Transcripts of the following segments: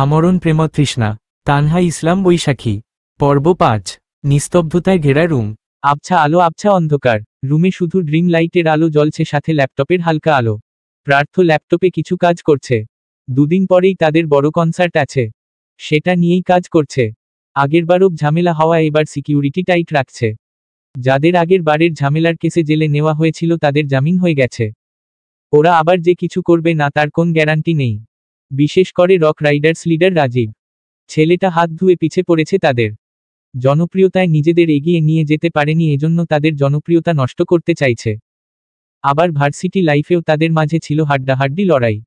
আমরণ প্রেমতৃষ্ণা। তানহা ইসলাম বৈশাখী। পর্ব ৫। নিস্তব্ধতায় ঘেরা রুম। আবছা আলো, আবছা অন্ধকার। রুমে শুধু ড্রিম লাইটের আলো জ্বলছে, সাথে ল্যাপটপের হালকা আলো। প্রার্থ ল্যাপটপে কিছু কাজ করছে। দুদিন পরেই তাদের বড় কনসার্ট আছে, সেটা নিয়েই কাজ করছে। আগেরবারও ঝামেলা হওয়া, এবার সিকিউরিটি টাইট রাখছে। যাদের আগের বারের ঝামেলার কেসে জেলে নেওয়া হয়েছিল তাদের জামিন হয়ে গেছে। ওরা আবার যে কিছু করবে না তার কোন গ্যারান্টি নেই। বিশেষ করে রক রাইডার্স লিডার রাজীব, ছেলেটা হাত ধুয়ে পিছে পড়েছে তাদের জনপ্রিয়তায়। নিজেদের এগিয়ে নিয়ে যেতে পারেনি, এজন্য তাদের জনপ্রিয়তা নষ্ট করতে চাইছে। আবার ভার্সিটি লাইফেও তাদের মাঝে ছিল হাড্ডাহাড্ডি লড়াই।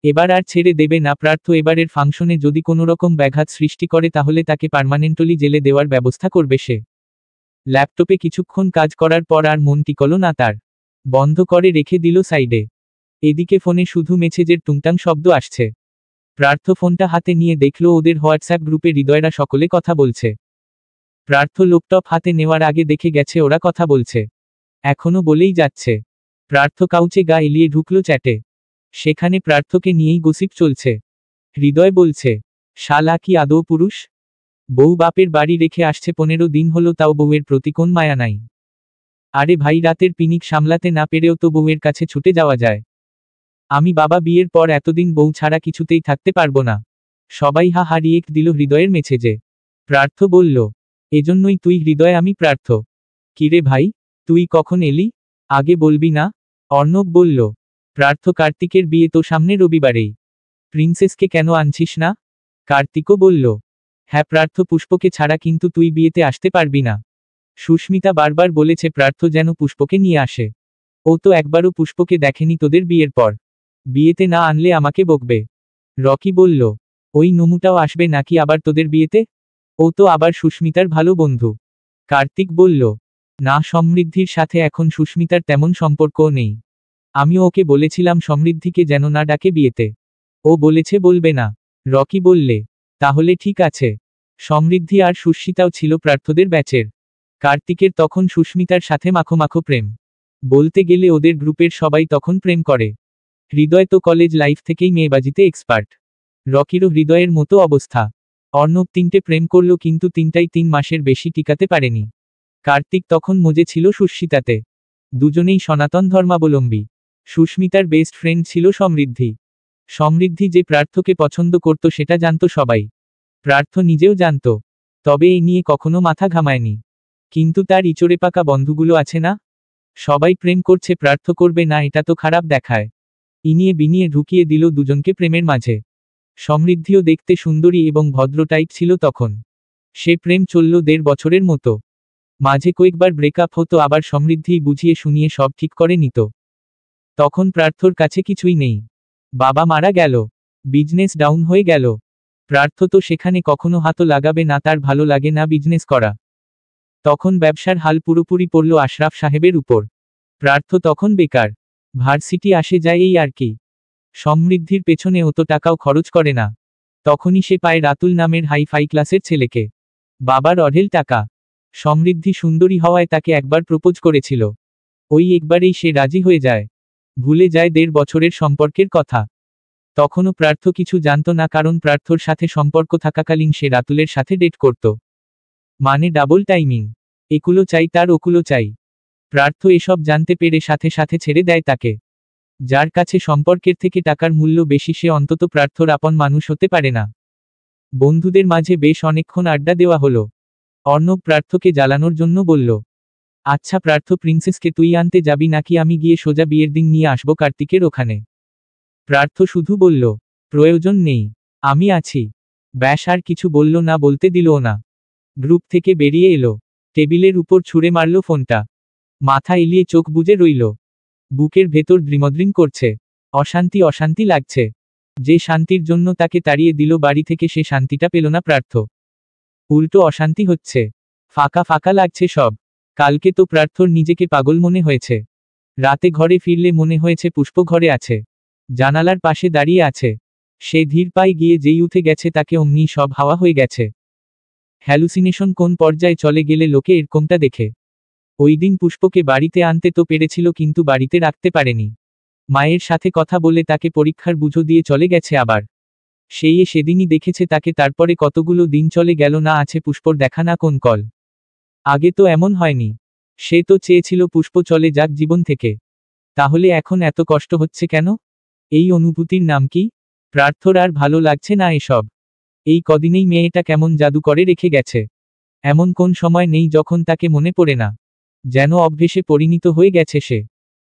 এবার আর ছেড়ে দেবে না প্রার্থ। এবারের ফাংশনে যদি কোনোরকম ব্যাঘাত সৃষ্টি করে তাহলে তাকে পার্মানেন্টলি জেলে দেওয়ার ব্যবস্থা করবে সে। ল্যাপটপে কিছুক্ষণ কাজ করার পর আর মন টিকল না তার, বন্ধ করে রেখে দিল সাইডে। এদিকে ফোনে শুধু মেসেজের টুংটাং শব্দ আসছে। প্রার্থ ফোনটা হাতে নিয়ে দেখল ওদের হোয়াটসঅ্যাপ গ্রুপে হৃদয়রা সকলে কথা বলছে। প্রার্থ ল্যাপটপ হাতে নেওয়ার আগে দেখে গেছে ওরা কথা বলছে, এখনো বলেই যাচ্ছে। প্রার্থ কাউচে গা এলিয়ে ঢুকলো চ্যাটে। সেখানে প্রার্থকে নিয়েই গসিপ চলছে। হৃদয় বলছে, শালা কি আদৌ পুরুষ? বউ বাপের বাড়ি রেখে আসছে 15 দিন হলো, তাও বউয়ের প্রতি কোন মায়া নাই? আরে ভাই, রাতের পিনিক সামলাতে না পেরেও তো বউয়ের কাছে ছুটে যাওয়া যায়। আমি বাবা বিয়ের পর এতদিন বউ ছাড়া কিছুতেই থাকতে পারবো না। সবাই হা হা রিয়েক্ট দিল হৃদয়ের মেছেজে। প্রার্থ বলল, এজন্যই তুই হৃদয়? আমি প্রার্থ। কিরে ভাই, তুই কখন এলি? আগে বলবি না? অর্ণব বলল, প্রার্থ কার্তিকের বিয়ে তো সামনে রবিবারেই, প্রিন্সেসকে কেন আনছিস না? কার্তিকও বলল, হ্যাঁ প্রার্থ, পুষ্পকে ছাড়া কিন্তু তুই বিয়েতে আসতে পারবি না। সুস্মিতা বারবার বলেছে প্রার্থ যেন পুষ্পকে নিয়ে আসে। ও তো একবারও পুষ্পকে দেখেনি তোদের বিয়ের পর, বিয়েতে না আনলে আমাকে বকবে। রকি বলল, ওই নমুটাও আসবে নাকি আবার তোদের বিয়েতে? ও তো আবার সুস্মিতার ভালো বন্ধু। কার্তিক বলল, না, সমৃদ্ধির সাথে এখন সুস্মিতার তেমন সম্পর্কও নেই। আমিও ওকে বলেছিলাম সমৃদ্ধিকে যেন না ডাকে বিয়েতে, ও বলেছে বলবে না। রকি বললে, তাহলে ঠিক আছে। সমৃদ্ধি আর সুস্মিতাও ছিল প্রার্থদের ব্যাচের। কার্তিকের তখন সুস্মিতার সাথে মাখো মাখো প্রেম। বলতে গেলে ওদের গ্রুপের সবাই তখন প্রেম করে। হৃদয় তো কলেজ লাইফ থেকেই মেয়েবাজিতে এক্সপার্ট। রকিরও হৃদয়ের মতো অবস্থা। অর্ণব 3টে প্রেম করল, কিন্তু 3টাই 3 মাসের বেশি টিকাতে পারেনি। কার্তিক তখন মজে ছিল সুস্মিতাতে। দুজনেই সনাতন ধর্মাবলম্বী। সুস্মিতার বেস্ট ফ্রেন্ড ছিল সমৃদ্ধি। সমৃদ্ধি যে প্রার্থকে পছন্দ করত সেটা জানত সবাই, প্রার্থ নিজেও জানত। তবে এই নিয়ে কখনো মাথা ঘামায়নি। কিন্তু তার ইচড়ে পাকা বন্ধুগুলো আছে না, সবাই প্রেম করছে, প্রার্থ করবে না, এটা তো খারাপ দেখায়। ইনিয়ে বিনিয়ে ঢুকিয়ে দিল দুজনকে প্রেমের মাঝে। সমৃদ্ধিও দেখতে সুন্দরী এবং ভদ্র টাইপ ছিল তখন। সে প্রেম চলল 1.5 বছরের মতো। মাঝে কয়েকবার ব্রেকআপ হতো, আবার সমৃদ্ধিই বুঝিয়ে শুনিয়ে সব ঠিক করে নিত। তখন প্রার্থর কাছে কিছুই নেই। বাবা মারা গেল, বিজনেস ডাউন হয়ে গেল। প্রার্থ তো সেখানে কখনো হাতও লাগাবে না, তার ভালো লাগে না বিজনেস করা। তখন ব্যবসার হাল পুরোপুরি পড়ল আশরাফ সাহেবের উপর। প্রার্থ তখন বেকার, ভার্সিটি আসে যায় এই আর কি। সমৃদ্ধির পেছনে অত টাকাও খরচ করে না। তখনই সে পায় রাতুল নামের হাই ফাই ক্লাসের ছেলেকে। বাবার অঢেল টাকা। সমৃদ্ধি সুন্দরী হওয়ায় তাকে একবার প্রপোজ করেছিল। ওই একবারেই সে রাজি হয়ে যায়, ভুলে যায় 1.5 বছরের সম্পর্কের কথা। তখনও প্রার্থ কিছু জানত না, কারণ প্রার্থর সাথে সম্পর্ক থাকাকালীন সে রাতুলের সাথে ডেট করত। মানে ডাবল টাইমিং। একুলো চাই তার ওকুলো চাই। প্রার্থ এসব জানতে পেরে সাথে সাথে ছেড়ে দেয় তাকে। যার কাছে সম্পর্কের থেকে টাকার মূল্য বেশি সে অন্তত প্রার্থর আপন মানুষ হতে পারে না। বন্ধুদের মাঝে বেশ অনেকক্ষণ আড্ডা দেওয়া হলো। অর্ণব প্রার্থকে জ্বালানোর জন্য বলল, আচ্ছা প্রার্থ, প্রিন্সেসকে তুই আনতে যাবি নাকি আমি গিয়ে সোজা বিয়ের দিন নিয়ে আসবো কার্তিকের ওখানে? প্রার্থ শুধু বলল, প্রয়োজন নেই, আমি আছি। ব্যাস, আর কিছু বলল না, বলতে দিলও না। গ্রুপ থেকে বেরিয়ে এলো, টেবিলের উপর ছুঁড়ে মারল ফোনটা। মাথা এলিয়ে চোখ বুজে রইল। বুকের ভেতর দ্রিমদ্রিম করছে, অশান্তি অশান্তি লাগছে। যে শান্তির জন্য তাকে তাড়িয়ে দিল বাড়ি থেকে, সে শান্তিটা পেল না প্রার্থ। উল্টো অশান্তি হচ্ছে, ফাঁকা ফাঁকা লাগছে সব। কালকে তো প্রার্থর নিজেকে পাগল মনে হয়েছে। রাতে ঘরে ফিরলে মনে হয়েছে পুষ্প ঘরে আছে, জানালার পাশে দাঁড়িয়ে আছে। সে ধীর পায়ে গিয়ে যেই উঠে গেছে তাকে অমনি সব হাওয়া হয়ে গেছে। হ্যালুসিনেশন কোন পর্যায়ে চলে গেলে লোকে এরকমটা দেখে। ওই দিন পুষ্পকে বাড়িতে আনতে তো পেরেছিল, কিন্তু বাড়িতে রাখতে পারেনি। মায়ের সাথে কথা বলে তাকে পরীক্ষার বুঝো দিয়ে চলে গেছে আবার। সেই সেদিনই দেখেছে তাকে, তারপরে কতগুলো দিন চলে গেল, না আছে পুষ্পর দেখা না কোন কল। আগে তো এমন হয়নি। সে তো চেয়েছিল পুষ্প চলে যাক জীবন থেকে। তাহলে এখন এত কষ্ট হচ্ছে কেন? এই অনুভূতির নাম কি? প্রার্থর আর ভালো লাগছে না এসব। এই কদিনেই মেয়েটা কেমন জাদু করে রেখে গেছে। এমন কোন সময় নেই যখন তাকে মনে পড়ে না। যেন অভ্যেসে পরিণত হয়ে গেছে সে।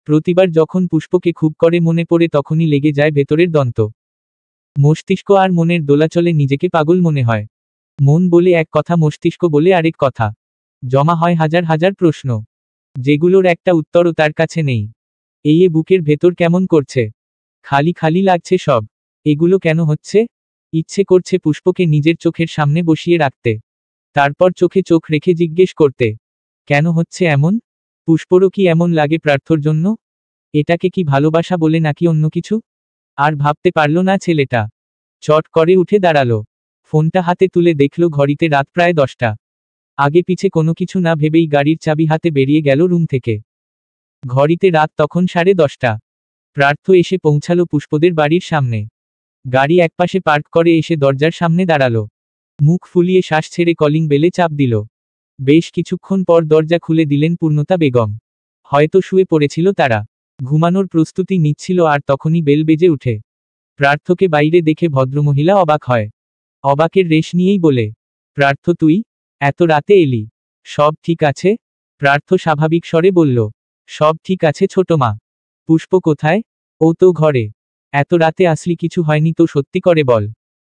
প্রতিবার যখন পুষ্পকে খুব করে মনে পড়ে তখনই লেগে যায় ভেতরের দন্ত। মস্তিষ্ক আর মনের দোলাচলে নিজেকে পাগল মনে হয়। মন বলে এক কথা, মস্তিষ্ক বলে আরেক কথা। জমা হয় হাজার হাজার প্রশ্ন, যেগুলোর একটা উত্তরও তার কাছে নেই। এই বুকের ভেতর কেমন করছে, খালি খালি লাগছে সব। এগুলো কেন হচ্ছে? ইচ্ছে করছে পুষ্পকে নিজের চোখের সামনে বসিয়ে রাখতে, তারপর চোখে চোখ রেখে জিজ্ঞেস করতে, কেন হচ্ছে এমন? পুষ্পরও কি এমন লাগে প্রার্থর জন্য? এটাকে কি ভালোবাসা বলে নাকি অন্য কিছু? আর ভাবতে পারল না ছেলেটা। চট করে উঠে দাঁড়ালো, ফোনটা হাতে তুলে দেখল ঘড়িতে রাত প্রায় 10টা। আগে পিছে কোনো কিছু না ভেবেই গাড়ির চাবি হাতে বেরিয়ে গেল রুম থেকে। ঘড়িতে রাত তখন 10:30। প্রার্থ এসে পৌঁছালো পুষ্পদের বাড়ির সামনে। গাড়ি একপাশে পার্ক করে এসে দরজার সামনে দাঁড়ালো। মুখ ফুলিয়ে শ্বাস ছেড়ে কলিং বেলে চাপ দিল। বেশ কিছুক্ষণ পর দরজা খুলে দিলেন পূর্ণতা বেগম। হয়তো শুয়ে পড়েছিল তারা, ঘুমানোর প্রস্তুতি নিচ্ছিল, আর তখনই বেল বেজে উঠে। প্রার্থকে বাইরে দেখে ভদ্রমহিলা অবাক হয়। অবাকের রেশ নিয়েই বলে, প্রার্থ তুই এত রাতে এলি? সব ঠিক আছে? প্রার্থ স্বাভাবিক স্বরে বলল, সব ঠিক আছে ছোট মা। পুষ্প কোথায়? ও তো ঘরে। এত রাতে আসলি, কিছু হয়নি তো? সত্যি করে বল,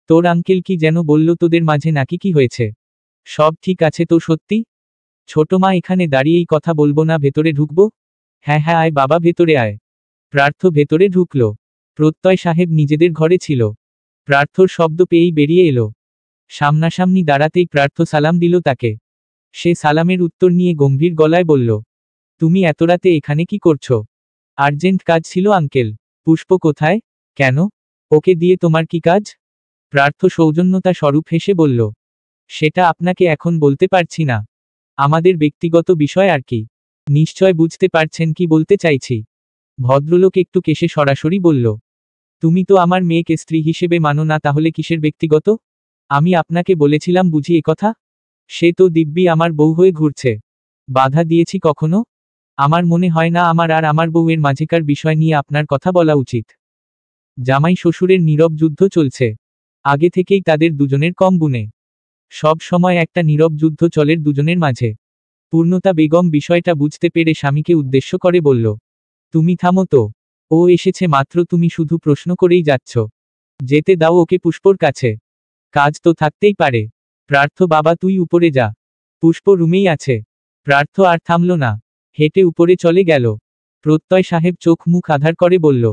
তোর আঙ্কেল কি যেন বলল তোদের মাঝে নাকি? কি হয়েছে? সব ঠিক আছে তো সত্যি? ছোট মা এখানে দাঁড়িয়েই কথা বলবো না, ভেতরে ঢুকবো? হ্যাঁ হ্যাঁ আয় বাবা, ভেতরে আয়। প্রার্থ ভেতরে ঢুকল। প্রত্যয় সাহেব নিজেদের ঘরে ছিল। প্রার্থর শব্দ পেয়েই বেরিয়ে এলো। সামনাসামনি দাঁড়াতেই প্রার্থ সালাম দিল তাকে। সে সালামের উত্তর নিয়ে গম্ভীর গলায় বলল, তুমি এত রাতে এখানে কি করছো? আর্জেন্ট কাজ ছিল আঙ্কেল। পুষ্প কোথায়? কেন? ওকে দিয়ে তোমার কি কাজ? প্রার্থ সৌজন্যতা স্বরূপ হেসে বলল, সেটা আপনাকে এখন বলতে পারছি না। আমাদের ব্যক্তিগত বিষয় আর কি। নিশ্চয় বুঝতে পারছেন কি বলতে চাইছি। ভদ্রলোক একটু কেশে সরাসরি বলল, তুমি তো আমার মেয়েকে স্ত্রী হিসেবে মানো না, তাহলে কিসের ব্যক্তিগত? আমি আপনাকে বলেছিলাম বুঝি একথা? সে তো দিব্যি আমার বউ হয়ে ঘুরছে। বাধা দিয়েছি কখনো? আমার মনে হয় না আমার আর আমার বউয়ের মাঝেকার বিষয় নিয়ে আপনার কথা বলা উচিত। জামাই শ্বশুরের নীরব যুদ্ধ চলছে। আগে থেকেই তাদের দুজনের কম গুণে। সব সময় একটা নীরব যুদ্ধ চলের দুজনের মাঝে। পূর্ণতা বেগম বিষয়টা বুঝতে পেরে স্বামীকে উদ্দেশ্য করে বলল, তুমি থামো তো। ও এসেছে মাত্র, তুমি শুধু প্রশ্ন করেই যাচ্ছ। যেতে দাও ওকে পুষ্পর কাছে। কাজ তো থাকতেই পারে। প্রার্থ বাবা তুই উপরে যা, পুষ্প রুমেই আছে। প্রার্থ আর থামল না, হেঁটে উপরে চলে গেল। প্রত্যয় সাহেব চোখ মুখ আধার করে বলল,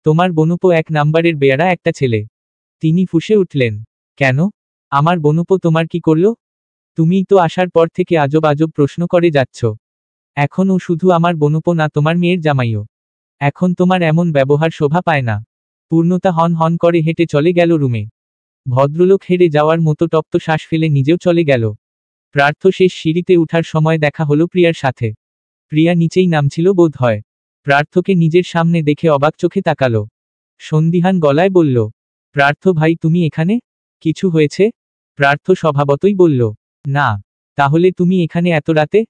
তোমার বনুপো 1 নাম্বারের বেয়ারা একটা ছেলে। তিনি ফুঁসে উঠলেন, কেন? আমার বনুপো তোমার কি করল? তুমিই তো আসার পর থেকে আজব আজব প্রশ্ন করে যাচ্ছ। এখন ও শুধু আমার বনুপো না, তোমার মেয়ের জামাইও। এখন তোমার এমন ব্যবহার শোভা পায় না। পূর্ণতা হন হন করে হেঁটে চলে গেল রুমে। ভদ্রলোক হেরে যাওয়ার মতো তপ্ত শ্বাস ফেলে নিজেও চলে গেল। প্রার্থ শেষ সিঁড়িতে উঠার সময় দেখা হলো প্রিয়ার সাথে। প্রিয়া নিচেই নামছিল বোধ হয়। প্রার্থকে নিজের সামনে দেখে অবাক চোখে তাকালো। সন্দিহান গলায় বলল, প্রার্থ ভাই তুমি এখানে? কিছু হয়েছে? প্রার্থ স্বভাবতই বলল, না। তাহলে তুমি এখানে এত রাতে?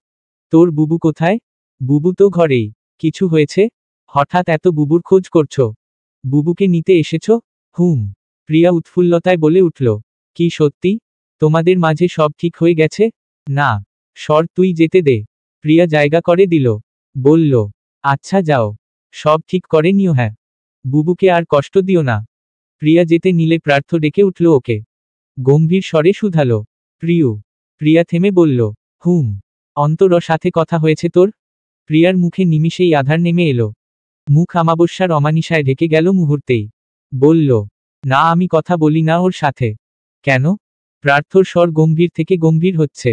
তোর বুবু কোথায়? বুবু তো ঘরেই। কিছু হয়েছে? হঠাৎ এত বুবুর খোঁজ করছো? বুবুকে নিতে এসেছো? হুম। প্রিয়া উৎফুল্লতায় বলে উঠল, কি সত্যি? তোমাদের মাঝে সব ঠিক হয়ে গেছে? না। সর, তুই যেতে দে। প্রিয়া জায়গা করে দিল। বলল, আচ্ছা যাও। সব ঠিক করে নিও। হ্যাঁ, বুবুকে আর কষ্ট দিও না। প্রিয়া যেতে নিলে প্রার্থ ডেকে উঠল ওকে। গম্ভীর স্বরে শুধালো, প্রিয়ু। প্রিয়া থেমে বলল, হুম। অন্তর সাথে কথা হয়েছে তোর? প্রিয়ার মুখে নিমিষেই আধার নেমে এলো। মুখ আমাবস্যার অমানিসায় ঢেকে গেল মুহূর্তেই। বলল, না আমি কথা বলি না ওর সাথে। কেন? প্রার্থর স্বর গম্ভীর থেকে গম্ভীর হচ্ছে।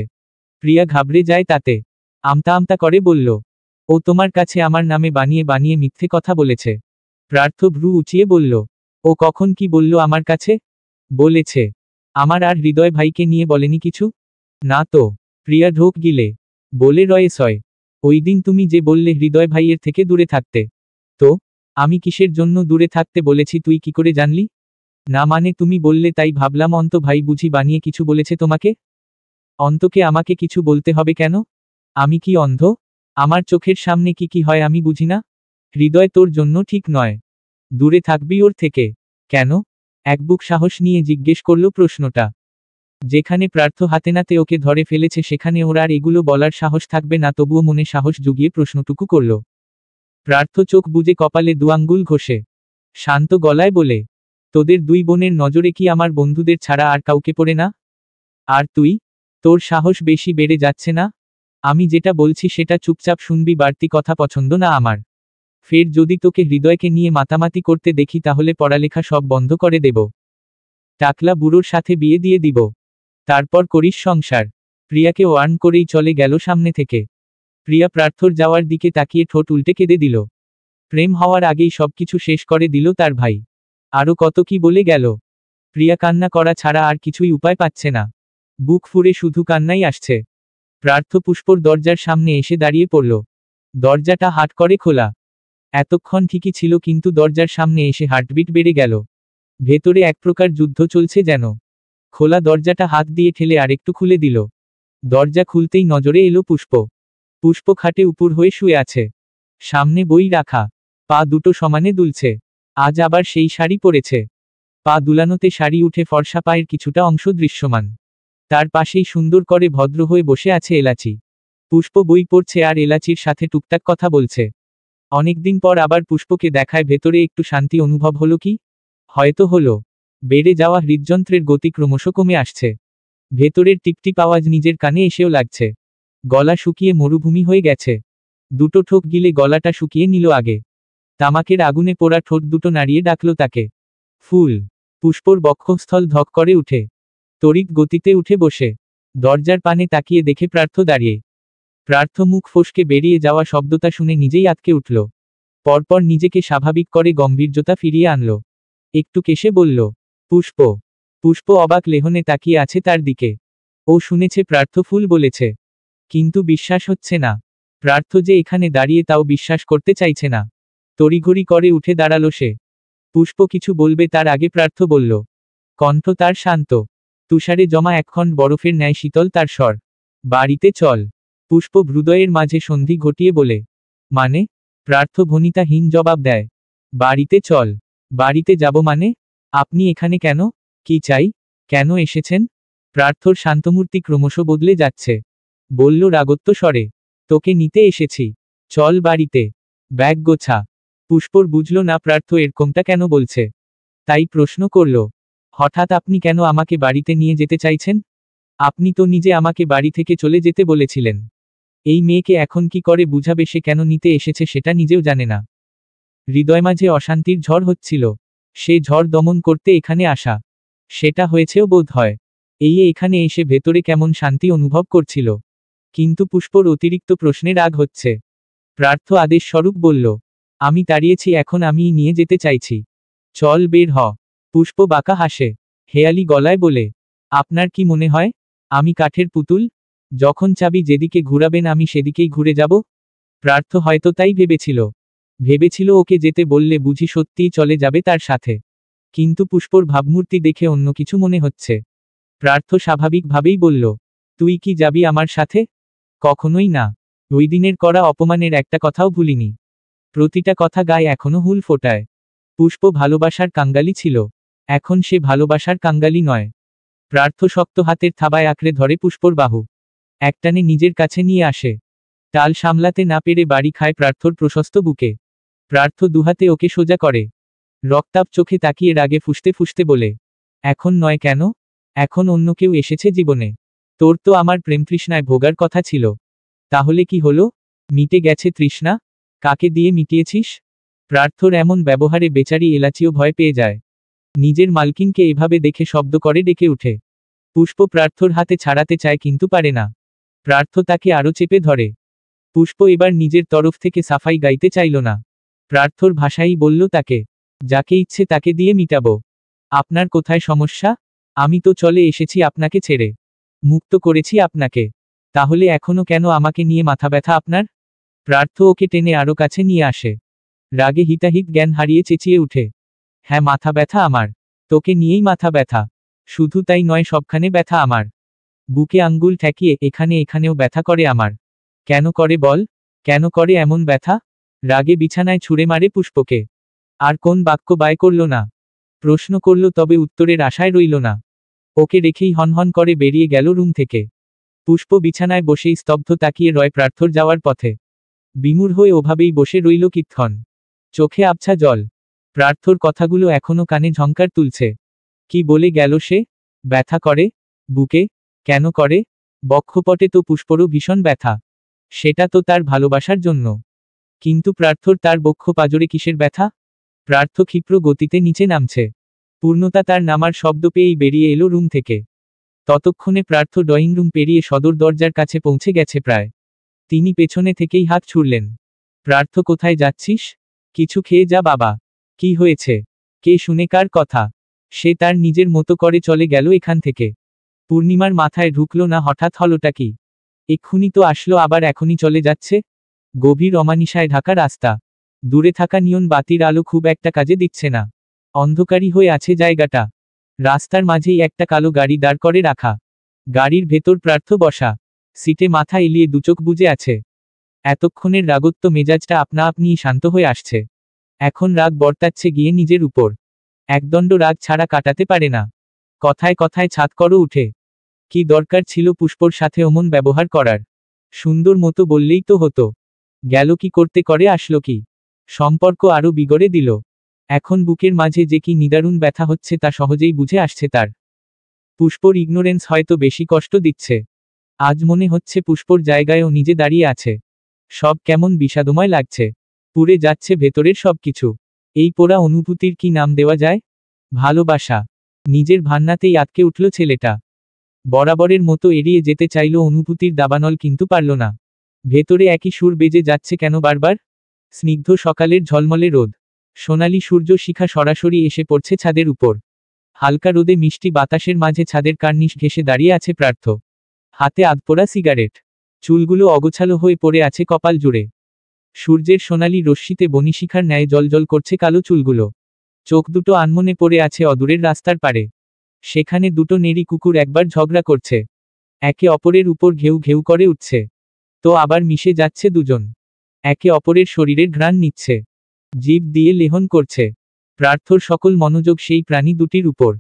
প্রিয়া ঘাবড়ে যায় তাতে। আমতা আমতা করে বলল, ও তোমার কাছে আমার নামে বানিয়ে বানিয়ে মিথ্যে কথা বলেছে। প্রার্থ ভ্রু উঁচিয়ে বলল, ও কখন কি বলল আমার কাছে? বলেছে আমার আর হৃদয় ভাইকে নিয়ে বলেনি কিছু? না তো। প্রিয়া ঢোক গিলে বলে রয়েছয়, ওই দিন তুমি যে বললে হৃদয় ভাইয়ের থেকে দূরে থাকতে। তো আমি কিসের জন্য দূরে থাকতে বলেছি তুই কি করে জানলি? না মানে তুমি বললে তাই ভাবলাম অন্ত ভাই বুঝি বানিয়ে কিছু বলেছে তোমাকে? অন্তকে আমাকে কিছু বলতে হবে কেন? আমি কি অন্ধ? আমার চোখের সামনে কি কি হয় আমি বুঝি না? হৃদয় তোর জন্য ঠিক নয়। দূরে থাকবি ওর থেকে। কেন? এক বুক সাহস নিয়ে জিজ্ঞেস করল প্রশ্নটা। যেখানে প্রার্থ হাতে নাতে ওকে ধরে ফেলেছে সেখানে ওর আর এগুলো বলার সাহস থাকবে না, তবুও মনে সাহস জুগিয়ে প্রশ্নটুকু করল। প্রার্থ চোখ বুজে কপালে দুআঙ্গুল ঘষে শান্ত গলায় বলে, তোদের দুই বোনের নজরে কি আমার বন্ধুদের ছাড়া আর কাউকে পড়ে না? আর তুই? তোর সাহস বেশি বেড়ে যাচ্ছে না? আমি যেটা বলছি সেটা চুপচাপ শুনবি, বাড়তি কথা পছন্দ না আমার। ফের যদি তোকে হৃদয়কে নিয়ে মাতামাতি করতে দেখি তাহলে পড়ালেখা সব বন্ধ করে দেব। টাকলা বুড়োর সাথে বিয়ে দিয়ে দিব। তারপর করিস সংসার। প্রিয়াকে ওয়ার্ন করেই চলে গেল সামনে থেকে। প্রিয়া প্রার্থর যাওয়ার দিকে তাকিয়ে ঠোঁট উল্টে কেঁদে দিল। প্রেম হওয়ার আগেই সবকিছু শেষ করে দিল তার ভাই। আরও কত কি বলে গেল। প্রিয়া কান্না করা ছাড়া আর কিছুই উপায় পাচ্ছে না। বুক ফুঁড়ে শুধু কান্নাই আসছে। প্রার্থ পুষ্পর দরজার সামনে এসে দাঁড়িয়ে পড়ল। দরজাটা হাট করে খোলা। এতক্ষণ ঠিকই ছিল কিন্তু দরজার সামনে এসে হার্টবিট বেড়ে গেল। ভেতরে এক প্রকার যুদ্ধ চলছে যেন। খোলা দরজাটা হাত দিয়ে ঠেলে আরেকটু খুলে দিল। দরজা খুলতেই নজরে এলো পুষ্প। পুষ্প খাটে উপর হয়ে শুয়ে আছে। সামনে বই রাখা। পা দুটো সমানে দুলছে। আজ আবার সেই শাড়ি পরেছে। পা দুলানোতে শাড়ি উঠে ফর্সা পায়ের কিছুটা অংশ দৃশ্যমান। তার পাশেই সুন্দর করে ভদ্র হয়ে বসে আছে এলাচি। পুষ্প বই পড়ছে আর এলাচির সাথে টুকটাক কথা বলছে। অনেকদিন পর আবার পুষ্পকে দেখায় ভেতরে একটু শান্তি অনুভব হলো কি? হয়তো হলো। বেড়ে যাওয়া হৃদযন্ত্রের গতি ক্রমশ কমে আসছে। ভেতরের টিপটিপ আওয়াজ নিজের কানে এসেও লাগছে। গলা শুকিয়ে মরুভূমি হয়ে গেছে। দুটো ঠোক গিলে গলাটা শুকিয়ে নিল আগে। তামাকের আগুনে পোড়া ঠোঁট দুটো নাড়িয়ে ডাকল তাকে। ফুল। পুষ্পর বক্ষস্থল ধক করে উঠে। তড়িৎ গতিতে উঠে বসে দরজার পানে তাকিয়ে দেখে প্রার্থ দাঁড়িয়ে। প্রার্থ মুখ ফসকে বেরিয়ে যাওয়া শব্দটা শুনে নিজেই আঁতকে উঠল। পরপর নিজেকে স্বাভাবিক করে গম্ভীর্যতা ফিরিয়ে আনল। একটু কেশে বলল, পুষ্প। পুষ্প অবাক লেহনে তাকিয়ে আছে তার দিকে। ও শুনেছে প্রার্থ ফুল বলেছে, কিন্তু বিশ্বাস হচ্ছে না। প্রার্থ যে এখানে দাঁড়িয়ে তাও বিশ্বাস করতে চাইছে না। তড়িঘড়ি করে উঠে দাঁড়ালো সে। পুষ্প কিছু বলবে তার আগে প্রার্থ বলল। কণ্ঠ তার শান্ত। তুষারে জমা একখণ্ড বরফের ন্যায় শীতল তার স্বর। বাড়িতে চল। পুষ্প হৃদয়ের মাঝে সন্ধি ঘটিয়ে বলে। মানে? প্রার্থ ভনিতাহীন জবাব দেয়। বাড়িতে চল। বাড়িতে যাব মানে? আপনি এখানে কেন? কি চাই? কেন এসেছেন? প্রার্থর শান্তমূর্তি ক্রমশ বদলে যাচ্ছে। বলল রাগত্ব স্বরে, তোকে নিতে এসেছি। চল বাড়িতে। ব্যাগ গোছা। পুষ্পর বুঝল না প্রার্থ এরকমটা কেন বলছে। তাই প্রশ্ন করল, হঠাৎ আপনি কেন আমাকে বাড়িতে নিয়ে যেতে চাইছেন? আপনি তো নিজে আমাকে বাড়ি থেকে চলে যেতে বলেছিলেন। এই মেয়েকে এখন কি করে বুঝাবে সে কেন নিতে এসেছে সেটা নিজেও জানে না। হৃদয় মাঝে অশান্তির ঝড় হচ্ছিল। সে ঝড় দমন করতে এখানে আসা। সেটা হয়েছেও বোধ হয়। এখানে এসে ভেতরে কেমন শান্তি অনুভব করছিল। কিন্তু পুষ্পর অতিরিক্ত প্রশ্নে রাগ হচ্ছে। প্রার্থ আদেশ স্বরূপ বলল, আমি তাড়িয়েছি, এখন আমিই নিয়ে যেতে চাইছি। চল বের হ। পুষ্প বাঁকা হাসে। হেয়ালি গলায় বলে, আপনার কি মনে হয় আমি কাঠের পুতুল? যখন চাবি যেদিকে ঘুরাবেন আমি সেদিকেই ঘুরে যাব? প্রার্থ হয়তো তাই ভেবেছিল ওকে যেতে বললে বুঝি সত্যিই চলে যাবে তার সাথে। কিন্তু পুষ্পর ভাবমূর্তি দেখে অন্য কিছু মনে হচ্ছে। প্রার্থ স্বাভাবিকভাবেই বলল, তুই কি যাবি আমার সাথে? কখনোই না। ওই দিনের করা অপমানের একটা কথাও ভুলিনি। প্রতিটা কথা গায়ে এখনো হুল ফোটায়। পুষ্প ভালোবাসার কাঙ্গালি ছিল। এখন সে ভালোবাসার কাঙ্গালি নয়। প্রার্থ শক্ত হাতের থাবায় আঁকড়ে ধরে পুষ্পর বাহু। একটানে নিজের কাছে নিয়ে আসে। টাল সামলাতে না পেরে বাড়ি খায় প্রার্থর প্রশস্ত বুকে। প্রার্থ দুহাতে ওকে সোজা করে। রক্তাপ চোখে তাকিয়ে রাগে ফুঁসতে ফুঁসতে বলে, এখন নয় কেন? এখন অন্য কেউ এসেছে জীবনে। তোর তো আমার প্রেম তৃষ্ণায় ভোগার কথা ছিল। তাহলে কি হলো? মিটে গেছে তৃষ্ণা? কাকে দিয়ে মিটিয়েছিস? প্রার্থর এমন ব্যবহারে বেচারি এলাচিও ভয় পেয়ে যায়। নিজের মালকিনকে এভাবে দেখে শব্দ করে ডেকে উঠে। পুষ্প প্রার্থর হাতে ছাড়াতে চায় কিন্তু পারে না। প্রার্থ তাকে আরো চেপে ধরে। পুষ্প এবার নিজের তরফ থেকে সাফাই গাইতে চাইল না। প্রার্থর ভাষাই বলল তাকে, যাকে ইচ্ছে তাকে দিয়ে মিটাবো। আপনার কোথায় সমস্যা? আমি তো চলে এসেছি আপনাকে ছেড়ে। মুক্ত করেছি আপনাকে। তাহলে এখনো কেন আমাকে নিয়ে মাথা ব্যথা আপনার? প্রার্থ ওকে টেনে আরো কাছে নিয়ে আসে। রাগে হিতাহিত জ্ঞান হারিয়ে চেঁচিয়ে উঠে, হ্যাঁ মাথা ব্যথা আমার। তোকে নিয়েই মাথা ব্যথা। শুধু তাই নয়, সবখানে ব্যথা আমার। বুকে আঙ্গুল ঠেকিয়ে এখানেও ব্যথা করে আমার। কেন করে বল, কেন করে এমন ব্যথা? রাগে বিছানায় ছুঁড়ে মারে পুষ্পকে। আর কোন বাক্য ব্যয় করল না। প্রশ্ন করল, তবে উত্তরের আশায় রইল না। ওকে রেখেই হনহন করে বেরিয়ে গেল রুম থেকে। পুষ্প বিছানায় বসেই স্তব্ধ তাকিয়ে রয় প্রার্থর যাওয়ার পথে। বিমূঢ় হয়ে ওভাবেই বসে রইল কিতক্ষণ। চোখে আবছা জল। প্রার্থর কথাগুলো এখনো কানে ঝংকার তুলছে। কি বলে গেল সে? ব্যথা করে বুকে? কেন করে? বক্ষপটে তো পুষ্পরও ভীষণ ব্যথা। সেটা তো তার ভালোবাসার জন্য। কিন্তু প্রার্থর তার বক্ষ পাজরে কিসের ব্যথা? প্রার্থ ক্ষিপ্র গতিতে নিচে নামছে। পূর্ণতা তার নামার শব্দ পেয়েই বেরিয়ে এলো রুম থেকে। ততক্ষণে প্রার্থ ড্রয়িং রুম পেরিয়ে সদর দরজার কাছে পৌঁছে গেছে প্রায়। তিনি পেছনে থেকেই হাত ছুড়লেন। প্রার্থ, কোথায় যাচ্ছিস? কিছু খেয়ে যা বাবা। কি হয়েছে? কে শুনে কার কথা? সে তার নিজের মতো করে চলে গেল এখান থেকে। পূর্ণিমার মাথায় ঢুকলো না হঠাৎ হলোটা কি? এক্ষুনি তো আসলো, আবার এখনই চলে যাচ্ছে। গভীর অমানিসায় ঢাকা রাস্তা। দূরে থাকা নিয়ন বাতির আলো খুব একটা কাজে দিচ্ছে না। অন্ধকারই হয়ে আছে জায়গাটা। রাস্তার মাঝেই একটা কালো গাড়ি দাঁড় করে রাখা। গাড়ির ভেতর প্রার্থ বসা। সিটে মাথা এলিয়ে দুচোখ বুজে আছে। এতক্ষণের রাগত্ব মেজাজটা আপনা আপনিই শান্ত হয়ে আসছে। এখন রাগ বর্তাচ্ছে গিয়ে নিজের উপর। একদণ্ড রাগ ছাড়া কাটাতে পারে না। কথায় কথায় ছাদ করো উঠে। কি দরকার ছিল পুষ্পর সাথে অমন ব্যবহার করার? সুন্দর মতো বললেই তো হতো। গেল কি করতে, করে আসলো কি? সম্পর্ক আরো বিগড়ে দিল। এখন বুকের মাঝে যে কি নিদারুণ ব্যথা হচ্ছে তা সহজেই বুঝে আসছে তার। পুষ্পর ইগনোরেন্স হয়তো বেশি কষ্ট দিচ্ছে। আজ মনে হচ্ছে পুষ্পর জায়গায়ও নিজে দাঁড়িয়ে আছে। সব কেমন বিষাদময় লাগছে। পুড়ে যাচ্ছে ভেতরের সবকিছু। এই পোড়া অনুভূতির কি নাম দেওয়া যায়? ভালোবাসা। নিজের ভান্নাতেই আটকে উঠল ছেলেটা। বরাবরের মতো এড়িয়ে যেতে চাইল অনুভূতির দাবানল, কিন্তু পারল না। ভেতরে একই সুর বেজে যাচ্ছে কেন বারবার? স্নিগ্ধ সকালের ঝলমলে রোদ। সোনালি সূর্য শিখা সরাসরি এসে পড়ছে ছাদের উপর। হালকা রোদে মিষ্টি বাতাসের মাঝে ছাদের কার্নিশ ঘেঁষে দাঁড়িয়ে আছে প্রার্থ। হাতে আধপোড়া সিগারেট। চুলগুলো অগোছালো হয়ে পড়ে আছে কপাল জুড়ে। সূর্যের সোনালি রশ্মিতে বনিশিখার ন্যায় জলজল করছে কালো চুলগুলো। চোখ দুটো আনমনে পড়ে আছে অদূরের রাস্তার পারে। সেখানে দুটো নেড়ি কুকুর একবার ঝগড়া করছে। একে অপরের উপর ঘেউ ঘেউ করে উঠছে। তো আবার মিশে যাচ্ছে দুজন। একে অপরের শরীরের ঘ্রাণ নিচ্ছে। জিভ দিয়ে লেহন করছে। প্রার্থর সকল মনোযোগ সেই প্রাণী দুটির উপর।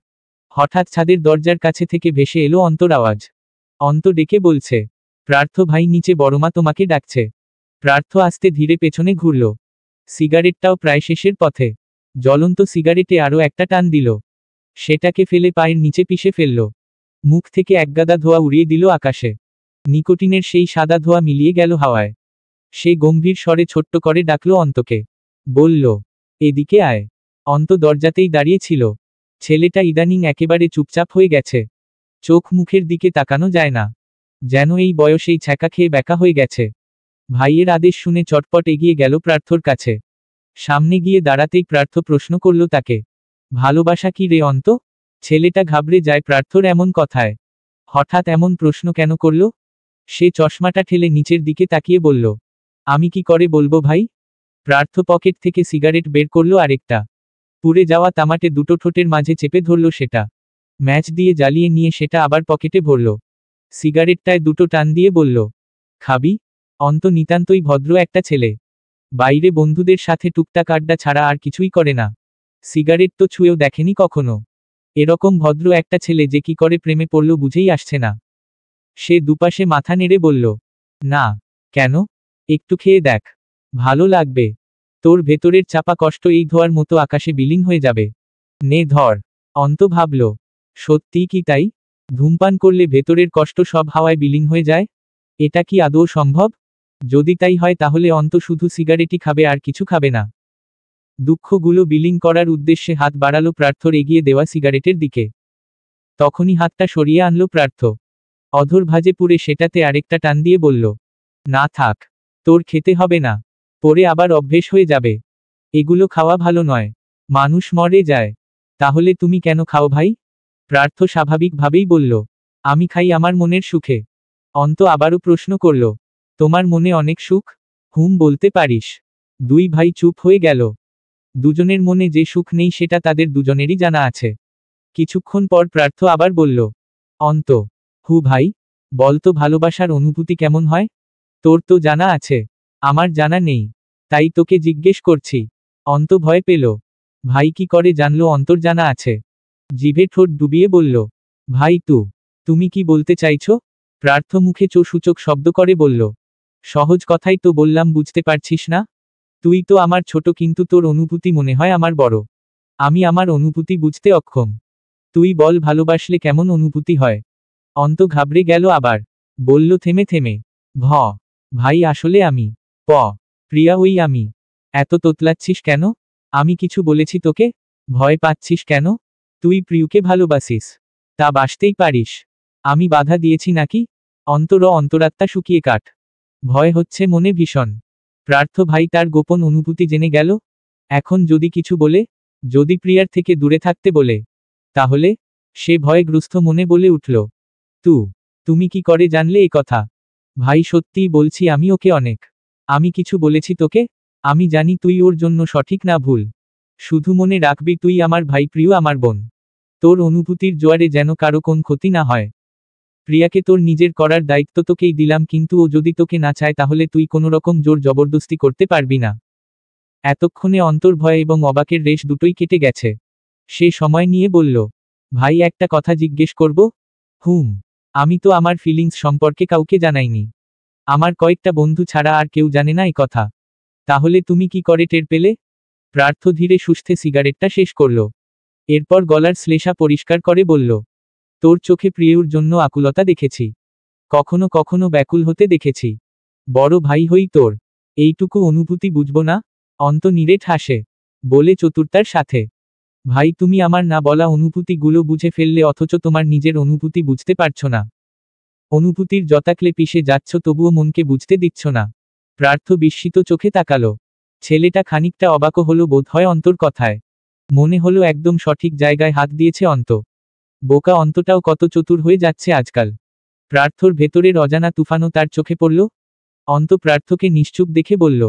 হঠাৎ ছাদের দরজার কাছে থেকে ভেসে এলো অন্তর আওয়াজ। অন্ত ডেকে বলছে, প্রার্থ ভাই, নিচে বড়মা তোমাকে ডাকছে। প্রার্থ আস্তে ধীরে পেছনে ঘুরল। সিগারেটটাও প্রায় শেষের পথে। জ্বলন্ত সিগারেটে আরও একটা টান দিল। সেটাকে ফেলে পায়ের নিচে পিষে ফেলল। মুখ থেকে একগাদা ধোঁয়া উড়িয়ে দিল আকাশে। নিকোটিনের সেই সাদা ধোঁয়া মিলিয়ে গেল হাওয়ায়। সে গম্ভীর স্বরে ছোট্ট করে ডাকল অন্তকে। বলল, এদিকে আয়। অন্ত দরজাতেই দাঁড়িয়ে ছিল। ছেলেটা ইদানিং একেবারে চুপচাপ হয়ে গেছে। চোখ মুখের দিকে তাকানো যায় না। যেন এই বয়সেই ছ্যাঁকা খেয়ে ব্যাকা হয়ে গেছে। ভাইয়ের আদেশ শুনে চটপট এগিয়ে গেল প্রার্থর কাছে। সামনে গিয়ে দাঁড়াতেই প্রার্থ প্রশ্ন করল তাকে, ভালোবাসা কি রে অন্ত? ছেলেটা ঘাবড়ে যায় প্রার্থর এমন কথায়। হঠাৎ এমন প্রশ্ন কেন করল? সে চশমাটা ঠেলে নিচের দিকে তাকিয়ে বলল, আমি কি করে বলবো ভাই? প্রার্থ পকেট থেকে সিগারেট বের করল আরেকটা। পুড়ে যাওয়া তামাটে দুটো ঠোঁটের মাঝে চেপে ধরল সেটা। ম্যাচ দিয়ে জ্বালিয়ে নিয়ে সেটা আবার পকেটে ভরল। সিগারেটটায় দুটো টান দিয়ে বলল, খাবি? অন্ত নিতান্তই ভদ্র একটা ছেলে। বাইরে বন্ধুদের সাথে টুকটাক আড্ডা ছাড়া আর কিছুই করে না। সিগারেট তো ছুঁয়েও দেখেনি কখনো। এরকম ভদ্র একটা ছেলে যে কি করে প্রেমে পড়ল বুঝেই আসছে না। সে দুপাশে মাথা নেড়ে বলল, না। কেন? একটু খেয়ে দেখ। ভালো লাগবে। তোর ভেতরের চাপা কষ্ট এই ধোয়ার মতো আকাশে বিলীন হয়ে যাবে। নে ধর। অন্ত ভাবল, সত্যিই কি তাই? ধূমপান করলে ভেতরের কষ্ট সব হাওয়ায় বিলীন হয়ে যায়? এটা কি আদৌ সম্ভব? যদি তাই হয় তাহলে অন্ত শুধু সিগারেটই খাবে, আর কিছু খাবে না। দুঃখগুলো বিলীন করার উদ্দেশ্যে হাত বাড়ালো প্রার্থর এগিয়ে দেওয়া সিগারেটের দিকে। তখনই হাতটা সরিয়ে আনলো প্রার্থ। অধর ভাজে পুড়ে সেটাতে আরেকটা টান দিয়ে বলল, না থাক। তোর খেতে হবে না। পরে আবার অভ্যেস হয়ে যাবে। এগুলো খাওয়া ভালো নয়। মানুষ মরে যায়। তাহলে তুমি কেন খাও ভাই? প্রার্থ স্বাভাবিকভাবেই বলল, আমি খাই আমার মনের সুখে। অন্ত আবারও প্রশ্ন করল, তোমার মনে অনেক সুখ? হুম বলতে পারিস। দুই ভাই চুপ হয়ে গেল। দুজনের মনে যে সুখ নেই সেটা তাদের দুজনেরই জানা আছে। কিছুক্ষণ পর প্রার্থ আবার বলল, অন্ত, হু ভাই, বল তো ভালোবাসার অনুভূতি কেমন হয়? তোর তো জানা আছে, আমার জানা নেই, তাই তোকে জিজ্ঞেস করছি। অন্ত ভয় পেল। ভাই কি করে জানলো অন্তর জানা আছে? জিভে ঠোঁট ডুবিয়ে বলল, ভাই তুমি কি বলতে চাইছো? প্রার্থ মুখে সূচক শব্দ করে বলল, সহজ কথাই তো বললাম, বুঝতে পারছিস না? তুই তো আমার ছোট, কিন্তু তোর অনুভূতি মনে হয় আমার বড়। আমি আমার অনুভূতি বুঝতে অক্ষম। তুই বল, ভালোবাসলে কেমন অনুভূতি হয়? অন্ত ঘাবড়ে গেল আবার। বলল থেমে থেমে, ভাই আসলে আমি প্রিয়া, ওই আমি। এত তোতলাচ্ছিস কেন? আমি কিছু বলেছি তোকে? ভয় পাচ্ছিস কেন? তুই প্রিয়কে ভালোবাসিস, তা বাসতেই পারিস। আমি বাধা দিয়েছি নাকি? অন্তরাত্মা শুকিয়ে কাঠ। ভয় হচ্ছে মনে ভীষণ। প্রার্থ ভাই তার গোপন অনুভূতি জেনে গেল। এখন যদি কিছু বলে, যদি প্রিয়ার থেকে দূরে থাকতে বলে, তাহলে? সে ভয়গ্রস্ত মনে বলে উঠল, তুমি কি করে জানলে এ কথা? ভাই সত্যিই বলছি, আমি ওকে অনেক। আমি কিছু বলেছি তোকে? আমি জানি তুই ওর জন্য সঠিক না ভুল। শুধু মনে রাখবি, তুই আমার ভাই, প্রিয় আমার বোন। তোর অনুভূতির জোয়ারে যেন কারো কোন ক্ষতি না হয়। প্রিয়াকে তোর নিজের করার দায়িত্ব তোকেই দিলাম, কিন্তু ও যদি তোকে না চায় তাহলে তুই কোনো রকম জোর জবরদস্তি করতে পারবি না। এতক্ষণে অন্তর ভয় এবং অবাকের রেশ দুটোই কেটে গেছে। সে সময় নিয়ে বলল, ভাই একটা কথা জিজ্ঞেস করব? আমি তো আমার ফিলিংস সম্পর্কে কাউকে জানাইনি। আমার কয়েকটা বন্ধু ছাড়া আর কেউ জানে না এই কথা। তাহলে তুমি কি করে টের পেলে? প্রার্থ ধীরে সুস্থে সিগারেটটা শেষ করল। এরপর গলার শ্লেষা পরিষ্কার করে বলল, তোর চোখে প্রিয়র জন্য আকুলতা দেখেছি। কখনো কখনো ব্যাকুল হতে দেখেছি। বড় ভাই হই তোর, এইটুকু অনুভূতি বুঝবো না? অন্ত নিরেট হাসে। বলে চতুরতার সাথে, ভাই তুমি আমার না বলা অনুভূতিগুলো বুঝে ফেললে, অথচ তোমার নিজের অনুভূতি বুঝতে পারছো না। অনুভূতির জতাকলে পিষে যাচ্ছ, তবুও মনকে বুঝতে দিচ্ছ না। প্রার্থ বিস্মিত চোখে তাকালো। ছেলেটা খানিকটা অবাকও হলো বোধ হয় অন্তর কথায়। মনে হলো একদম সঠিক জায়গায় হাত দিয়েছে অন্ত। বোকা অন্তটাও কত চতুর হয়ে যাচ্ছে আজকাল। প্রার্থর ভেতরের অজানা তুফানও তার চোখে পড়ল। অন্ত প্রার্থকে নিশ্চুপ দেখে বলল,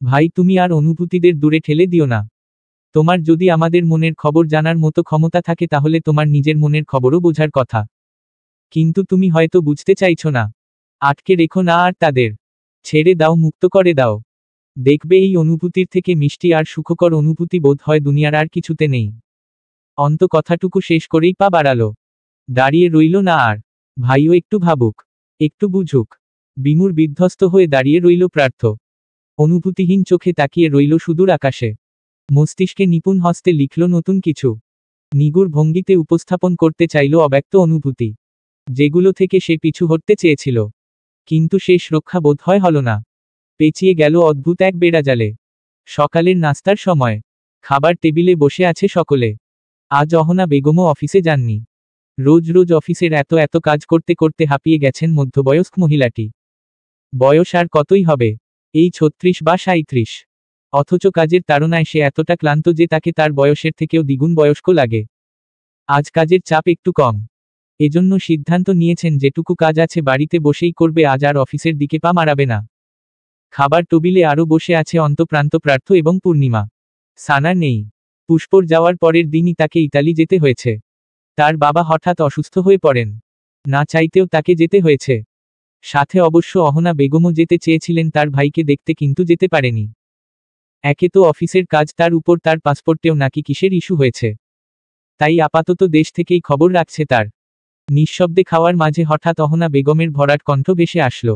ভাই তুমি আর অনুভূতিদের দূরে ঠেলে দিও না। তোমার যদি আমাদের মনের খবর জানার মতো ক্ষমতা থাকে, তাহলে তোমার নিজের মনের খবরও বোঝার কথা। কিন্তু তুমি হয়তো বুঝতে চাইছো না। আটকে রেখো না আর তাদের। ছেড়ে দাও, মুক্ত করে দাও। দেখবে এই অনুভূতির থেকে মিষ্টি আর সুখকর অনুভূতি বোধ হয় দুনিয়ার আর কিছুতে নেই। অন্ত কথাটুকু শেষ করেই পা বাড়ালো। দাঁড়িয়ে রইল না আর। ভাইও একটু ভাবুক, একটু বুঝুক। বিমূঢ় বিধ্বস্ত হয়ে দাঁড়িয়ে রইল প্রার্থ। অনুভূতিহীন চোখে তাকিয়ে রইল সুদূর আকাশে। মস্তিষ্কে নিপুণ হস্তে লিখল নতুন কিছু। নিগুড় ভঙ্গিতে উপস্থাপন করতে চাইল অব্যক্ত অনুভূতি, যেগুলো থেকে সে পিছু হটতে চেয়েছিল। কিন্তু শেষ রক্ষা বোধ হয় হল না। পেঁচিয়ে গেল অদ্ভুত এক বেড়াজালে। সকালের নাস্তার সময়। খাবার টেবিলে বসে আছে সকলে। আজ অহনা বেগমও অফিসে যাননি। রোজ রোজ অফিসের এত এত কাজ করতে করতে হাঁপিয়ে গেছেন মধ্যবয়স্ক মহিলাটি। বয়স আর কতই হবে, এই 36 বা 37। অথচ কাজের তাড়নায় সে এতটা ক্লান্ত যে তাকে তার বয়সের থেকেও দ্বিগুণ বয়স্ক লাগে। আজ কাজের চাপ একটু কম। এজন্য সিদ্ধান্ত নিয়েছেন যেটুকু কাজ আছে বাড়িতে বসেই করবে, আজ আর অফিসের দিকে পা মারাবে না। খাবার টেবিলে আরও বসে আছে অন্তপ্রান্ত প্রার্থ এবং পূর্ণিমা। সানা নেই। পুষ্পর যাওয়ার পরের দিনই তাকে ইতালি যেতে হয়েছে। তার বাবা হঠাৎ অসুস্থ হয়ে পড়েন। না চাইতেও তাকে যেতে হয়েছে। সাথে অবশ্য অহনা বেগমও যেতে চেয়েছিলেন তার ভাইকে দেখতে, কিন্তু যেতে পারেনি। একে তো অফিসের কাজ, তার উপর তার পাসপোর্টেও নাকি কিসের ইস্যু হয়েছে। তাই আপাতত দেশ থেকেই খবর রাখছে তার। নিঃশব্দে খাওয়ার মাঝে হঠাৎ অহনা বেগমের ভরাট কণ্ঠ ভেসে আসলো,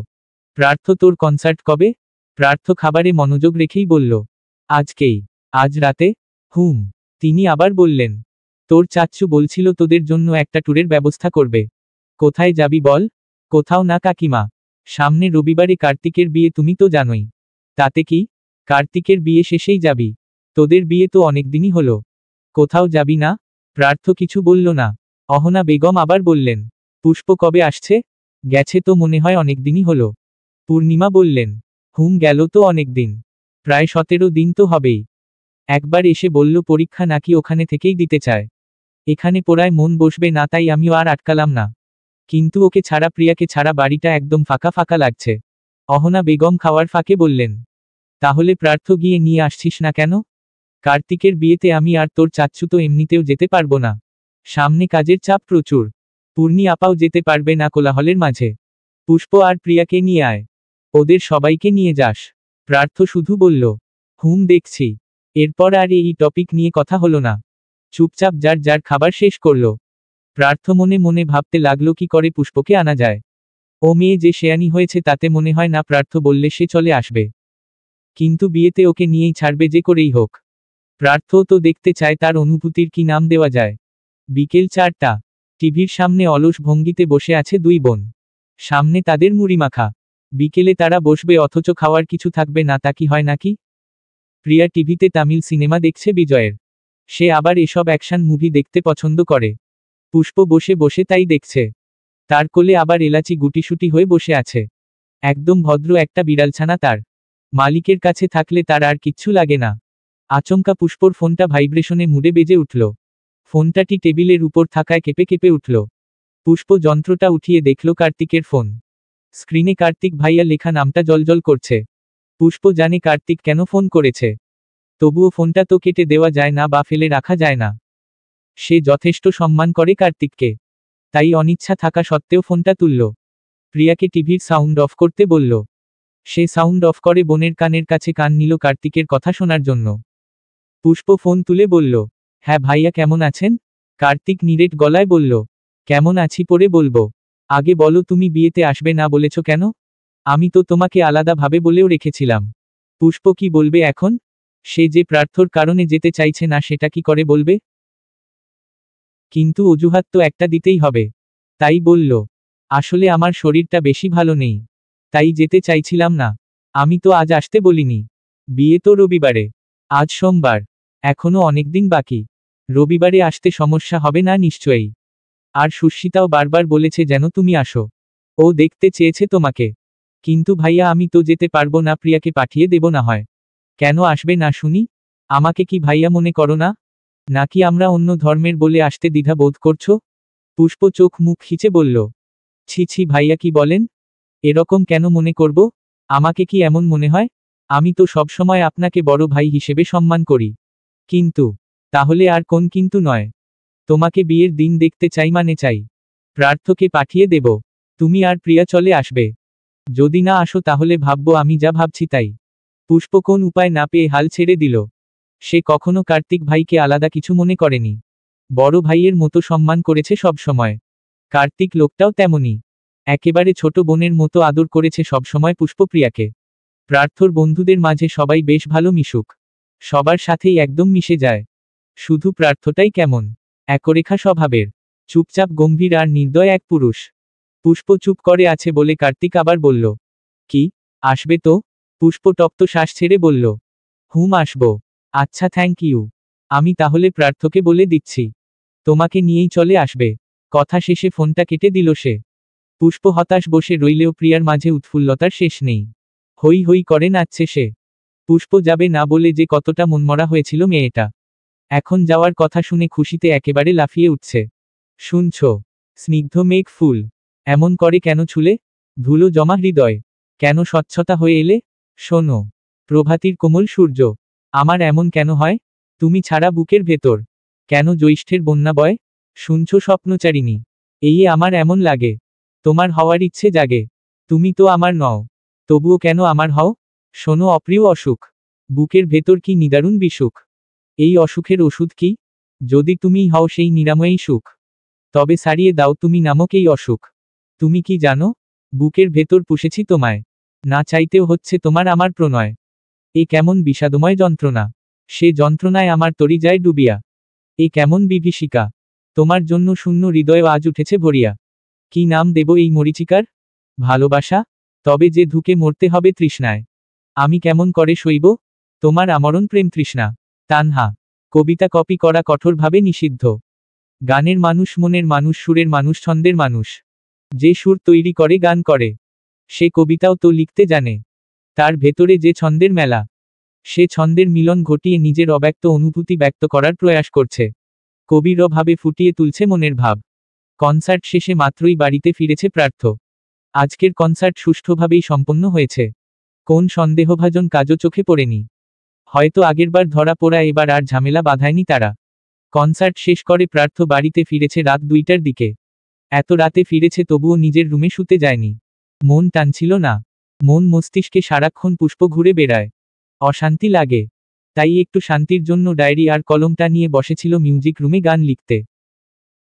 প্রার্থ তোর কনসার্ট কবে? প্রার্থ খাবারে মনোযোগ রেখেই বলল, আজকেই। আজ রাতে? তিনি আবার বললেন, তোর চাচ্চু বলছিল তোদের জন্য একটা ট্যুরের ব্যবস্থা করবে। কোথায় যাবি বল? কোথাও না কাকিমা। সামনে রবিবারে কার্তিকের বিয়ে, তুমি তো জানোই। তাতে কি? কার্তিকের বিয়ে শেষেই যাবি? তোদের বিয়ে তো অনেকদিনই হলো। কোথাও যাবি না? প্রার্থ কিছু বলল না। অহনা বেগম আবার বললেন, পুষ্প কবে আসছে? গেছে তো মনে হয় অনেকদিনই হলো। পূর্ণিমা বললেন, গেল তো অনেকদিন। প্রায় 17 দিন তো হবেই। একবার এসে বলল পরীক্ষা নাকি ওখানে থেকেই দিতে চায়। এখানে পড়ায় মন বসবে না, তাই আমিও আর আটকালাম না। কিন্তু ওকে ছাড়া, প্রিয়াকে ছাড়া বাড়িটা একদম ফাঁকা ফাঁকা লাগছে। অহনা বেগম খাওয়ার ফাঁকে বললেন, তাহলে প্রার্থ গিয়ে নিয়ে আসছিস না কেন? কার্তিকের বিয়েতে আমি আর তোর চাচ্চু তো এমনিতেও যেতে পারবো না। সামনে কাজের চাপ প্রচুর। পূর্ণি আপাও যেতে পারবে না কোলাহলের মাঝে। পুষ্প আর প্রিয়াকে নিয়ে আয়। ওদের সবাইকে নিয়ে যাস। প্রার্থ শুধু বলল, দেখছি। এরপর আর এই টপিক নিয়ে কথা হলো না। চুপচাপ যার যার খাবার শেষ করল। প্রার্থ মনে মনে ভাবতে লাগলো কি করে পুষ্পকে আনা যায়। ও মেয়ে যে শেয়ানি হয়েছে তাতে মনে হয় না প্রার্থ বললে সে চলে আসবে। কিন্তু বিয়েতে ওকে নিয়েই ছাড়বে যে করেই হোক। প্রার্থও তো দেখতে চায় তার অনুভূতির কি নাম দেওয়া যায়। বিকেল 4টা। টিভির সামনে অলস ভঙ্গিতে বসে আছে দুই বোন। সামনে তাদের মুড়ি মাখা। বিকেলে তারা বসবে অথচ খাওয়ার কিছু থাকবে না, তা কি হয় নাকি? প্রিয়া টিভিতে তামিল সিনেমা দেখছে বিজয়ের। সে আবার এসব অ্যাকশন মুভি দেখতে পছন্দ করে। পুষ্প বসে বসে তাই দেখছে। তার কোলে আবার এলাচি গুটিসুটি হয়ে বসে আছে। একদম ভদ্র একটা বিড়ালছানা তার। মালিকের কাছে থাকলে তার আর কিচ্ছু লাগে না। আচমকা পুষ্পর ফোনটা ভাইব্রেশনে মুডে বেজে উঠল। ফোনটাটি টেবিলের উপর থাকায় কেঁপে কেঁপে উঠল। পুষ্প যন্ত্রটা উঠিয়ে দেখল কার্তিকের ফোন। স্ক্রিনে কার্তিক ভাইয়া লেখা নামটা জলজল করছে। পুষ্প জানে কার্তিক কেন ফোন করেছে। তবুও ফোনটা তো কেটে দেওয়া যায় না বা ফেলে রাখা যায় না। সে যথেষ্ট সম্মান করে কার্তিককে। তাই অনিচ্ছা থাকা সত্ত্বেও ফোনটা তুলল। প্রিয়াকে টিভির সাউন্ড অফ করতে বলল। সে সাউন্ড অফ করে বোনের কানের কাছে কান নিল কার্তিকের কথা শোনার জন্য। পুষ্প ফোন তুলে বলল, হ্যাঁ ভাইয়া কেমন আছেন? কার্তিক নিরেট গলায় বলল, কেমন আছি পরে বলবো। আগে বলো তুমি বিয়েতে আসবে না বলেছ কেন? আমি তো তোমাকে আলাদাভাবে বলেও রেখেছিলাম। পুষ্প কি বলবে এখন? সে যে প্রার্থর কারণে যেতে চাইছে না সেটা কি করে বলবে? কিন্তু অজুহাত তো একটা দিতেই হবে। তাই বলল, আসলে আমার শরীরটা বেশি ভালো নেই। তাই যেতে চাইছিলাম না। আমি তো আজ আসতে বলিনি। বিয়ে তো রবিবারে। আজ সোমবার। এখনো অনেকদিন বাকি। রবিবারে আসতে সমস্যা হবে না নিশ্চয়ই। আর সুস্মিতাও বারবার বলেছে যেন তুমি আসো। ও দেখতে চেয়েছে তোমাকে। কিন্তু ভাইয়া আমি তো যেতে পারবো না, প্রিয়াকে পাঠিয়ে দেব না হয়। কেন আসবে না শুনি? আমাকে কি ভাইয়া মনে করো না? নাকি আমরা অন্য ধর্মের বলে আসতে দ্বিধা বোধ করছো? পুষ্প চোখ মুখ খিচে বলল, ছি ছি ভাইয়া কি বলেন? এরকম কেন মনে করব? আমাকে কি এমন মনে হয়? আমি তো সবসময় আপনাকে বড় ভাই হিসেবে সম্মান করি। কিন্তু তাহলে আর কোন কিন্তু নয়। তোমাকে বিয়ের দিন দেখতে চাই মানে চাই। প্রার্থকে পাঠিয়ে দেব। তুমি আর প্রিয়া চলে আসবে। যদি না আসো তাহলে ভাববো আমি যা ভাবছি তাই। পুষ্প কোন উপায় না পেয়ে হাল ছেড়ে দিল। সে কখনো কার্তিক ভাইকে আলাদা কিছু মনে করেনি। বড় ভাইয়ের মতো সম্মান করেছে সবসময়। কার্তিক লোকটাও তেমনই। একেবারে ছোট বোনের মতো আদর করেছে সবসময় পুষ্পপ্রিয়াকে। প্রার্থর বন্ধুদের মাঝে সবাই বেশ ভালো মিশুক। সবার সাথেই একদম মিশে যায়। শুধু প্রার্থটাই কেমন একরেখা স্বভাবের। চুপচাপ গম্ভীর আর নির্দয় এক পুরুষ। পুষ্প চুপ করে আছে বলে কার্তিক আবার বলল, কি আসবে তো? পুষ্প তপ্ত শ্বাস ছেড়ে বলল, আসবো। আচ্ছা থ্যাংক ইউ। আমি তাহলে প্রার্থকে বলে দিচ্ছি তোমাকে নিয়েই চলে আসবে। কথা শেষে ফোনটা কেটে দিল সে। পুষ্প হতাশ বসে রইলেও প্রিয়ার মাঝে উৎফুল্লতার শেষ নেই। হই হই করে নাচছে সে। পুষ্প যাবে না বলে যে কতটা মনমরা হয়েছিল মেয়েটা, এখন যাওয়ার কথা শুনে খুশিতে একেবারে লাফিয়ে উঠছে। শুনছ? স্নিগ্ধ মেঘ ফুল এমন করে কেন ছুলে? ধুলো জমা হৃদয় কেন স্বচ্ছতা হয়ে এলে? শোনো প্রভাতীর কোমল সূর্য, আমার এমন কেন হয়? তুমি ছাড়া বুকের ভেতর কেন জ্যৈষ্ঠের বন্যা বয়? শুনছ স্বপ্নচারিণী, এই আমার এমন লাগে। তোমার হওয়ার ইচ্ছে জাগে। তুমি তো আমার নও, তবুও কেন আমার হও? শোনো অপ্রিয় অসুখ, বুকের ভেতর কি নিদারুণ বিসুখ। এই অসুখের ওষুধ কি? যদি তুমিই হও সেই নিরাময়ী সুখ, তবে সারিয়ে দাও তুমি নামক এই অসুখ। তুমি কি জানো, বুকের ভেতর পুষেছি তোমায়, না চাইতেও হচ্ছে তোমার আমার প্রণয়। এ কেমন বিষাদময় যন্ত্রণা, সে যন্ত্রণায় আমার তরি যায় ডুবিয়া। এ কেমন বিভীষিকা, তোমার জন্য শূন্য হৃদয় আজ উঠেছে ভরিয়া। কি নাম দেব এই মরীচিকার? ভালোবাসা? তবে যে ধুকে মরতে হবে তৃষ্ণায়। আমি কেমন করে সইব তোমার আমরণ প্রেম তৃষ্ণা। তানহা। কবিতা কপি করা কঠোরভাবে নিষিদ্ধ। গানের মানুষ মনের মানুষ, সুরের মানুষ, ছন্দের মানুষ। যে সুর তৈরি করে গান করে, সে কবিতাও তো লিখতে জানে। তার ভেতরে যে ছন্দের মেলা, সে ছন্দের মিলন ঘটিয়ে নিজের অব্যক্ত অনুভূতি ব্যক্ত করার প্রয়াস করছে। কবির ভাবে ফুটিয়ে তুলছে মনের ভাব। কনসার্ট শেষে মাত্রই বাড়িতে ফিরেছে প্রার্থ। আজকের কনসার্ট সুষ্ঠুভাবেই সম্পন্ন হয়েছে। কোন সন্দেহভাজন কাজও চোখে পড়েনি। হয়তো আগেরবার ধরা পড়া এবার আর ঝামেলা বাঁধায়নি তারা। কনসার্ট শেষ করে প্রার্থ বাড়িতে ফিরেছে রাত 2টার দিকে। এত রাতে ফিরেছে তবুও নিজের রুমে শুতে যায়নি। মন টানছিল না। মন মস্তিষ্কে সারাক্ষণ পুষ্প ঘুরে বেড়ায়। অশান্তি লাগে। তাই একটু শান্তির জন্য ডায়েরি আর কলমটা নিয়ে বসেছিল মিউজিক রুমে গান লিখতে।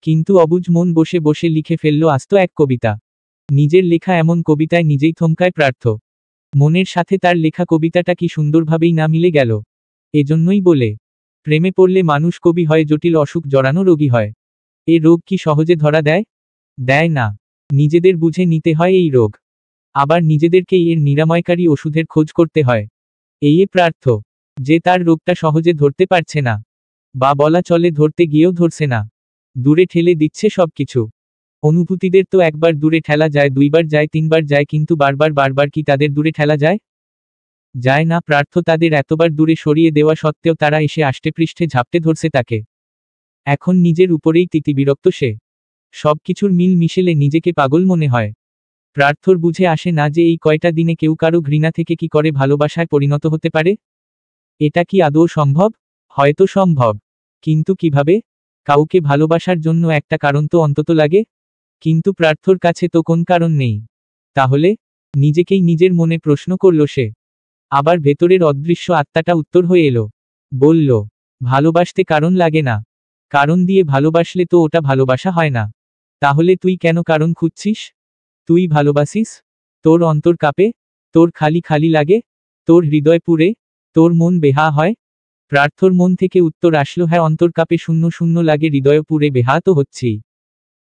কিন্তু অবুঝ মন বসে বসে লিখে ফেলল আস্ত এক কবিতা। নিজের লেখা এমন কবিতায় নিজেই থমকায় প্রার্থ। মনের সাথে তার লেখা কবিতাটা কি সুন্দরভাবেই না মিলে গেল। এজন্যই বলে, প্রেমে পড়লে মানুষ কবি হয়, জটিল অসুখ জড়ানো রোগী হয়। এ রোগ কি সহজে ধরা দেয়? দেয় না। নিজেদের বুঝে নিতে হয় এই রোগ। আবার নিজেদেরকেই এর নিরাময়কারী ওষুধের খোঁজ করতে হয়। এই প্রার্থ, যে তার রোগটা সহজে ধরতে পারছে না, বা বলা চলে ধরতে গিয়েও ধরছে না। দূরে ঠেলে দিচ্ছে সবকিছু। অনুভূতিদের তো একবার দূরে ঠেলা যায়, 2বার যায়, 3বার যায়, কিন্তু বারবার বারবার কি তাদের দূরে ঠেলা যায়? যায় না। প্রার্থ তাদের এতবার দূরে সরিয়ে দেওয়া সত্ত্বেও তারা এসে আষ্টেপৃষ্ঠে ঝাপটে ধরছে তাকে। এখন নিজের উপরেই তিতিবিরক্ত সে। সবকিছুর মিল মিশেলে নিজেকে পাগল মনে হয়। প্রার্থর বুঝে আসে না যে এই কয়টা দিনে কেউ কারো ঘৃণা থেকে কি করে ভালোবাসায় পরিণত হতে পারে। এটা কি আদৌ সম্ভব? হয়তো সম্ভব, কিন্তু কিভাবে? কাউকে ভালোবাসার জন্য একটা কারণ তো অন্তত লাগে। কিন্তু প্রার্থর কাছে তো কোন কারণ নেই। তাহলে? নিজেকেই নিজের মনে প্রশ্ন করল সে। আবার ভেতরের অদৃশ্য আত্মাটা উত্তর হয়ে এলো। বলল, ভালোবাসতে কারণ লাগে না। কারণ দিয়ে ভালোবাসলে তো ওটা ভালোবাসা হয় না। তাহলে তুই কেন কারণ খুঁজছিস? তুই ভালোবাসিস? তোর অন্তর কাঁপে? তোর খালি খালি লাগে? তোর হৃদয় পুড়ে? তোর মন বেহা হয়? প্রার্থর মন থেকে উত্তর আসলো, হ্যাঁ, অন্তর কাঁপে, শূন্য শূন্য লাগে, হৃদয় পুড়ে, বেহা তো হচ্ছেই।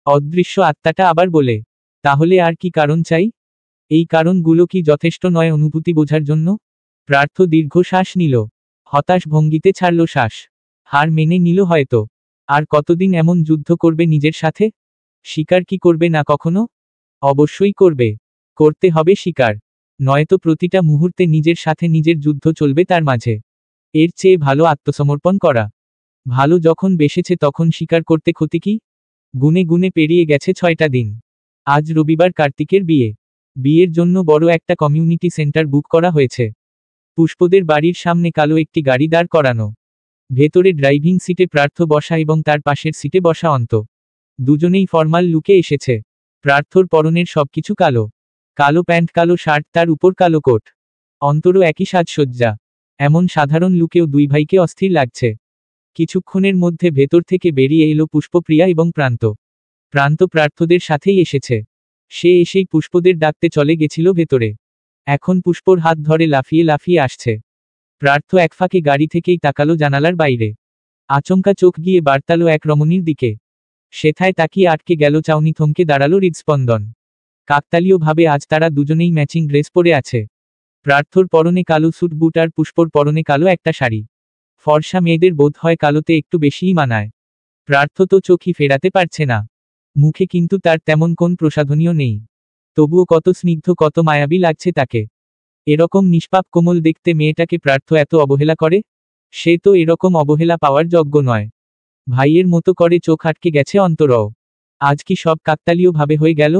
অদৃশ্য আত্মাটা আবার বলে, তাহলে আর কি কারণ চাই? এই কারণগুলো কি যথেষ্ট নয় অনুভূতি বোঝার জন্য? প্রার্থ দীর্ঘ শ্বাস নিল। হতাশ ভঙ্গিতে ছাড়ল শ্বাস। হার মেনে নিল হয়তো। আর কতদিন এমন যুদ্ধ করবে নিজের সাথে? স্বীকার কি করবে না কখনো? অবশ্যই করবে। করতে হবে স্বীকার। নয়তো প্রতিটা মুহূর্তে নিজের সাথে নিজের যুদ্ধ চলবে তার মাঝে। এর চেয়ে ভালো আত্মসমর্পণ করা। ভালো যখন বেসেছে তখন স্বীকার করতে ক্ষতি কি? গুনে গুনে পেরিয়ে গেছে 6টা দিন। আজ রবিবার কার্তিকের বিয়ে। বিয়ের জন্য বড় একটা কমিউনিটি সেন্টার বুক করা হয়েছে। পুষ্পদের বাড়ির সামনে কালো একটি গাড়ি দাঁড় করানো। ভেতরে ড্রাইভিং সিটে প্রার্থ বসা এবং তার পাশের সিটে বসা অন্ত। দুজনেই ফর্মাল লুকে এসেছে। প্রার্থর পরনের সবকিছু কালো। কালো প্যান্ট, কালো শার্ট, তার উপর কালো কোট। অন্তরও একই সাজসজ্জা। এমন সাধারণ লুকেও দুই ভাইকে অস্থির লাগছে। কিছুক্ষণের মধ্যে ভেতর থেকে বেরিয়ে এলো পুষ্পপ্রিয়া এবং প্রান্ত। প্রান্ত প্রার্থদের সাথেই এসেছে। সে এসেই পুষ্পদের ডাকতে চলে গেছিল ভেতরে। এখন পুষ্পর হাত ধরে লাফিয়ে লাফিয়ে আসছে। প্রার্থ এক ফাঁকে গাড়ি থেকেই তাকালো জানালার বাইরে। আচমকা চোখ গিয়ে বার্তালো এক রমণীর দিকে। সেথায় তাকিয়ে আটকে গেল চাউনি, থমকে দাঁড়ালো হৃদস্পন্দন। কাকতালীয়ভাবে আজ তারা দুজনেই ম্যাচিং ড্রেস পরে আছে। প্রার্থর পরনে কালো স্যুট বুট আর পুষ্পর পরনে কালো একটা শাড়ি। ফর্সা মেয়েদের বোধ হয় কালোতে একটু বেশিই মানায়। প্রার্থ তো চোখই ফেরাতে পারছে না। মুখে কিন্তু তার তেমন কোন প্রসাধনীয় নেই। তবুও কত স্নিগ্ধ, কত মায়াবী লাগছে তাকে। এরকম নিষ্পাপ কোমল দেখতে মেয়েটাকে প্রার্থ এত অবহেলা করে? সে তো এরকম অবহেলা পাওয়ার যোগ্য নয়। ভাইয়ের মতো করে চোখ আটকে গেছে অন্তরও। আজ কি সব কাকতালীয়ভাবে হয়ে গেল?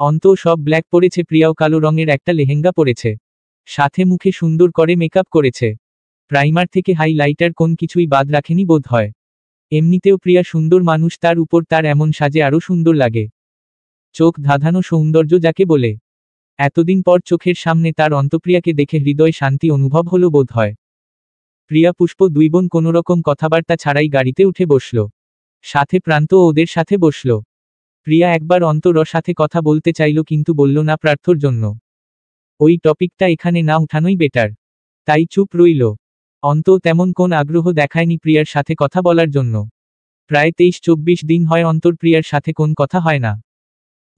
অন্তও সব ব্ল্যাক পরেছে, প্রিয়াও কালো রঙের একটা লেহেঙ্গা পরেছে। সাথে মুখে সুন্দর করে মেকআপ করেছে। প্রাইমার থেকে হাইলাইটার কোন কিছুই বাদ রাখেনি বোধ হয়। এমনিতেও প্রিয়া সুন্দর মানুষ, তার উপর তার এমন সাজে আরও সুন্দর লাগে। চোখ ধাঁধানো সৌন্দর্য যাকে বলে। এতদিন পর চোখের সামনে তার অন্তপ্রিয়াকে দেখে হৃদয় শান্তি অনুভব হলো বোধ হয়। প্রিয়া পুষ্প দুই বোন কোনোরকম কথাবার্তা ছাড়াই গাড়িতে উঠে বসল। সাথে প্রান্ত ওদের সাথে বসল। প্রিয়া একবার অন্তর সাথে কথা বলতে চাইল কিন্তু বলল না প্রার্থর জন্য। ওই টপিকটা এখানে না উঠানোই বেটার। তাই চুপ রইল। অন্ত তেমন কোন আগ্রহ দেখায়নি প্রিয়ার সাথে কথা বলার জন্য। প্রায় 23-24 দিন হয় অন্তর প্রিয়ার সাথে কোন কথা হয় না,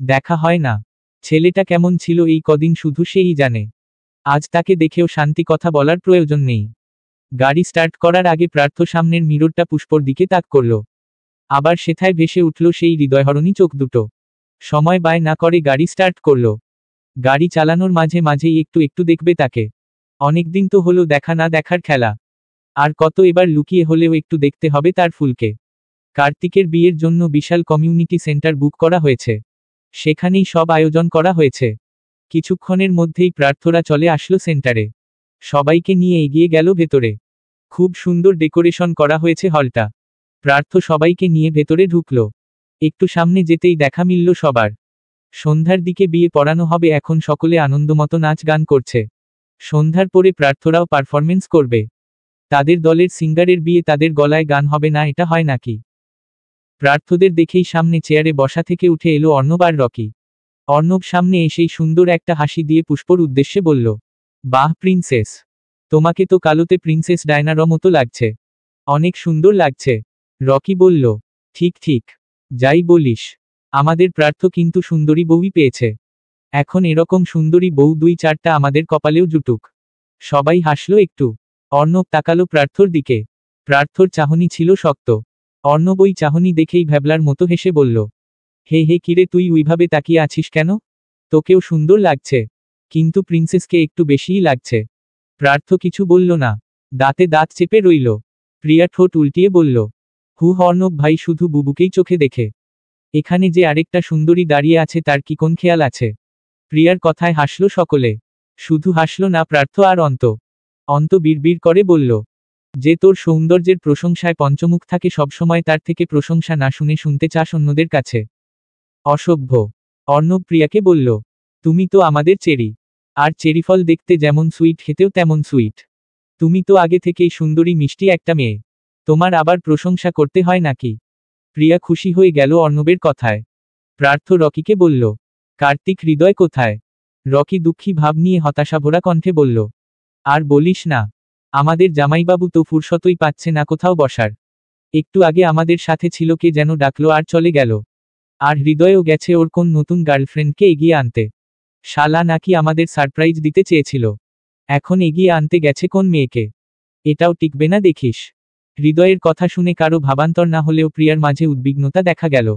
দেখা হয় না। ছেলেটা কেমন ছিল এই কদিন শুধু সেই জানে। আজ তাকে দেখেও শান্তি কথা বলার প্রয়োজন নেই। গাড়ি স্টার্ট করার আগে প্রার্থ সামনের মিররটা পুষ্পর দিকে তাক করল। আবার সেথায় ভেসে উঠল সেই হৃদয়হরণী চোখ দুটো। সময় ব্যয় না করে গাড়ি স্টার্ট করল। গাড়ি চালানোর মাঝে মাঝেই একটু একটু দেখবে তাকে। অনেকদিন তো হলো দেখা না দেখার খেলা। আর কত এবার লুকিয়ে হলেও একটু দেখতে হবে তার ফুলকে। কার্তিকের বিয়ের জন্য বিশাল কমিউনিটি সেন্টার বুক করা হয়েছে। সেখানেই সব আয়োজন করা হয়েছে। কিছুক্ষণের মধ্যেই প্রার্থরা চলে আসলো সেন্টারে। সবাইকে নিয়ে এগিয়ে গেল ভেতরে। খুব সুন্দর ডেকোরেশন করা হয়েছে হলটা। প্রার্থ সবাইকে নিয়ে ভেতরে ঢুকল। একটু সামনে যেতেই দেখা মিলল সবার। সন্ধ্যার দিকে বিয়ে পড়ানো হবে, এখন সকলে আনন্দমতো নাচ গান করছে। সন্ধ্যার পরে প্রার্থরাও পারফরমেন্স করবে। তাদের দলের সিঙ্গারের বিয়ে, তাদের গলায় গান হবে না, এটা হয় নাকি? প্রার্থদের দেখেই সামনে চেয়ারে বসা থেকে উঠে এলো অর্ণব আর রকি। অর্ণব সামনে এসেই সুন্দর একটা হাসি দিয়ে পুষ্পর উদ্দেশ্যে বলল, বাহ প্রিন্সেস, তোমাকে তো কালোতে প্রিন্সেস ডায়নার মতো লাগছে, অনেক সুন্দর লাগছে। রকি বলল, ঠিক ঠিক, যাই বলিস, আমাদের প্রার্থ কিন্তু সুন্দরী বউই পেয়েছে। এখন এরকম সুন্দরী বউ 2-4টা আমাদের কপালেও জুটুক। সবাই হাসলো একটু। অর্ণব তাকালো প্রার্থর দিকে। প্রার্থর চাহনি ছিল শক্ত। অর্ণব ওই চাহনি দেখেই ভ্যাবলার মতো হেসে বলল, হে হে, কিরে তুই ওইভাবে তাকিয়ে আছিস কেন? তোকেও সুন্দর লাগছে, কিন্তু প্রিন্সেসকে একটু বেশিই লাগছে। প্রার্থ কিছু বলল না, দাঁতে দাঁত চেপে রইল। প্রিয়া ঠোঁট উল্টিয়ে বলল, অর্ণব ভাই শুধু বুবুকেই চোখে দেখে, এখানে যে আরেকটা সুন্দরী দাঁড়িয়ে আছে তার কি কোন খেয়াল আছে? প্রিয়ার কথায় হাসল সকলে। শুধু হাসল না প্রার্থ আর অন্ত। অন্ত বিড়বিড় করে বলল, যে তোর সৌন্দর্যের প্রশংসায় পঞ্চমুখ থাকে, সবসময় তার থেকে প্রশংসা না শুনে শুনতে চাস অন্যদের কাছে। অসভ্য। অর্ণব প্রিয়াকে বলল, তুমি তো আমাদের চেরি, আর চেরি ফল দেখতে যেমন সুইট, খেতেও তেমন সুইট। তুমি তো আগে থেকেই সুন্দরী মিষ্টি একটা মেয়ে, তোমার আবার প্রশংসা করতে হয় নাকি? প্রিয়া খুশি হয়ে গেল অর্ণবের কথায়। প্রার্থ রকিকে বলল, কার্তিক, হৃদয় কোথায়? রকি দুঃখী ভাব নিয়ে হতাশাভরা কণ্ঠে বলল, আর বলিস না, আমাদের জামাইবাবু তো ফুরসতই পাচ্ছে না কোথাও বসার। একটু আগে আমাদের সাথে ছিল, কে যেন ডাকলো আর চলে গেল। আর হৃদয়ও গেছে ওর কোন নতুন গার্লফ্রেন্ডকে এগিয়ে আনতে। শালা নাকি আমাদের সারপ্রাইজ দিতে চেয়েছিল, এখন এগিয়ে আনতে গেছে কোন মেয়েকে। এটাও টিকবে না দেখিস। হৃদয়ের কথা শুনে কারো ভাবান্তর না হলেও প্রিয়ার মাঝে উদ্বিগ্নতা দেখা গেল।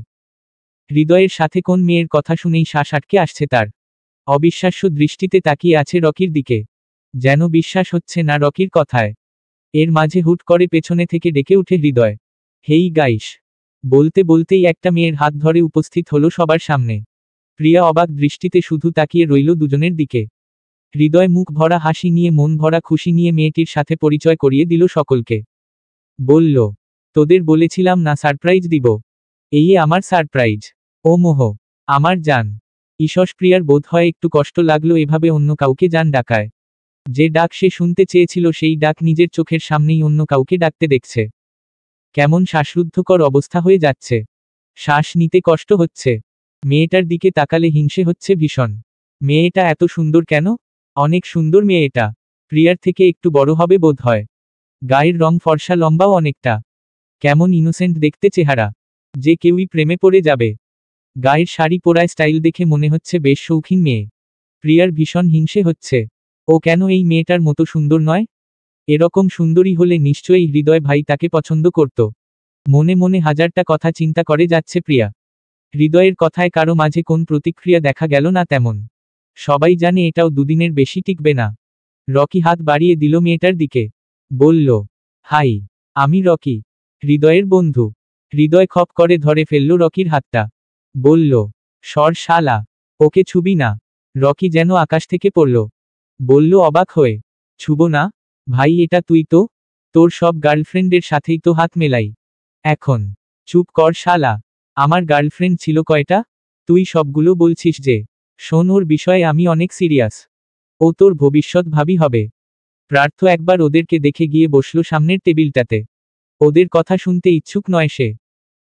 হৃদয়ের সাথে কোন মেয়ের কথা শুনেই শ্বাস আটকে আসছে তার। অবিশ্বাস্য দৃষ্টিতে তাকিয়ে আছে রকির দিকে, যেন বিশ্বাস হচ্ছে না রকির কথায়। এর মাঝে হুট করে পেছনে থেকে ডেকে উঠে হৃদয়, হেই গাইস। বলতে বলতেই একটা মেয়ের হাত ধরে উপস্থিত হলো সবার সামনে। প্রিয়া অবাক দৃষ্টিতে শুধু তাকিয়ে রইল দুজনের দিকে। হৃদয় মুখ ভরা হাসি নিয়ে, মন ভরা খুশি নিয়ে মেয়েটির সাথে পরিচয় করিয়ে দিল সকলকে। বলল, তোদের বলেছিলাম না সারপ্রাইজ দিব, এই আমার সারপ্রাইজ। ও মোহ, আমার জান। ঈষৎ প্রিয়ার বোধ হয় একটু কষ্ট লাগলো এভাবে অন্য কাউকে জান ডাকায়। যে ডাক সে শুনতে চেয়েছিল, সেই ডাক নিজের চোখের সামনেই অন্য কাউকে ডাকতে দেখছে। কেমন শ্বাসরুদ্ধকর অবস্থা হয়ে যাচ্ছে, শ্বাস নিতে কষ্ট হচ্ছে। মেয়েটার দিকে তাকালে হিংসে হচ্ছে ভীষণ। মেয়েটা এত সুন্দর কেন? অনেক সুন্দর মেয়েটা, প্রিয়ার থেকে একটু বড় হবে বোধ হয়। গায়ের রং ফর্সা, লম্বাও অনেকটা। কেমন ইনোসেন্ট দেখতে চেহারা, যে কেউই প্রেমে পড়ে যাবে। গায়ের শাড়ি পরায় স্টাইল দেখে মনে হচ্ছে বেশ শৌখিন মেয়ে। প্রিয়ার ভীষণ হিংসে হচ্ছে। ও কেন এই মেয়েটার মতো সুন্দর নয়? এরকম সুন্দরী হলে নিশ্চয়ই হৃদয় ভাই তাকে পছন্দ করত। মনে মনে হাজারটা কথা চিন্তা করে যাচ্ছে প্রিয়া। হৃদয়ের কথায় কারো মাঝে কোন প্রতিক্রিয়া দেখা গেল না তেমন। সবাই জানে এটাও দুদিনের বেশি টিকবে না। রকি হাত বাড়িয়ে দিল মেয়েটার দিকে, বলল, হাই, আমি রকি, হৃদয়ের বন্ধু। হৃদয় খপ করে ধরে ফেলল রকির হাতটা। বলল, সর শালা, ওকে ছুবি না। রকি যেন আকাশ থেকে পড়ল। বলল অবাক হয়ে, ছুব না? ভাই, এটা তুই তো, তোর সব গার্লফ্রেন্ডের সাথেই তো হাত মেলাই। এখন চুপ কর শালা। আমার গার্লফ্রেন্ড ছিল কয়টা? তুই সবগুলো বলছিস যে? শোন, ওর বিষয়ে আমি অনেক সিরিয়াস। ও তোর ভবিষ্যৎ ভাবি হবে। প্রার্থ একবার ওদেরকে দেখে গিয়ে বসল সামনের টেবিলটাতে। ওদের কথা শুনতে ইচ্ছুক নয় সে।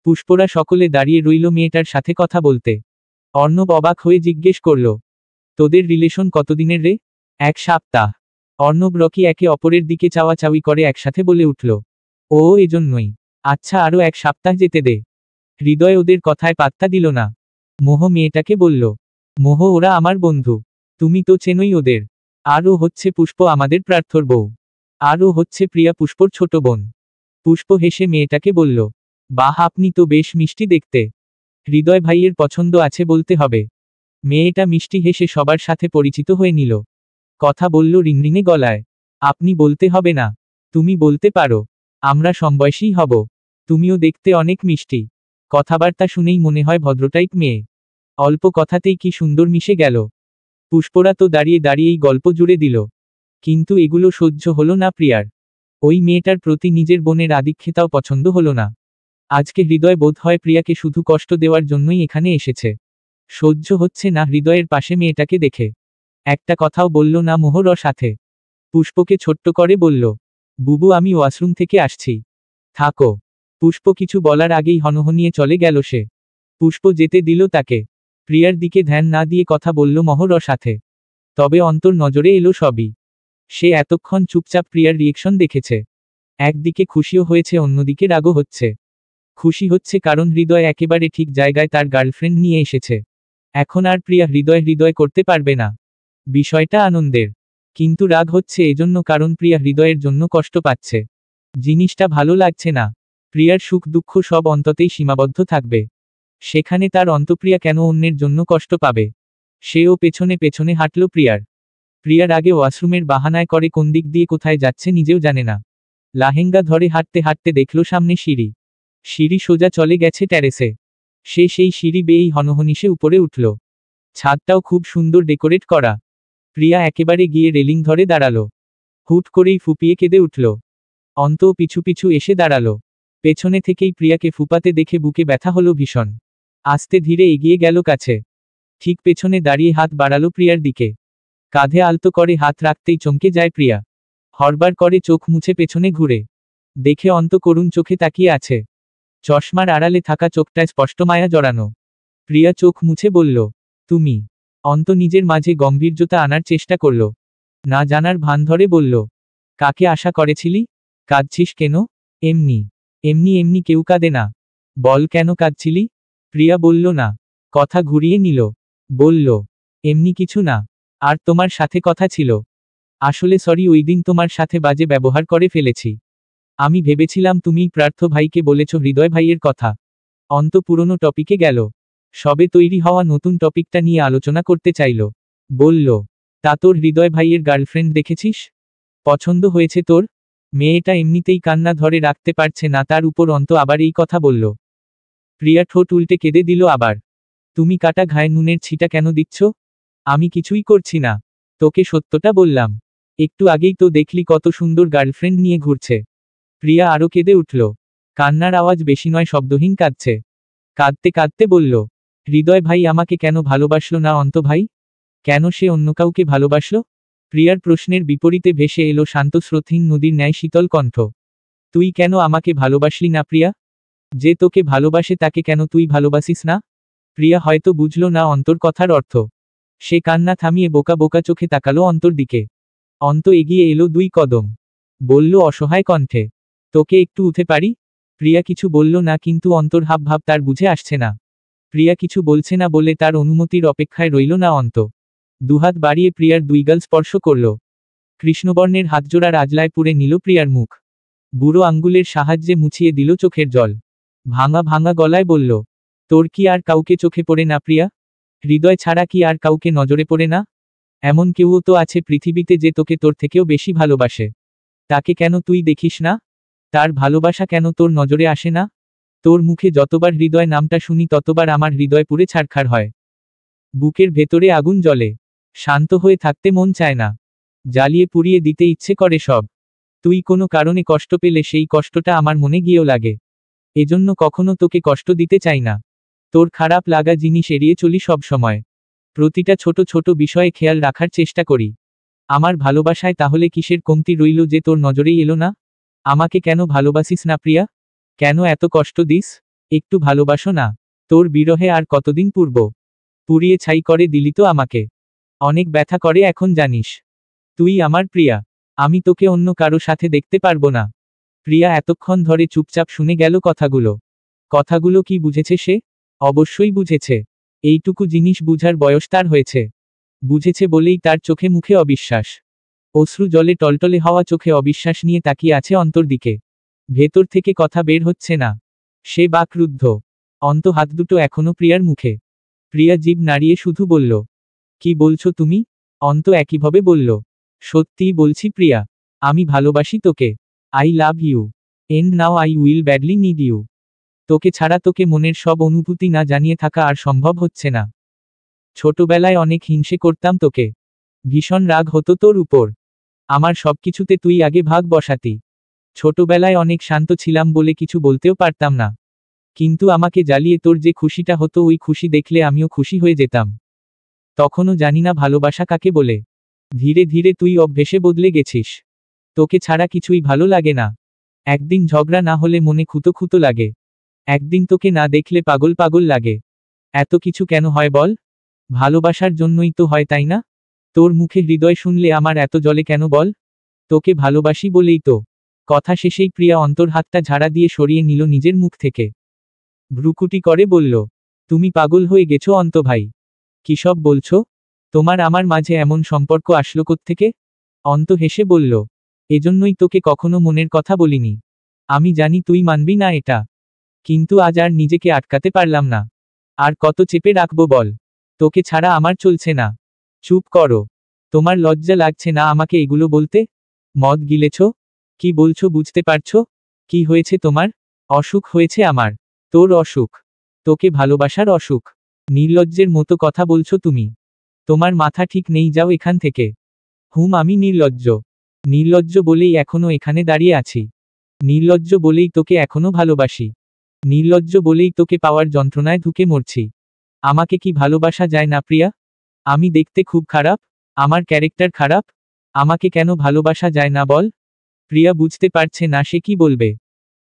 পুষ্পরা সকলে দাঁড়িয়ে রইল মেয়েটার সাথে কথা বলতে। অর্ণব অবাক হয়ে জিজ্ঞেস করল, তোদের রিলেশন কতদিনের রে? 1 সপ্তাহ। অর্ণব রকি একে অপরের দিকে চাওয়াচাওয়ি করে একসাথে বলে উঠল, ও এজন্যই। আচ্ছা, আরো 1 সপ্তাহ যেতে দে। হৃদয় ওদের কথায় পাত্তা দিল না। মোহ মেয়েটাকে বলল, মোহ, ওরা আমার বন্ধু, তুমি তো চেনোই ওদের। আর ও হচ্ছে পুষ্প, আমাদের প্রার্থর বউ। আর ও হচ্ছে প্রিয়া, পুষ্পর ছোট বোন। পুষ্প হেসে মেয়েটাকে বলল, বাহ, আপনি তো বেশ মিষ্টি দেখতে। হৃদয় ভাইয়ের পছন্দ আছে বলতে হবে। মেয়েটা মিষ্টি হেসে সবার সাথে পরিচিত হয়ে নিল। কথা বলল রিংরিঙে গলায়, আপনি বলতে হবে না, তুমি বলতে পারো। আমরা সমবয়সী হব। তুমিও দেখতে অনেক মিষ্টি। কথাবার্তা শুনেই মনে হয় ভদ্রটাইপ মেয়ে। অল্প কথাতেই কি সুন্দর মিশে গেল। পুষ্পরা তো দাঁড়িয়ে দাঁড়িয়েই গল্প জুড়ে দিল। কিন্তু এগুলো সহ্য হলো না প্রিয়ার। ওই মেয়েটার প্রতি নিজের বোনের আদিক্ষেতাও পছন্দ হলো না। আজকে হৃদয় বোধ হয় প্রিয়াকে শুধু কষ্ট দেওয়ার জন্যই এখানে এসেছে। সহ্য হচ্ছে না হৃদয়ের পাশে মেয়েটাকে দেখে। একটা কথাও বলল না মোহর সাথে। পুষ্পকে ছোট্ট করে বলল, বুবু আমি ওয়াশরুম থেকে আসছি, থাকো। পুষ্প কিছু বলার আগেই হনহনিয়ে চলে গেল সে। পুষ্প যেতে দিল তাকে। প্রিয়ার দিকে ধ্যান না দিয়ে কথা বলল মোহর সাথে। তবে অন্তর নজরে এলো সবই। সে এতক্ষণ চুপচাপ প্রিয়ার রিয়েকশন দেখেছে। একদিকে খুশিও হয়েছে, অন্যদিকে রাগও হচ্ছে। খুশি হচ্ছে কারণ হৃদয় একেবারে ঠিক জায়গায় তার গার্লফ্রেন্ড নিয়ে এসেছে। এখন আর প্রিয়া হৃদয় হৃদয় করতে পারবে না। বিষয়টা আনন্দের। কিন্তু রাগ হচ্ছে এজন্য কারণ প্রিয়া হৃদয়ের জন্য কষ্ট পাচ্ছে। জিনিসটা ভালো লাগছে না। প্রিয়ার সুখ দুঃখ সব অন্ততেই সীমাবদ্ধ থাকবে। সেখানে তার অন্তপ্রিয়া কেন অন্যের জন্য কষ্ট পাবে? সেও পেছনে পেছনে হাঁটল প্রিয়ার। প্রিয়ার আগে ওয়াশরুমের বাহানায় করে কোন দিক দিয়ে কোথায় যাচ্ছে নিজেও জানে না। লাহেঙ্গা ধরে হাঁটতে হাঁটতে দেখল সামনে সিঁড়ি। সিঁড়ি সোজা চলে গেছে টেরেসে। সে সেই সিঁড়ি বেয়েই হনহনিশে উপরে উঠল। ছাদটাও খুব সুন্দর ডেকোরেট করা। প্রিয়া একেবারে গিয়ে রেলিং ধরে দাঁড়ালো। হুট করেই ফুপিয়ে কেঁদে উঠল। অন্তও পিছু পিছু এসে দাঁড়ালো। পেছনে থেকেই প্রিয়াকে ফুপাতে দেখে বুকে ব্যথা হলো ভীষণ। আস্তে ধীরে এগিয়ে গেল কাছে। ঠিক পেছনে দাঁড়িয়ে হাত বাড়ালো প্রিয়ার দিকে। কাঁধে আলতো করে হাত রাখতেই চমকে যায় প্রিয়া। হরবার করে চোখ মুছে পেছনে ঘুরে দেখে অন্ত করুণ চোখে তাকিয়ে আছে। চশমার আড়ালে থাকা চোখটায় স্পষ্ট মায়া জড়ানো। প্রিয়া চোখ মুছে বলল, তুমি? অন্ত নিজের মাঝে গম্ভীর্যতা আনার চেষ্টা করল। না জানার ভান ধরে বলল, কাকে আশা করেছিলি? কাঁদছিস কেন? এমনি এমনি এমনি কেউ কাঁদে না। বল কেন কাঁদছিলি? প্রিয়া বলল না। কথা ঘুরিয়ে নিল। বলল, এমনি কিছু না। আর তোমার সাথে কথা ছিল। আসলে সরি, ওই দিন তোমার সাথে বাজে ব্যবহার করে ফেলেছি। আমি ভেবেছিলাম তুমি প্রার্থ ভাইকে বলেছ হৃদয় ভাইয়ের কথা। অন্ত পুরনো টপিকে গেল। সবে তৈরি হওয়া নতুন টপিকটা নিয়ে আলোচনা করতে চাইল। বলল, তা তোর হৃদয় ভাইয়ের গার্লফ্রেন্ড দেখেছিস? পছন্দ হয়েছে তোর? মেয়েটা এমনিতেই কান্না ধরে রাখতে পারছে না, তার উপর অন্ত আবার এই কথা বলল। প্রিয়া ঠোঁট উল্টে কেঁদে দিল আবার। তুমি কাটা ঘায়ে নুনের ছিটা কেন দিচ্ছ? আমি কিছুই করছি না। তোকে সত্যটা বললাম। একটু আগেই তো দেখলি কত সুন্দর গার্লফ্রেন্ড নিয়ে ঘুরছে। প্রিয়া আরো কেঁদে উঠল। কান্নার আওয়াজ বেশি নয়, শব্দহীন কাঁদছে। কাঁদতে কাঁদতে বলল, হৃদয় ভাই আমাকে কেন ভালোবাসলো না অন্ত ভাই? কেন সে অন্য কাউকে ভালোবাসল? প্রিয়ার প্রশ্নের বিপরীতে ভেসে এলো শান্ত স্রোতহীন নদীর ন্যায় শীতল কণ্ঠ। তুই কেন আমাকে ভালোবাসলি না প্রিয়া? যে তোকে ভালোবাসে তাকে কেন তুই ভালোবাসিস না? প্রিয়া হয়তো বুঝল না অন্তর কথার অর্থ। সে কান্না থামিয়ে বোকা বোকা চোখে তাকালো অন্তর দিকে। অন্ত এগিয়ে এলো 2 কদম। বলল অসহায় কণ্ঠে, তোকে একটু উঠে পারি? প্রিয়া কিছু বলল না, কিন্তু অন্তর হাবভাব তার বুঝে আসছে না। প্রিয়া কিছু বলছে না বলে তার অনুমতির অপেক্ষায় রইল না অন্ত। দুহাত বাড়িয়ে প্রিয়ার 2 গাল স্পর্শ করল। কৃষ্ণবর্ণের হাতজোড়ার আজলায় পুড়ে নিল প্রিয়ার মুখ। বুড়ো আঙ্গুলের সাহায্যে মুছিয়ে দিল চোখের জল। ভাঙা ভাঙা গলায় বলল, তোর কি আর কাউকে চোখে পড়ে না প্রিয়া? হৃদয় ছাড়া কি আর কাউকে নজরে পড়ে না? এমন কেউও তো আছে পৃথিবীতে যে তোকে তোর থেকেও বেশি ভালোবাসে। তাকে কেন তুই দেখিস না? তার ভালোবাসা কেন তোর নজরে আসে না? তোর মুখে যতবার হৃদয় নামটা শুনি ততবার আমার হৃদয় পুড়ে ছারখার হয়। বুকের ভেতরে আগুন জ্বলে। শান্ত হয়ে থাকতে মন চায় না। জ্বালিয়ে পুড়িয়ে দিতে ইচ্ছে করে সব। তুই কোনো কারণে কষ্ট পেলে সেই কষ্টটা আমার মনে গিয়েও লাগে। এজন্য কখনো তোকে কষ্ট দিতে চাই না। তোর খারাপ লাগা জিনিস এড়িয়ে চলি সব সময়। প্রতিটা ছোট ছোট বিষয়ে খেয়াল রাখার চেষ্টা করি। আমার ভালোবাসায় তাহলে কিসের কমতি রইল যে তোর নজরেই এলো না? আমাকে কেন ভালোবাসিস না প্রিয়া? কেন এত কষ্ট দিস? একটু ভালোবাসো না। তোর বিরহে আর কতদিন পুরব? পুড়িয়ে ছাই করে দিলি তো আমাকে। অনেক ব্যথা করে এখন জানিস। তুই আমার প্রিয়া। আমি তোকে অন্য কারো সাথে দেখতে পারবো না। প্রিয়া এতক্ষণ ধরে চুপচাপ শুনে গেল কথাগুলো। কথাগুলো কি বুঝেছে সে? অবশ্যই বুঝেছে। এইটুকু জিনিস বুঝার বয়স তার হয়েছে। বুঝেছে বলেই তার চোখে মুখে অবিশ্বাস। অশ্রু জলে টলটলে হওয়া চোখে অবিশ্বাস নিয়ে তাকিয়ে আছে অন্তর দিকে। ভেতর থেকে কথা বের হচ্ছে না। সে বাকরুদ্ধ। অন্ত হাত দুটো এখনো প্রিয়ার মুখে। প্রিয়া জিভ নাড়িয়ে শুধু বলল, কি বলছো তুমি? অন্ত একইভাবে বলল, সত্যিই বলছি প্রিয়া। আমি ভালোবাসি তোকে। I love you. And now I will badly need you. তোকে ছাড়া তোকে মনের সব অনুভূতি না জানিয়ে থাকা আর সম্ভব হচ্ছে না। ছোটবেলায় অনেক হিংসে করতাম তোকে। ভীষণ রাগ হতো তোর উপর। আমার সবকিছুতে তুই আগে ভাগ বসাতি। ছোটবেলায় অনেক শান্ত ছিলাম বলে কিছু বলতেও পারতাম না। কিন্তু আমাকে জ্বালিয়ে তোর যে খুশিটা হতো ওই খুশি দেখলে আমিও খুশি হয়ে যেতাম। তখনও জানি না ভালোবাসা কাকে বলে। ধীরে ধীরে তুই অভ্যেসে বদলে গেছিস। তোকে ছাড়া কিছুই ভালো লাগে না। একদিন ঝগড়া না হলে মনে খুঁতো খুঁতো লাগে। একদিন তোকে না দেখলে পাগল পাগল লাগে। এত কিছু কেন হয় বল? ভালোবাসার জন্যই তো হয়, তাই না? তোর মুখে হৃদয় শুনলে আমার এত জ্বলে কেন বল? তোকে ভালোবাসি বলেই তো। কথা শেষেই প্রিয়া অন্তর হাতটা ঝাড়া দিয়ে সরিয়ে নিল নিজের মুখ থেকে। ভ্রুকুটি করে বলল, তুমি পাগল হয়ে গেছো অন্ত ভাই। কি সব বলছো? তোমার আমার মাঝে এমন সম্পর্ক আসলো কোত্থেকে? অন্ত হেসে বলল, এজন্যই তোকে কখনো মনের কথা বলিনি। আমি জানি তুই মানবি না এটা। কিন্তু আজ আর নিজেকে আটকাতে পারলাম না। আর কত চেপে রাখবো বল? তোকে ছাড়া আমার চলছে না। চুপ করো। তোমার লজ্জা লাগছে না আমাকে এগুলো বলতে? মদ গিলেছ? কি বলছো বুঝতে পারছো? কি হয়েছে তোমার? অসুখ হয়েছে আমার। তোর অসুখ? তোকে ভালোবাসার অসুখ? নির্লজ্জের মতো কথা বলছো তুমি। তোমার মাথা ঠিক নেই, যাও এখান থেকে। আমি নির্লজ্জ? নির্লজ্জ বলেই এখনো এখানে দাঁড়িয়ে আছি। নির্লজ্জ বলেই তোকে এখনো ভালোবাসি। নির্লজ্জ বলেই তোকে পাওয়ার যন্ত্রণায় ধুকে মরছি। আমাকে কি ভালোবাসা যায় না প্রিয়া? আমি দেখতে খুব খারাপ? আমার ক্যারেক্টার খারাপ? আমাকে কেন ভালোবাসা যায় না বল? প্রিয়া বুঝতে পারছে না সে কি বলবে।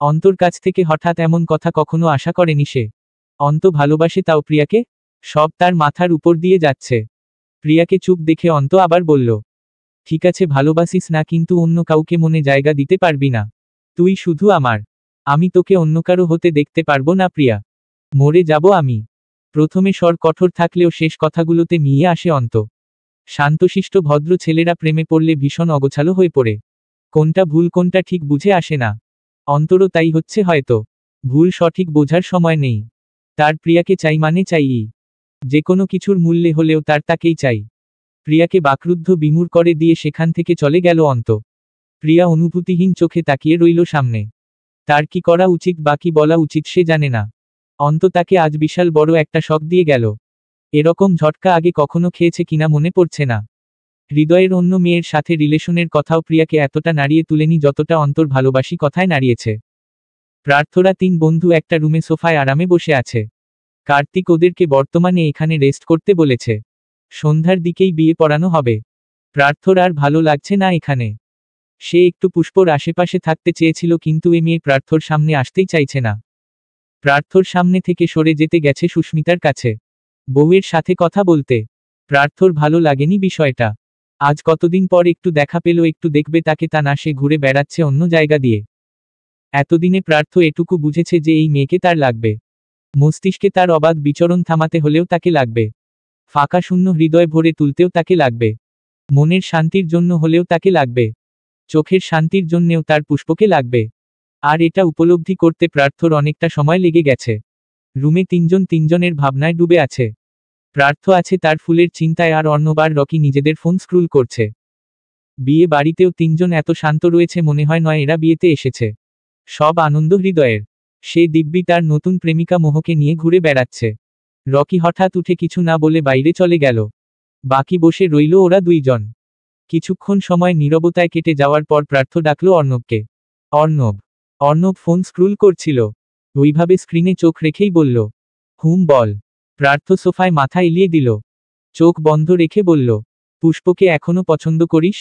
অন্তর কাছ থেকে হঠাৎ এমন কথা কখনো আশা করেনি সে। অন্ত ভালোবাসে তাও প্রিয়াকে? সব তার মাথার উপর দিয়ে যাচ্ছে। প্রিয়াকে চুপ দেখে অন্ত আবার বলল, ঠিক আছে ভালোবাসিস না, কিন্তু অন্য কাউকে মনে জায়গা দিতে পারবি না। তুই শুধু আমার। আমি তোকে অন্য কারো হতে দেখতে পারবো না প্রিয়া। মরে যাব আমি। প্রথমে স্বর কঠোর থাকলেও শেষ কথাগুলোতে মিয়ে আসে অন্ত। শান্তশিষ্ট ভদ্র ছেলেরা প্রেমে পড়লে ভীষণ অগোছালো হয়ে পড়ে। কোনটা ভুল কোনটা ঠিক বুঝে আসে না। অন্তরও তাই হচ্ছে হয়তো। ভুল সঠিক বোঝার সময় নেই তার। প্রিয়াকে চাই মানে চাইই। যে কোনো কিছুর মূল্যে হলেও তার তাকেই চাই। প্রিয়াকে বাকরুদ্ধ বিমূঢ় করে দিয়ে সেখান থেকে চলে গেল অন্ত। প্রিয়া অনুভূতিহীন চোখে তাকিয়ে রইল সামনে। তার কি করা উচিত বা কি বলা উচিত সে জানে না। অন্ত তাকে আজ বিশাল বড় একটা শক দিয়ে গেল। এরকম ঝটকা আগে কখনো খেয়েছে কিনা মনে পড়ছে না। হৃদয়ের অন্য মেয়ের সাথে রিলেশনের কথাও প্রিয়াকে এতটা নাড়িয়ে তুলেনি যতটা অন্তর ভালোবাসি কথায় নাড়িয়েছে। প্রার্থরা 3 বন্ধু একটা রুমে সোফায় আরামে বসে আছে। কার্তিক ওদেরকে বর্তমানে এখানে রেস্ট করতে বলেছে। সন্ধ্যার দিকেই বিয়ে পড়ানো হবে। প্রার্থর আর ভালো লাগছে না এখানে। সে একটু পুষ্পর আশেপাশে থাকতে চেয়েছিল, কিন্তু এ মেয়ে প্রার্থর সামনে আসতেই চাইছে না। প্রার্থর সামনে থেকে সরে যেতে গেছে সুস্মিতার কাছে বউয়ের সাথে কথা বলতে। প্রার্থর ভালো লাগেনি বিষয়টা। আজ কতদিন পর একটু দেখা পেল, একটু দেখবে তাকে, তা না সে ঘুরে বেড়াচ্ছে অন্য জায়গা দিয়ে। এতদিনে প্রার্থ এটুকু বুঝেছে যে এই মেয়েকে তার লাগবে। মস্তিষ্কে তার অবাধ বিচরণ থামাতে হলেও তাকে লাগবে। ফাঁকা শূন্য হৃদয় ভরে তুলতেও তাকে লাগবে। মনের শান্তির জন্য হলেও তাকে লাগবে। চোখের শান্তির জন্যেও তার পুষ্পকে লাগবে। আর এটা উপলব্ধি করতে প্রার্থর অনেকটা সময় লেগে গেছে। রুমে 3 জন 3 জনের ভাবনায় ডুবে আছে। প্রার্থ আছে তার ফুলের চিন্তায়, আর অন্যবার রকি নিজেদের ফোন স্ক্রুল করছে। বিয়ে বাড়িতেও 3 জন এত শান্ত রয়েছে, মনে হয় নয় এরা বিয়েতে এসেছে। সব আনন্দ হৃদয়ের। সে দিব্যি তার নতুন প্রেমিকা মোহকে নিয়ে ঘুরে বেড়াচ্ছে। রকি হঠাৎ উঠে কিছু না বলে বাইরে চলে গেল। বাকি বসে রইল ওরা 2 জন। কিছুক্ষণ সময় নীরবতায় কেটে যাওয়ার পর প্রার্থ ডাকল অর্ণবকে। অর্ণব। অর্ণব ফোন স্ক্রুল করছিল। ওইভাবে স্ক্রিনে চোখ রেখেই বলল, বল। প্রার্থ সোফায় মাথা এলিয়ে দিল। চোখ বন্ধ রেখে বলল, পুষ্পকে এখনো পছন্দ করিস?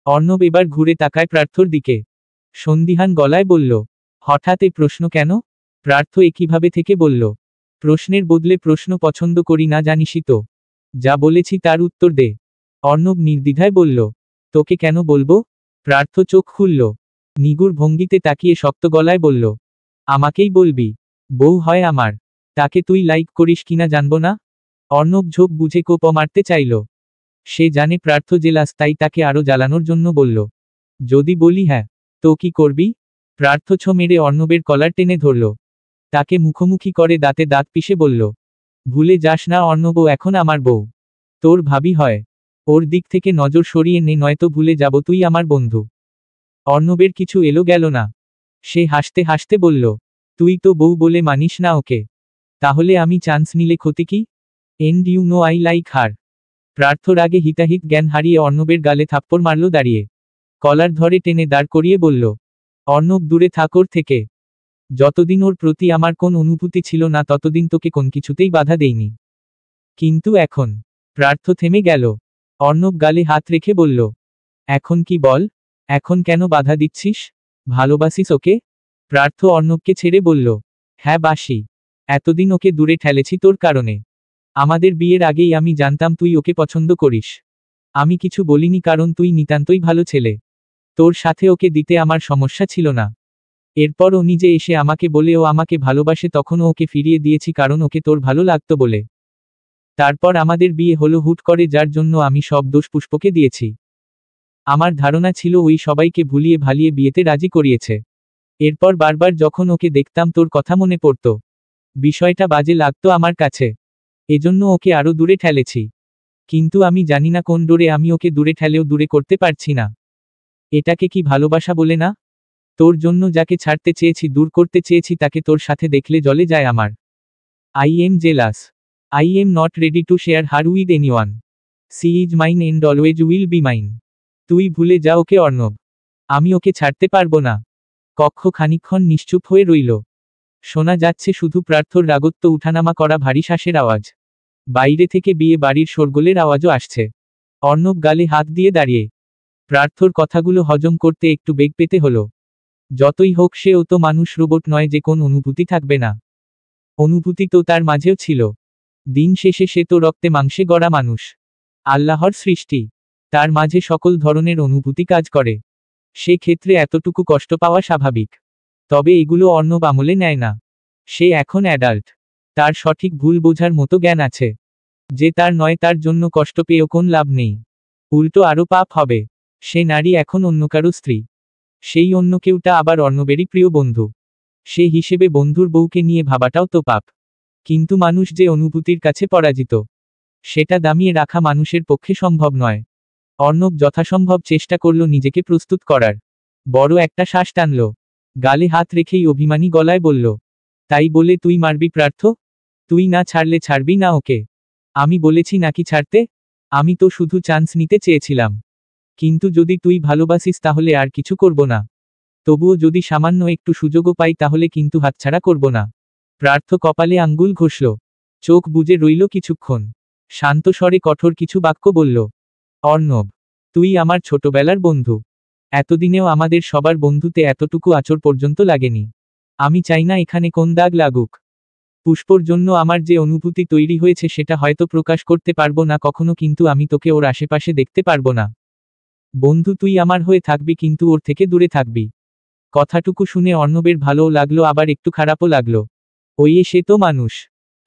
অর্ণব এবার ঘুরে তাকায় প্রার্থর দিকে। সন্দিহান গলায় বলল, হঠাৎ এ প্রশ্ন কেন? প্রার্থ একইভাবে থেকে বলল, প্রশ্নের বদলে প্রশ্ন পছন্দ করি না জানিসই তো। যা বলেছি তার উত্তর দে। অর্ণব নির্দ্বিধায় বলল, তোকে কেন বলবো? প্রার্থ চোখ খুলল। নিগুড় ভঙ্গিতে তাকিয়ে শক্ত গলায় বলল, আমাকেই বলবি। বউ হয় আমার। তাকে তুই লাইক করিস কিনা জানবো না? অর্ণব ঝোঁক বুঝে কোপ মারতে চাইল। সে জানে প্রার্থ জেলাস, তাই তাকে আরো জ্বালানোর জন্য বলল, যদি বলি হ্যাঁ, তো কি করবি? প্রার্থ ছো মেরে অর্ণবের কলার টেনে ধরল। তাকে মুখোমুখি করে দাঁতে দাঁত পিষে বলল, ভুলে যাস না অর্ণব, ও এখন আমার বউ। তোর ভাবি হয়। ওর দিক থেকে নজর সরিয়ে নে, নয়তো ভুলে যাব তুই আমার বন্ধু। অর্ণবের কিছু এলো গেল না। সে হাসতে হাসতে বলল, তুই তো বউ বলে মানিস না ওকে। তাহলে আমি চান্স নিলে ক্ষতি কি? And you know I like her. প্রার্থর আগে হিতাহিত জ্ঞান হারিয়ে অর্ণবের গালে থাপ্পড় মারল দাঁড়িয়ে। কলার ধরে টেনে দাঁড় করিয়ে বলল, অর্ণব দূরে থাক ওর থেকে। যতদিন ওর প্রতি আমার কোন অনুভূতি ছিল না ততদিন তোকে কোন কিছুতেই বাধা দেইনি। কিন্তু এখন। প্রার্থ থেমে গেল। অর্ণব গালে হাত রেখে বলল, এখন কি বল? এখন কেন বাধা দিচ্ছিস? ভালোবাসিস ওকে? প্রার্থ অর্ণবকে ছেড়ে বলল, হ্যাঁ বাসি। এতদিন ওকে দূরে ঠেলেছি তোর কারণে। আমাদের বিয়ের আগেই আমি জানতাম তুই ওকে পছন্দ করিস। আমি কিছু বলিনি কারণ তুই নিতান্তই ভালো ছেলে। তোর সাথে ওকে দিতে আমার সমস্যা ছিল না। এরপর ও নিজে এসে আমাকে বলে ও আমাকে ভালোবাসে, তখনও ওকে ফিরিয়ে দিয়েছি কারণ ওকে তোর ভালো লাগতো বলে। তারপর আমাদের বিয়ে হলো হুট করে, যার জন্য আমি সব দোষ পুষ্পকে দিয়েছি। আমার ধারণা ছিল ওই সবাইকে ভুলিয়ে ভালিয়ে বিয়েতে রাজি করিয়েছে। এরপর বারবার যখন ওকে দেখতাম তোর কথা মনে পড়তো। বিষয়টা বাজে লাগতো আমার কাছে। এজন্য ওকে আরো দূরে ঠেলেছি। কিন্তু আমি জানি না কোন ডোরে আমি ওকে দূরে ঠেলেও দূরে করতে পারছি না। এটাকে কি ভালোবাসা বলে না? তোর জন্য যাকে ছাড়তে চেয়েছি, দূর করতে চেয়েছি, তাকে তোর সাথে দেখলে জ্বলে যায় আমার। I am jealous. I am not ready to share her with anyone. She is mine and always will be mine. তুই ভুলে যা ওকে অর্ণব। আমি ওকে ছাড়তে পারবো না। কক্ষ খানিকক্ষণ নিশ্চুপ হয়ে রইল। শোনা যাচ্ছে শুধু প্রার্থর রাগত্ব উঠানামা করা ভারী শ্বাসের আওয়াজ। বাইরে থেকে বিয়ে বাড়ির শোরগোলের আওয়াজও আসছে। অর্ণব গালে হাত দিয়ে দাঁড়িয়ে। প্রার্থর কথাগুলো হজম করতে একটু বেগ পেতে হলো। যতই হোক সে ও তো মানুষ, রোবট নয় যে কোন অনুভূতি থাকবে না। অনুভূতি তো তার মাঝেও ছিল। দিন শেষে সে তো রক্তে মাংসে গড়া মানুষ। আল্লাহর সৃষ্টি। তার মাঝে সকল ধরনের অনুভূতি কাজ করে। সে ক্ষেত্রে এতটুকু কষ্ট পাওয়া স্বাভাবিক। তবে এগুলো অর্ণব আমলে নেয় না। সে এখন অ্যাডাল্ট। তার সঠিক ভুল বোঝার মতো জ্ঞান আছে। যে তার নয় তার জন্য কষ্ট পেয়েও কোন লাভ নেই। উল্টো আরও পাপ হবে। সে নারী এখন অন্য কারো স্ত্রী। সেই অন্য কেউটা আবার অর্ণবেরই প্রিয় বন্ধু। সে হিসেবে বন্ধুর বউকে নিয়ে ভাবাটাও তো পাপ। কিন্তু মানুষ যে অনুভূতির কাছে পরাজিত, সেটা দামিয়ে রাখা মানুষের পক্ষে সম্ভব নয়। অর্ণব যথাসম্ভব চেষ্টা করল নিজেকে প্রস্তুত করার। বড় একটা শ্বাস টানল। গালে হাত রেখেই অভিমানী গলায় বলল, তাই বলে তুই মারবি প্রার্থ? তুই না ছাড়লে ছাড়বি না ওকে? আমি বলেছি নাকি ছাড়তে? আমি তো শুধু চান্স নিতে চেয়েছিলাম। কিন্তু যদি তুই ভালোবাসিস তাহলে আর কিছু করব না। তবুও যদি সামান্য একটু সুযোগও পাই তাহলে কিন্তু হাতছাড়া করব না। প্রার্থ কপালে আঙ্গুল ঘষল। চোখ বুজে রইল কিছুক্ষণ। শান্ত স্বরে কঠোর কিছু বাক্য বলল, অর্ণব, তুই আমার ছোটবেলার বন্ধু। এতদিনেও আমাদের সবার বন্ধুতে এতটুকু আঁচড় পর্যন্ত লাগেনি। আমি চাই না এখানে কোন দাগ লাগুক। পুষ্পর জন্য আমার যে অনুভূতি তৈরি হয়েছে সেটা হয়তো প্রকাশ করতে পারবো না কখনো, কিন্তু আমি তোকে ওর আশেপাশে দেখতে পারবো না। বন্ধু তুই আমার হয়ে থাকবি, কিন্তু ওর থেকে দূরে থাকবি। কথাটুকু শুনে অর্ণবের ভালোও লাগলো আবার একটু খারাপও লাগলো। ওই সে তো মানুষ।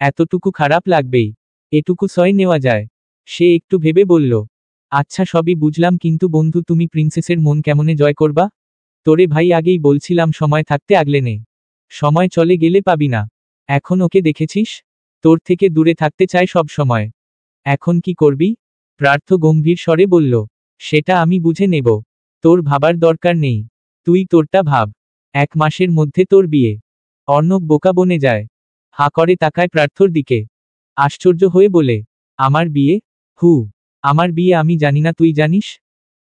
এতটুকু খারাপ লাগবেই। এটুকু সয় নেওয়া যায়। সে একটু ভেবে বলল, আচ্ছা সবই বুঝলাম, কিন্তু বন্ধু তুমি প্রিন্সেসের মন কেমনে জয় করবা? তোরে ভাই আগেই বলছিলাম সময় থাকতে আগলে নে। সময় চলে গেলে পাবি না। এখন ওকে দেখেছিস? তোর থেকে দূরে থাকতে চায় সব সময়। এখন কি করবি? প্রার্থ গম্ভীর স্বরে বলল, সেটা আমি বুঝে নেব। তোর ভাবার দরকার নেই। তুই তোরটা ভাব। 1 মাসের মধ্যে তোর বিয়ে। অর্ণব বোকা বনে যায়। হাঁ করে তাকায় প্রার্থর দিকে। আশ্চর্য হয়ে বলে, আমার বিয়ে? হু, আমার বিয়ে আমি জানি না, তুই জানিস?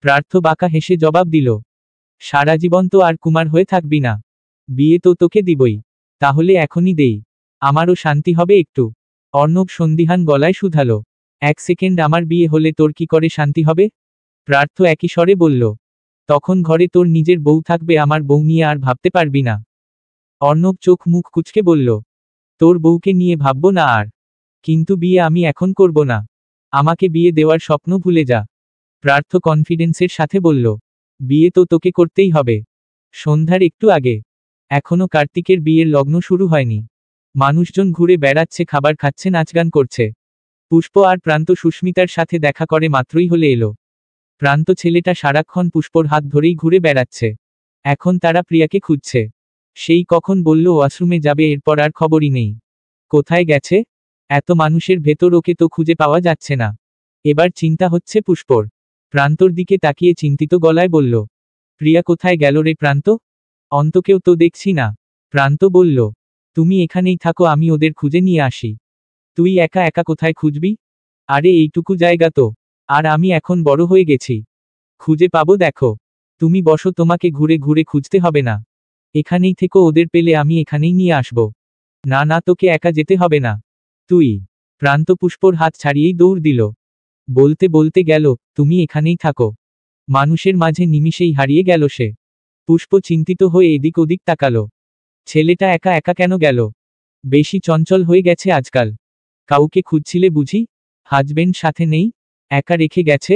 প্রার্থ বাঁকা হেসে জবাব দিল, সারা জীবন তো আর কুমার হয়ে থাকবি না। বিয়ে তো তোকে দিবই। তাহলে এখনই দেই। আমারও শান্তি হবে একটু। অর্ণব সন্দিহান গলায় শুধালো, 1 সেকেন্ড, আমার বিয়ে হলে তোর কি করে শান্তি হবে? প্রার্থ একই স্বরে বলল, তখন ঘরে তোর নিজের বউ থাকবে, আমার বউ নিয়ে আর ভাবতে পারবি না। অর্ণব চোখ মুখ কুঁচকে বলল, তোর বউকে নিয়ে ভাববো না আর। কিন্তু বিয়ে আমি এখন করব না। আমাকে বিয়ে দেওয়ার স্বপ্ন ভুলে যা। প্রার্থ কনফিডেন্সের সাথে বলল, বিয়ে তো তোকে করতেই হবে। সন্ধ্যার একটু আগে। এখনো কার্তিকের বিয়ের লগ্ন শুরু হয়নি। মানুষজন ঘুরে বেড়াচ্ছে, খাবার খাচ্ছে, নাচগান করছে। পুষ্প আর প্রান্ত সুস্মিতার সাথে দেখা করে মাত্রই হলে এলো। প্রান্ত ছেলেটা সারাক্ষণ পুষ্পর হাত ধরেই ঘুরে বেড়াচ্ছে। এখন তারা প্রিয়াকে খুঁজছে। সেই কখন বলল ওয়াশরুমে যাবে, এরপর আর খবরই নেই। কোথায় গেছে? এত মানুষের ভেতর ওকে তো খুঁজে পাওয়া যাচ্ছে না। এবার চিন্তা হচ্ছে পুষ্পর। প্রান্তর দিকে তাকিয়ে চিন্তিত গলায় বলল, প্রিয়া কোথায় গেল রে প্রান্ত? অন্তকেও তো দেখছি না। প্রান্ত বলল, তুমি এখানেই থাকো, আমি ওদের খুঁজে নিয়ে আসি। তুই একা একা কোথায় খুঁজবি? আরে এইটুকু জায়গা তো। আর আমি এখন বড় হয়ে গেছি। খুঁজে পাবো দেখো। তুমি বসো, তোমাকে ঘুরে ঘুরে খুঁজতে হবে না। এখানেই থেকো, ওদের পেলে আমি এখানেই নিয়ে আসব। না না, তোকে একা যেতে হবে না। তুই। প্রান্ত পুষ্পর হাত ছাড়িয়েই দৌড় দিল। বলতে বলতে গেল, তুমি এখানেই থাকো। মানুষের মাঝে নিমিষেই হারিয়ে গেল সে। পুষ্প চিন্তিত হয়ে এদিক ওদিক তাকালো। ছেলেটা একা একা কেন গেল? বেশি চঞ্চল হয়ে গেছে আজকাল। কাউকে খুঁজছিলে বুঝি? হাজবেন্ড সাথে নেই? একা রেখে গেছে?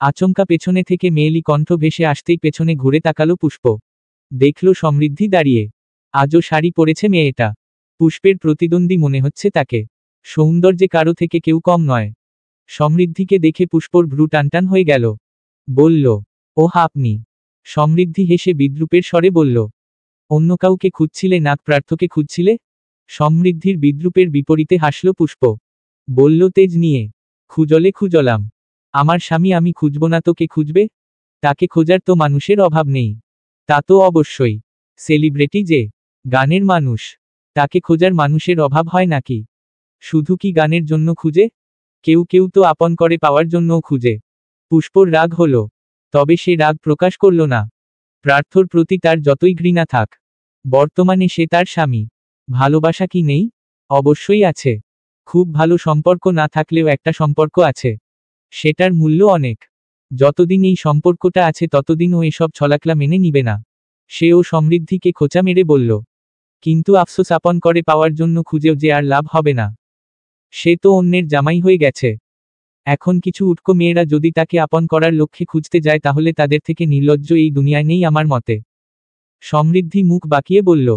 আচমকা পেছনে থেকে মেয়েলি কণ্ঠ ভেসে আসতেই পেছনে ঘুরে তাকালো পুষ্প। দেখল সমৃদ্ধি দাঁড়িয়ে। আজও শাড়ি পরেছে মেয়েটা। পুষ্পের প্রতিদ্বন্দ্বী মনে হচ্ছে তাকে। সৌন্দর্যে কারো থেকে কেউ কম নয়। সমৃদ্ধিকে দেখে পুষ্পর ভ্রু টানটান হয়ে গেল। বলল, ওহ আপনি? সমৃদ্ধি হেসে বিদ্রূপের স্বরে বলল, অন্য কাউকে খুঁজছিলে না, প্রার্থকে খুঁজছিলে? সমৃদ্ধির বিদ্রূপের বিপরীতে হাসল পুষ্প। বলল তেজ নিয়ে, খুঁজলে খুঁজলাম। আমার স্বামী আমি খুঁজব না তো কে খুঁজবে? তাকে খোঁজার তো মানুষের অভাব নেই। তা তো অবশ্যই। সেলিব্রিটি যে গানের মানুষ, তাকে খোঁজার মানুষের অভাব হয় নাকি? শুধু কি গানের জন্য খুঁজে? কেউ কেউ তো আপন করে পাওয়ার জন্যও খুঁজে। পুষ্পর রাগ হলো, তবে সে রাগ প্রকাশ করল না। প্রার্থর প্রতি তার যতই ঘৃণা থাক, বর্তমানে সে তার স্বামী। ভালোবাসা কি নেই? অবশ্যই আছে। খুব ভালো সম্পর্ক না থাকলেও একটা সম্পর্ক আছে। সেটার মূল্য অনেক। যতদিন এই সম্পর্কটা আছে ততদিন ও এসব ছলাকলা মেনে নিবে না। সেও সমৃদ্ধিকে খোঁচা মেরে বলল, কিন্তু আফসোস আপন করে পাওয়ার জন্য খুঁজেও যে আর লাভ হবে না। সে তো অন্যের জামাই হয়ে গেছে। এখন কিছু উটকো মেয়েরা যদি তাকে আপন করার লক্ষ্যে খুঁজতে যায় তাহলে তাদের থেকে নির্লজ্জ এই দুনিয়ায় নেই আমার মতে। সমৃদ্ধি মুখ বাঁকিয়ে বলল,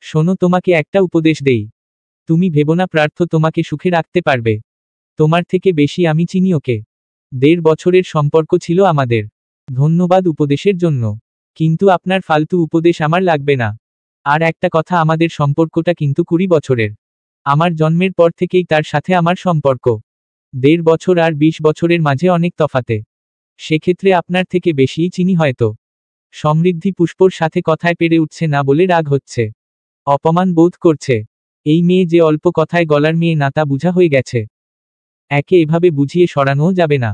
শোনো তোমাকে একটা উপদেশ দেই। তুমি ভেবো না প্রার্থ তোমাকে সুখে রাখতে পারবে। তোমার থেকে বেশি আমি চিনি ওকে। 1.5 বছরের সম্পর্ক ছিল আমাদের। ধন্যবাদ উপদেশের জন্য, কিন্তু আপনার ফালতু উপদেশ আমার লাগবে না। আর একটা কথা, আমাদের সম্পর্কটা কিন্তু 20 বছরের। আমার জন্মের পর থেকেই তার সাথে আমার সম্পর্ক। 1.5 বছর আর 20 বছরের মাঝে অনেক তফাতে। সেক্ষেত্রে আপনার থেকে বেশিই চিনি হয়তো। সমৃদ্ধি পুষ্পর সাথে কথায় পেরে উঠছে না বলে রাগ হচ্ছে। অপমান বোধ করছে। এই মেয়ে যে অল্প কথায় গলার মেয়ে না তা বুঝা হয়ে গেছে। একে এভাবে বুঝিয়ে সরানোও যাবে না।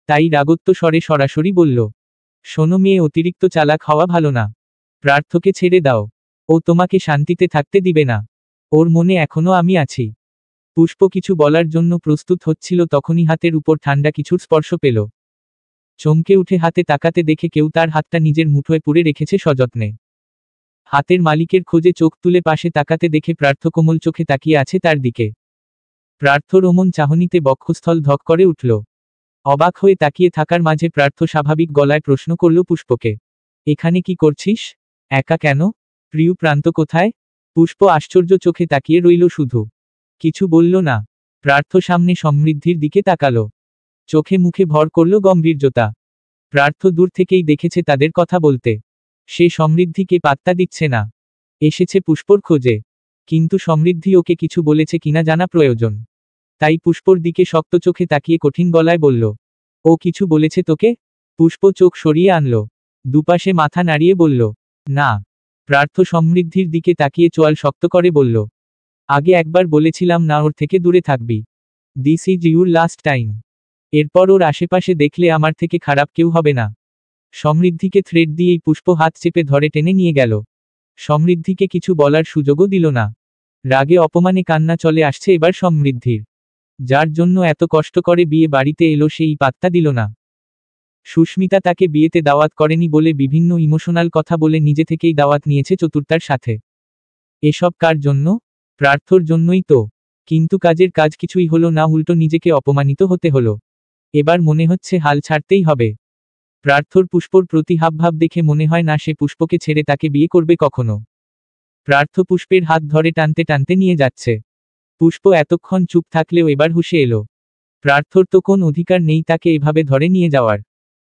তাই রাগত্ব স্বরে সরাসরি বলল, শোনো মেয়ে, অতিরিক্ত চালাক হওয়া ভালো না। প্রার্থকে ছেড়ে দাও। ও তোমাকে শান্তিতে থাকতে দিবে না। ওর মনে এখনো আমি আছি। পুষ্প কিছু বলার জন্য প্রস্তুত হচ্ছিল তখনই হাতের উপর ঠান্ডা কিছুর স্পর্শ পেল। চমকে উঠে হাতে তাকাতে দেখে কেউ তার হাতটা নিজের মুঠোয় পুরে রেখেছে সযত্নে। হাতের মালিকের খোঁজে চোখ তুলে পাশে তাকাতে দেখে প্রার্থ কোমল চোখে তাকিয়ে আছে তার দিকে। প্রার্থর অমন চাহনিতে বক্ষস্থল ধক করে উঠল। অবাক হয়ে তাকিয়ে থাকার মাঝে প্রার্থ স্বাভাবিক গলায় প্রশ্ন করল পুষ্পকে, এখানে কি করছিস? একা কেন? প্রিয় প্রান্ত কোথায়? পুষ্প আশ্চর্য চোখে তাকিয়ে রইল শুধু। কিছু বলল না। প্রার্থ সামনে সমৃদ্ধির দিকে তাকালো। চোখে মুখে ভর করল গম্ভীর্যতা। প্রার্থ দূর থেকেই দেখেছে তাদের কথা বলতে। সে সমৃদ্ধিকে পাত্তা দিচ্ছে না। এসেছে পুষ্পর খোঁজে। কিন্তু সমৃদ্ধি ওকে কিছু বলেছে কিনা জানা প্রয়োজন। তাই পুষ্পর দিকে শক্ত চোখে তাকিয়ে কঠিন গলায় বলল, ও কিছু বলেছে তোকে? পুষ্প চোখ সরিয়ে আনল। দুপাশে মাথা নাড়িয়ে বলল, না। প্রার্থ সমৃদ্ধির দিকে তাকিয়ে চোয়াল শক্ত করে বলল, আগে একবার বলেছিলাম না ওর থেকে দূরে থাকবি। This is your last time. এরপর ওর আশেপাশে দেখলে আমার থেকে খারাপ কেউ হবে না। সমৃদ্ধিকে থ্রেড দিয়েই পুষ্প হাত চেপে ধরে টেনে নিয়ে গেল। সমৃদ্ধিকে কিছু বলার সুযোগও দিল না। রাগে অপমানে কান্না চলে আসছে এবার সমৃদ্ধির। যার জন্য এত কষ্ট করে বিয়ে বাড়িতে এলো সেই পাত্তা দিল না। সুস্মিতা তাকে বিয়েতে দাওয়াত করেনি বলে বিভিন্ন ইমোশনাল কথা বলে নিজে থেকেই দাওয়াত নিয়েছে চতুর্থার সাথে। এসব কার জন্য? প্রার্থর জন্যই তো। কিন্তু কাজের কাজ কিছুই হলো না, উল্টো নিজেকে অপমানিত হতে হলো। এবার মনে হচ্ছে হাল ছাড়তেই হবে। প্রার্থর পুষ্পর প্রতি হাবভাব দেখে মনে হয় না সে পুষ্পকে ছেড়ে তাকে বিয়ে করবে কখনো। প্রার্থ পুষ্পের হাত ধরে টানতে টানতে নিয়ে যাচ্ছে। পুষ্প এতক্ষণ চুপ থাকলেও এবার হুঁশে এলো। প্রার্থর তো কোন অধিকার নেই তাকে এভাবে ধরে নিয়ে যাওয়ার।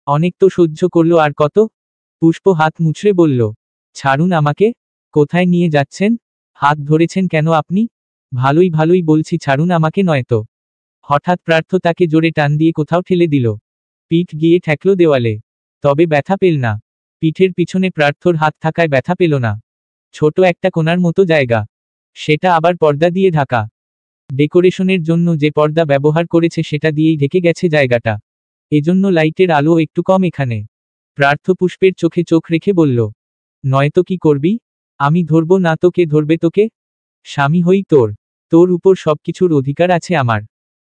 অনেক তো সহ্য করলো, আর কত? পুষ্প হাত মুছড়ে বলল, ছাড়ুন আমাকে। কোথায় নিয়ে যাচ্ছেন? হাত ধরেছেন কেন আপনি? ভালোই ভালোই বলছি, ছাড়ুন আমাকে নয়তো। হঠাৎ প্রার্থ তাকে জোরে টান দিয়ে কোথাও ঠেলে দিল। পিঠ গিয়ে ঠেকল দেওয়ালে। তবে ব্যথা পেল না। পিঠের পিছনে প্রার্থর হাত থাকায় ব্যথা পেল না। ছোট একটা কোণার মতো জায়গা। সেটা আবার পর্দা দিয়ে ঢাকা। ডেকোরেশনের জন্য যে পর্দা ব্যবহার করেছে সেটা দিয়েই ঢেকে গেছে জায়গাটা। এজন্য লাইটের আলো একটু কম এখানে। প্রার্থ পুষ্পের চোখে চোখ রেখে বলল, নয়তো কি করবি? আমি ধরব না তো কে ধরবে তোকে? স্বামী হই তোর। তোর উপর সবকিছুর অধিকার আছে আমার।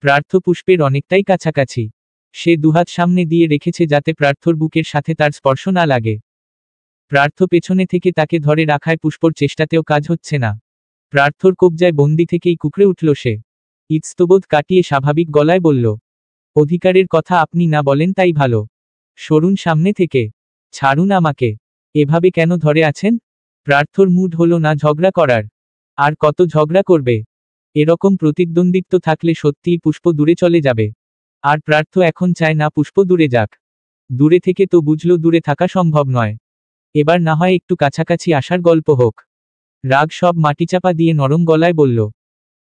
প্রার্থ পুষ্পের অনেকটাই কাছাকাছি। সে দুহাত সামনে দিয়ে রেখেছে যাতে প্রার্থর বুকের সাথে তার স্পর্শ না লাগে। প্রার্থ পেছনে থেকে তাকে ধরে রাখায় পুষ্পর চেষ্টাতেও কাজ হচ্ছে না। প্রার্থর কবজায় বন্দি থেকেই কুকড়ে উঠল সে। ইতস্তবোধ কাটিয়ে স্বাভাবিক গলায় বলল, অধিকারের কথা আপনি না বলেন তাই ভালো। সরুন সামনে থেকে। ছাড়ুন আমাকে। এভাবে কেন ধরে আছেন? প্রার্থর মুড হলো না ঝগড়া করার। আর কত ঝগড়া করবে? এরকম প্রতিদ্বন্দ্বিত্ব থাকলে সত্যিই পুষ্প দূরে চলে যাবে। আর প্রার্থ এখন চায় না পুষ্প দূরে যাক। দূরে থেকে তো বুঝলো দূরে থাকা সম্ভব নয়। এবার না হয় একটু কাছাকাছি আসার গল্প হোক। রাগ সব মাটিচাপা দিয়ে নরম গলায় বলল,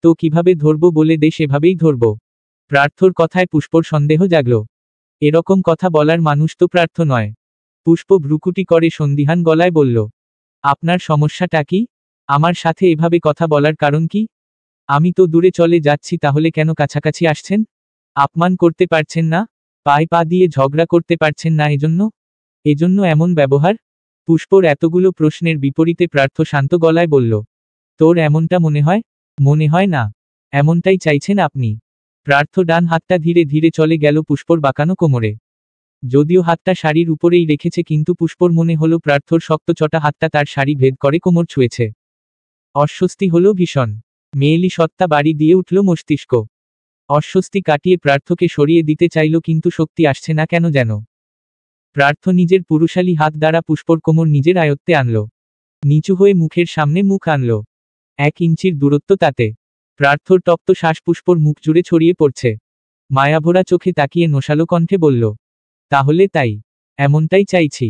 তো কিভাবে ধরব বলে দে, সেভাবেই ধরব। প্রার্থর কথায় পুষ্পর সন্দেহ জাগল। এরকম কথা বলার মানুষ তো প্রার্থ নয়। পুষ্প ভ্রুকুটি করে সন্দিহান গলায় বলল, আপনার সমস্যাটা কি? আমার সাথে এভাবে কথা বলার কারণ কি? আমি তো দূরে চলে যাচ্ছি, তাহলে কেন কাছাকাছি আসছেন? আপমান করতে পারছেন না? পায়ে পা দিয়ে ঝগড়া করতে পারছেন না এজন্য এমন ব্যবহার? পুষ্পর এতগুলো প্রশ্নের বিপরীতে প্রার্থ শান্ত গলায় বলল, তোর এমনটা মনে হয়? মনে হয় না। এমনটাই চাইছেন আপনি। প্রার্থ ডান হাতটা ধীরে ধীরে চলে গেল পুষ্পর বাঁকানো কোমরে। যদিও হাতটা শাড়ির উপরেই রেখেছে, কিন্তু পুষ্পর মনে হলো প্রার্থর শক্ত চটা হাতটা তার শাড়ি ভেদ করে কোমর ছুঁয়েছে। অস্বস্তি হলো ভীষণ। মেয়েলি সত্তা বাড়ি দিয়ে উঠল মস্তিষ্ক। অস্বস্তি কাটিয়ে প্রার্থকে সরিয়ে দিতে চাইল, কিন্তু শক্তি আসছে না কেন যেন। প্রার্থ নিজের পুরুষালী হাত দ্বারা পুষ্পর কোমর নিজের আয়ত্তে আনল। নিচু হয়ে মুখের সামনে মুখ আনল। 1 ইঞ্চির দূরত্ব তাতে। প্রার্থর তপ্ত শ্বাস পুষ্পর মুখ জুড়ে ছড়িয়ে পড়ছে। মায়াভরা চোখে তাকিয়ে নশালো কণ্ঠে বলল, তাহলে তাই। এমনটাই চাইছি।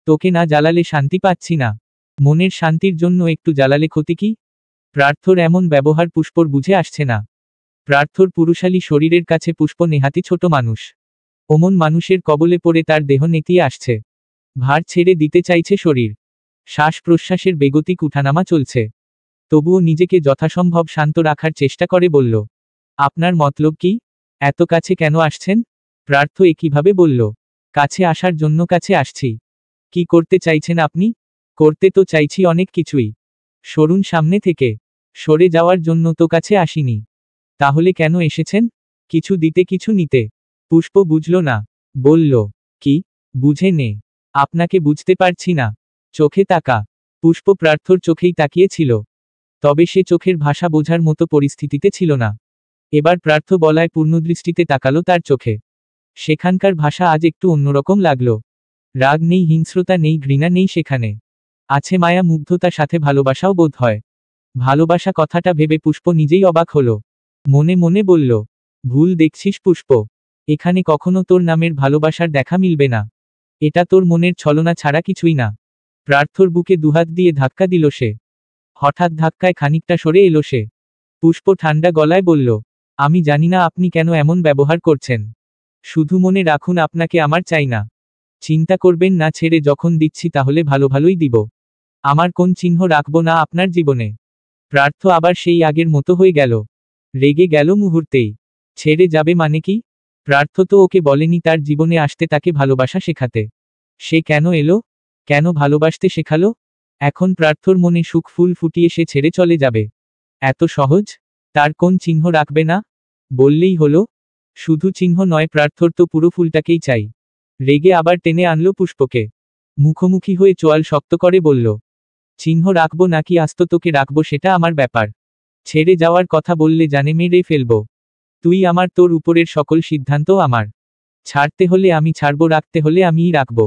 তোকে না জ্বালালে শান্তি পাচ্ছি না। মনের শান্তির জন্য একটু জ্বালালে ক্ষতি কি? প্রার্থর এমন ব্যবহার পুষ্পর বুঝে আসছে না। প্রার্থর পুরুষালী শরীরের কাছে পুষ্প নেহাতি ছোট মানুষ। অমন মানুষের কবলে পড়ে তার দেহ নেতিয়ে আসছে। ভার ছেড়ে দিতে চাইছে শরীর। শ্বাস প্রশ্বাসের বেগতিক উঠানামা চলছে। তবুও নিজেকে যথাসম্ভব শান্ত রাখার চেষ্টা করে বলল, আপনার মতলব কি? এত কাছে কেন আসছেন? প্রার্থ একইভাবে বলল, কাছে আসার জন্য কাছে আসছি। কি করতে চাইছেন আপনি? করতে তো চাইছি অনেক কিছুই। সরুন সামনে থেকে। সরে যাওয়ার জন্য তো কাছে আসিনি। তাহলে কেন এসেছেন? কিছু দিতে কিছু নিতে। পুষ্প বুঝল না। বলল, কি? বুঝে নে। আপনাকে বুঝতে পারছি না। চোখে তাকা। পুষ্প প্রার্থর চোখেই তাকিয়েছিল। তবে সে চোখের ভাষা বোঝার মতো পরিস্থিতিতে ছিল না। এবার প্রার্থ বলায় পূর্ণদৃষ্টিতে তাকালো তার চোখে। সেখানকার ভাষা আজ একটু অন্যরকম লাগল। রাগ নেই, হিংস্রতা নেই, ঘৃণা নেই, সেখানে আছে মায়া, মুগ্ধতা, সাথে ভালোবাসাও বোধ হয়। ভালোবাসা কথাটা ভেবে পুষ্প নিজেই অবাক হলো। মনে মনে বলল, ভুল দেখছিস পুষ্প। এখানে কখনো তোর নামের ভালোবাসার দেখা মিলবে না। এটা তোর মনের ছলনা ছাড়া কিছুই না। প্রার্থর বুকে দুহাত দিয়ে ধাক্কা দিল সে। হঠাৎ ধাক্কায় খানিকটা সরে এলো সে। পুষ্প ঠান্ডা গলায় বলল, আমি জানি না আপনি কেন এমন ব্যবহার করছেন। শুধু মনে রাখুন, আপনাকে আমার চাই না। চিন্তা করবেন না, ছেড়ে যখন দিচ্ছি তাহলে ভালো ভালোই দিব। আমার কোন চিহ্ন রাখবো না আপনার জীবনে। প্রার্থ আবার সেই আগের মতো হয়ে গেল। রেগে গেল মুহূর্তেই। ছেড়ে যাবে মানে কি? প্রার্থ তো ওকে বলেনি তার জীবনে আসতে তাকে ভালোবাসা শেখাতে। সে কেন এলো? কেন ভালোবাসতে শেখালো? এখন প্রার্থর মনে সুখ ফুল ফুটিয়ে সে ছেড়ে চলে যাবে। এত সহজ? তার কোন চিহ্ন রাখবে না? বললেই হলো। শুধু চিহ্ন নয়, প্রার্থর তো পুরো ফুলটাকেই চাই। রেগে আবার টেনে আনলো পুষ্পকে। মুখোমুখি হয়ে চোয়াল শক্ত করে বলল, চিহ্ন রাখবো নাকি আস্ত তোকে রাখবো সেটা আমার ব্যাপার। ছেড়ে যাওয়ার কথা বললে জানে মেরে ফেলবো। তুই আমার, তোর উপরের সকল সিদ্ধান্ত আমার। ছাড়তে হলে আমি ছাড়ব, রাখতে হলে আমিই রাখব।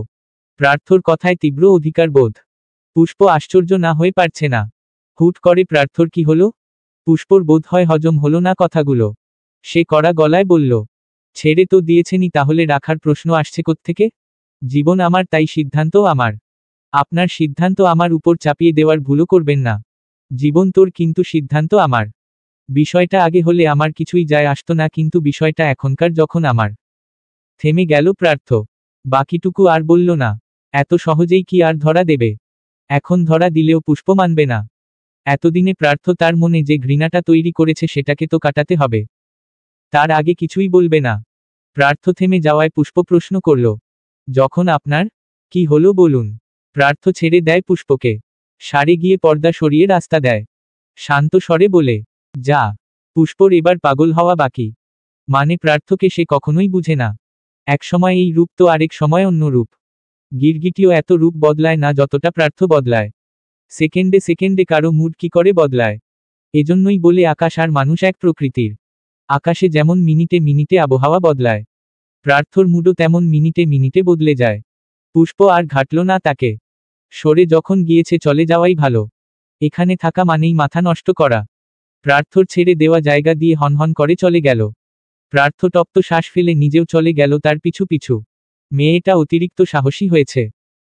প্রার্থর কথায় তীব্র অধিকার বোধ। পুষ্প আশ্চর্য না হয়ে পারছে না। হুট করে প্রার্থর কি হলো? পুষ্পর বোধ হয় হজম হলো না কথাগুলো। সে কড়া গলায় বলল, ছেড়ে তো দিয়েছেনই, তাহলে রাখার প্রশ্ন আসছে কোত্থেকে? জীবন আমার, তাই সিদ্ধান্ত আমার। আপনার সিদ্ধান্ত আমার উপর চাপিয়ে দেওয়ার ভুলও করবেন না। জীবন তোর, কিন্তু সিদ্ধান্ত আমার। বিষয়টা আগে হলে আমার কিছুই যায় আসতো না, কিন্তু বিষয়টা এখনকার যখন আমার। থেমে গেল প্রার্থ। বাকিটুকু আর বলল না। এত সহজেই কি আর ধরা দেবে? এখন ধরা দিলেও পুষ্প মানবে না। এতদিনে প্রার্থ তার মনে যে ঘৃণাটা তৈরি করেছে সেটাকে তো কাটাতে হবে। তার আগে কিছুই বলবে না। প্রার্থ থেমে যাওয়ায় পুষ্প প্রশ্ন করল, যখন আপনার? কি হলো বলুন। প্রার্থ ছেড়ে দেয় পুষ্পকে। সারে গিয়ে পর্দা সরিয়ে রাস্তা দেয়। শান্ত স্বরে বলে, যা। পুষ্পর এবার পাগল হওয়া বাকি। মানে প্রার্থকে সে কখনোই বুঝে না। এক সময় এই রূপ তো আরেক সময় অন্য রূপ। গিরগিটিও এত রূপ বদলায় না যতটা প্রার্থ বদলায়। সেকেন্ডে সেকেন্ডে কারো মুড কি করে বদলায়। এজন্যই বলে আকাশ আর মানুষ এক প্রকৃতির। আকাশে যেমন মিনিটে মিনিটে আবহাওয়া বদলায়, প্রার্থর মুডও তেমন মিনিটে মিনিটে বদলে যায়। পুষ্প আর ঘাটল না তাকে। সরে যখন গিয়েছে চলে যাওয়াই ভালো। এখানে থাকা মানেই মাথা নষ্ট করা। প্রার্থর ছেড়ে দেওয়া জায়গা দিয়ে হনহন করে চলে গেল। প্রার্থ তপ্ত শ্বাস ফেলে নিজেও চলে গেল তার পিছু পিছু। মেয়েটা অতিরিক্ত সাহসী হয়েছে,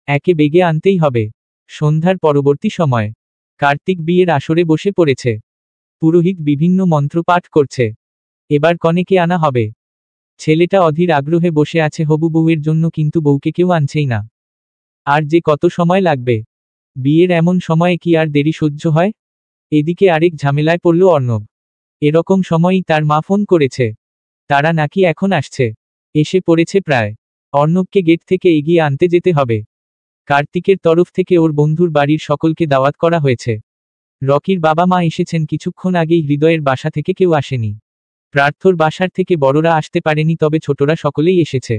একে বেগে আনতেই হবে। সন্ধ্যার পরবর্তী সময় কার্তিক বিয়ের আসরে বসে পড়েছে। পুরোহিত বিভিন্ন মন্ত্র পাঠ করছে। এবার কনেকে আনা হবে। ছেলেটা অধীর আগ্রহে বসে আছে হবু বউয়ের জন্য, কিন্তু বউকে কেউ আনছেই না। আর যে কত সময় লাগবে। বিয়ের এমন সময়ে কি আর দেরি সহ্য হয়। এদিকে আরেক ঝামেলায় পড়ল অর্ণব। এরকম সময়ই তার মা ফোন করেছে, তারা নাকি এখন আসছে। এসে পড়েছে প্রায়। অর্ণবকে গেট থেকে এগিয়ে আনতে যেতে হবে। কার্তিকের তরফ থেকে ওর বন্ধুর বাড়ির সকলকে দাওয়াত করা হয়েছে। রকির বাবা মা এসেছেন কিছুক্ষণ আগেই, হৃদয়ের বাসা থেকে কেউ আসেনি। প্রার্থর বাসার থেকে বড়রা আসতে পারেনি, তবে ছোটরা সকলেই এসেছে।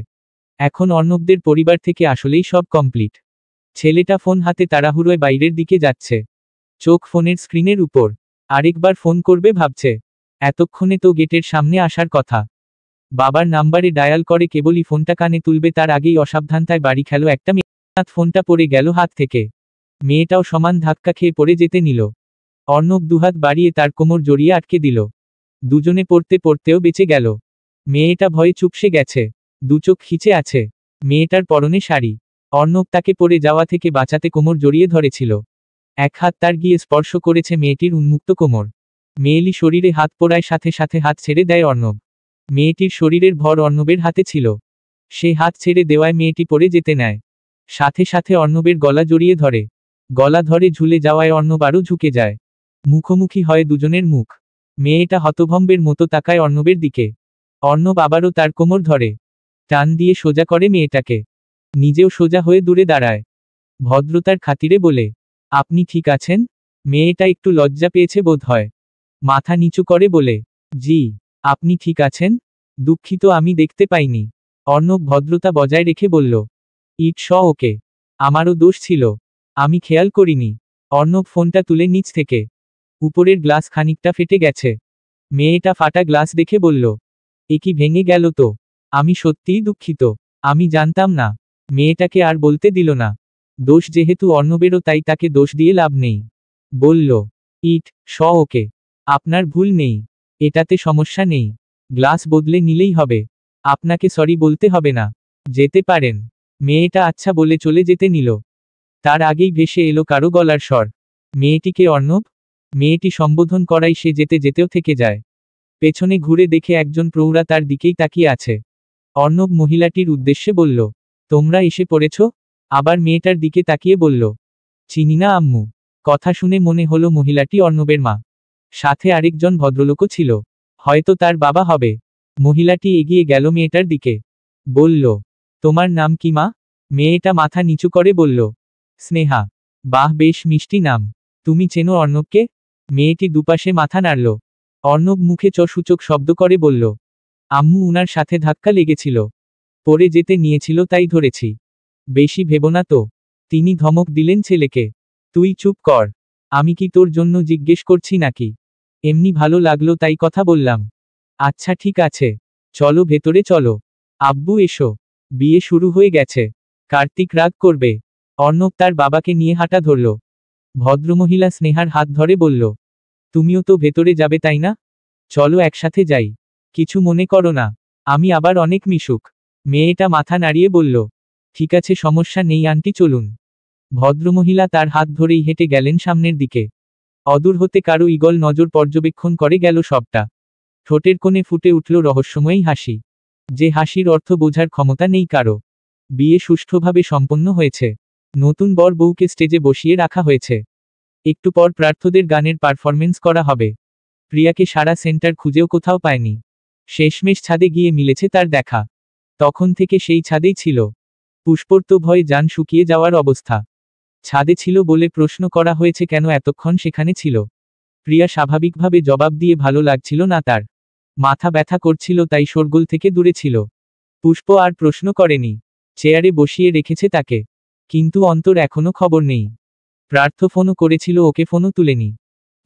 এখন অর্ণবদের পরিবার থেকে আসলেই সব কমপ্লিট। ছেলেটা ফোন হাতে তাড়াহুড়োয় বাইরের দিকে যাচ্ছে, চোখ ফোনের স্ক্রিনের উপর। আরেকবার ফোন করবে ভাবছে। এতক্ষণে তো গেটের সামনে আসার কথা। বাবার নাম্বারে ডায়াল করে কেবলই ফোনটা কানে তুলবে, তার আগেই অসাবধানতায় বাড়ি খেলো একটা মেয়ে। ফোনটা পড়ে গেল হাত থেকে। মেয়েটাও সমান ধাক্কা খেয়ে পড়ে যেতে নিল। অর্ণব দুহাত বাড়িয়ে তার কোমর জড়িয়ে আটকে দিল। দুজনে পড়তে পড়তেও বেঁচে গেল। মেয়েটা ভয়ে চুপসে গেছে, দুচোখ খিচে আছে। মেয়েটার পরনে শাড়ি। অর্ণব তাকে পড়ে যাওয়া থেকে বাঁচাতে কোমর জড়িয়ে ধরেছিল। এক হাত তার গিয়ে স্পর্শ করেছে মেয়েটির উন্মুক্ত কোমর। মেয়েলি শরীরে হাত পড়ায় সাথে সাথে হাত ছেড়ে দেয় অর্ণব। মেয়েটির শরীরের ভর অর্ণবের হাতে ছিল। সে হাত ছেড়ে দেওয়ায় মেয়েটি পড়ে যেতে নেয়। সাথে সাথে অর্ণবের গলা জড়িয়ে ধরে। গলা ধরে ঝুলে যাওয়ায় অর্ণব আরও ঝুঁকে যায়। মুখোমুখি হয় দুজনের মুখ। মেয়েটা হতভম্বের মতো তাকায় অর্ণবের দিকে। অর্ণব আবারও তার কোমর ধরে, টান দিয়ে সোজা করে মেয়েটাকে। নিজেও সোজা হয়ে দূরে দাঁড়ায়। ভদ্রতার খাতিরে বলে, আপনি ঠিক আছেন? মেয়েটা একটু লজ্জা পেয়েছে বোধ হয়। মাথা নিচু করে বলে, জি। আপনি ঠিক আছেন? দুঃখিত, আমি দেখতে পাইনি। অর্ণব ভদ্রতা বজায় রেখে বলল, ইটস ওকে। আমারও দোষ ছিল, আমি খেয়াল করিনি। অর্ণব ফোনটা তুলে নিচ থেকে। উপরের গ্লাস খানিকটা ফেটে গেছে। মেয়েটা ফাটা গ্লাস দেখে বলল, এ কি ভেঙে গেল তো? আমি সত্যিই দুঃখিত, আমি জানতাম না। মেয়েটাকে আর বলতে দিল না। দোষ যেহেতু অর্ণবেরও, তাই তাকে দোষ দিয়ে লাভ নেই। বলল, ইটস ওকে। আপনার ভুল নেই, এটাতে সমস্যা নেই। গ্লাস বদলে নিলেই হবে। আপনাকে সরি বলতে হবে না। যেতে পারেন। মেয়েটা আচ্ছা বলে চলে যেতে নিল। তার আগেই ভেসে এলো কারো গলার স্বর, মেয়েটিকে অর্ণব। মেয়েটি সম্বোধন করাই সে যেতে যেতেও থেকে যায়। পেছনে ঘুরে দেখে একজন প্রৌঢ়া তার দিকেই তাকিয়ে আছে। অর্ণব মহিলাটির উদ্দেশ্যে বলল, তোমরা এসে পড়েছ? আবার মেয়েটার দিকে তাকিয়ে বলল, চিনি না আম্মু। কথা শুনে মনে হলো মহিলাটি অর্ণবের মা। সাথে আরেকজন ভদ্রলোকও ছিল, হয়তো তার বাবা হবে। মহিলাটি এগিয়ে গেল মেয়েটার দিকে, বলল, তোমার নাম কি মা? মেয়েটা মাথা নিচু করে বলল, স্নেহা। বাহ, বেশ মিষ্টি নাম। তুমি চেনো অর্ণবকে? মেয়েটি দুপাশে মাথা নাড়ল। অর্ণব মুখে সূচক শব্দ করে বলল, আম্মু উনার সাথে ধাক্কা লেগেছিল, পড়ে যেতে নিয়েছিল তাই ধরেছি। বেশি ভেবো না তো। তিনি ধমক দিলেন ছেলেকে, তুই চুপ কর। আমি কি তোর জন্য জিজ্ঞেস করছি নাকি? এমনি ভালো লাগলো তাই কথা বললাম। আচ্ছা ঠিক আছে, চলো ভেতরে চলো। আব্বু এসো, বিয়ে শুরু হয়ে গেছে। কার্তিক রাগ করবে। অর্ণব তার বাবাকে নিয়ে হাঁটা ধরল। ভদ্রমহিলা স্নেহার হাত ধরে বলল, তুমিও তো ভেতরে যাবে তাই না? চলো একসাথে যাই। কিছু মনে করো না, আমি আবার অনেক মিশুক। মেয়েটা মাথা নাড়িয়ে বলল, ঠিক আছে, সমস্যা নেই আন্টি, চলুন। ভদ্রমহিলা তার হাত ধরেই হেঁটে গেলেন সামনের দিকে। অদূর হতে কারো ঈগল নজর পর্যবেক্ষণ করে গেল সবটা। ঠোঁটের কোণে ফুটে উঠল রহস্যময়ী হাসি, যে হাসির অর্থ বোঝার ক্ষমতা নেই কারো। বিয়ে সুষ্ঠুভাবে সম্পন্ন হয়েছে। নতুন বর বউকে স্টেজে বসিয়ে রাখা হয়েছে। একটু পর প্রার্থদের গানের পারফরমেন্স করা হবে। প্রিয়াকে সারা সেন্টার খুঁজেও কোথাও পায়নি। শেষমেশ ছাদে গিয়ে মিলেছে তার দেখা। তখন থেকে সেই ছাদেই ছিল। পুষ্পর তো ভয়ে জান শুকিয়ে যাওয়ার অবস্থা। ছাদে ছিল বলে প্রশ্ন করা হয়েছে কেন এতক্ষণ সেখানে ছিল। প্রিয়া স্বাভাবিকভাবে জবাব দিয়ে ভালো লাগছিল না তার। মাথা ব্যথা করছিল তাই শোরগোল থেকে দূরে ছিল। পুষ্প আর প্রশ্ন করেনি। চেয়ারে বসিয়ে রেখেছে তাকে। কিন্তু অন্তর এখনো খবর নেই। প্রার্থ ফোনও করেছিল, ওকে ফোনও তুলেনি।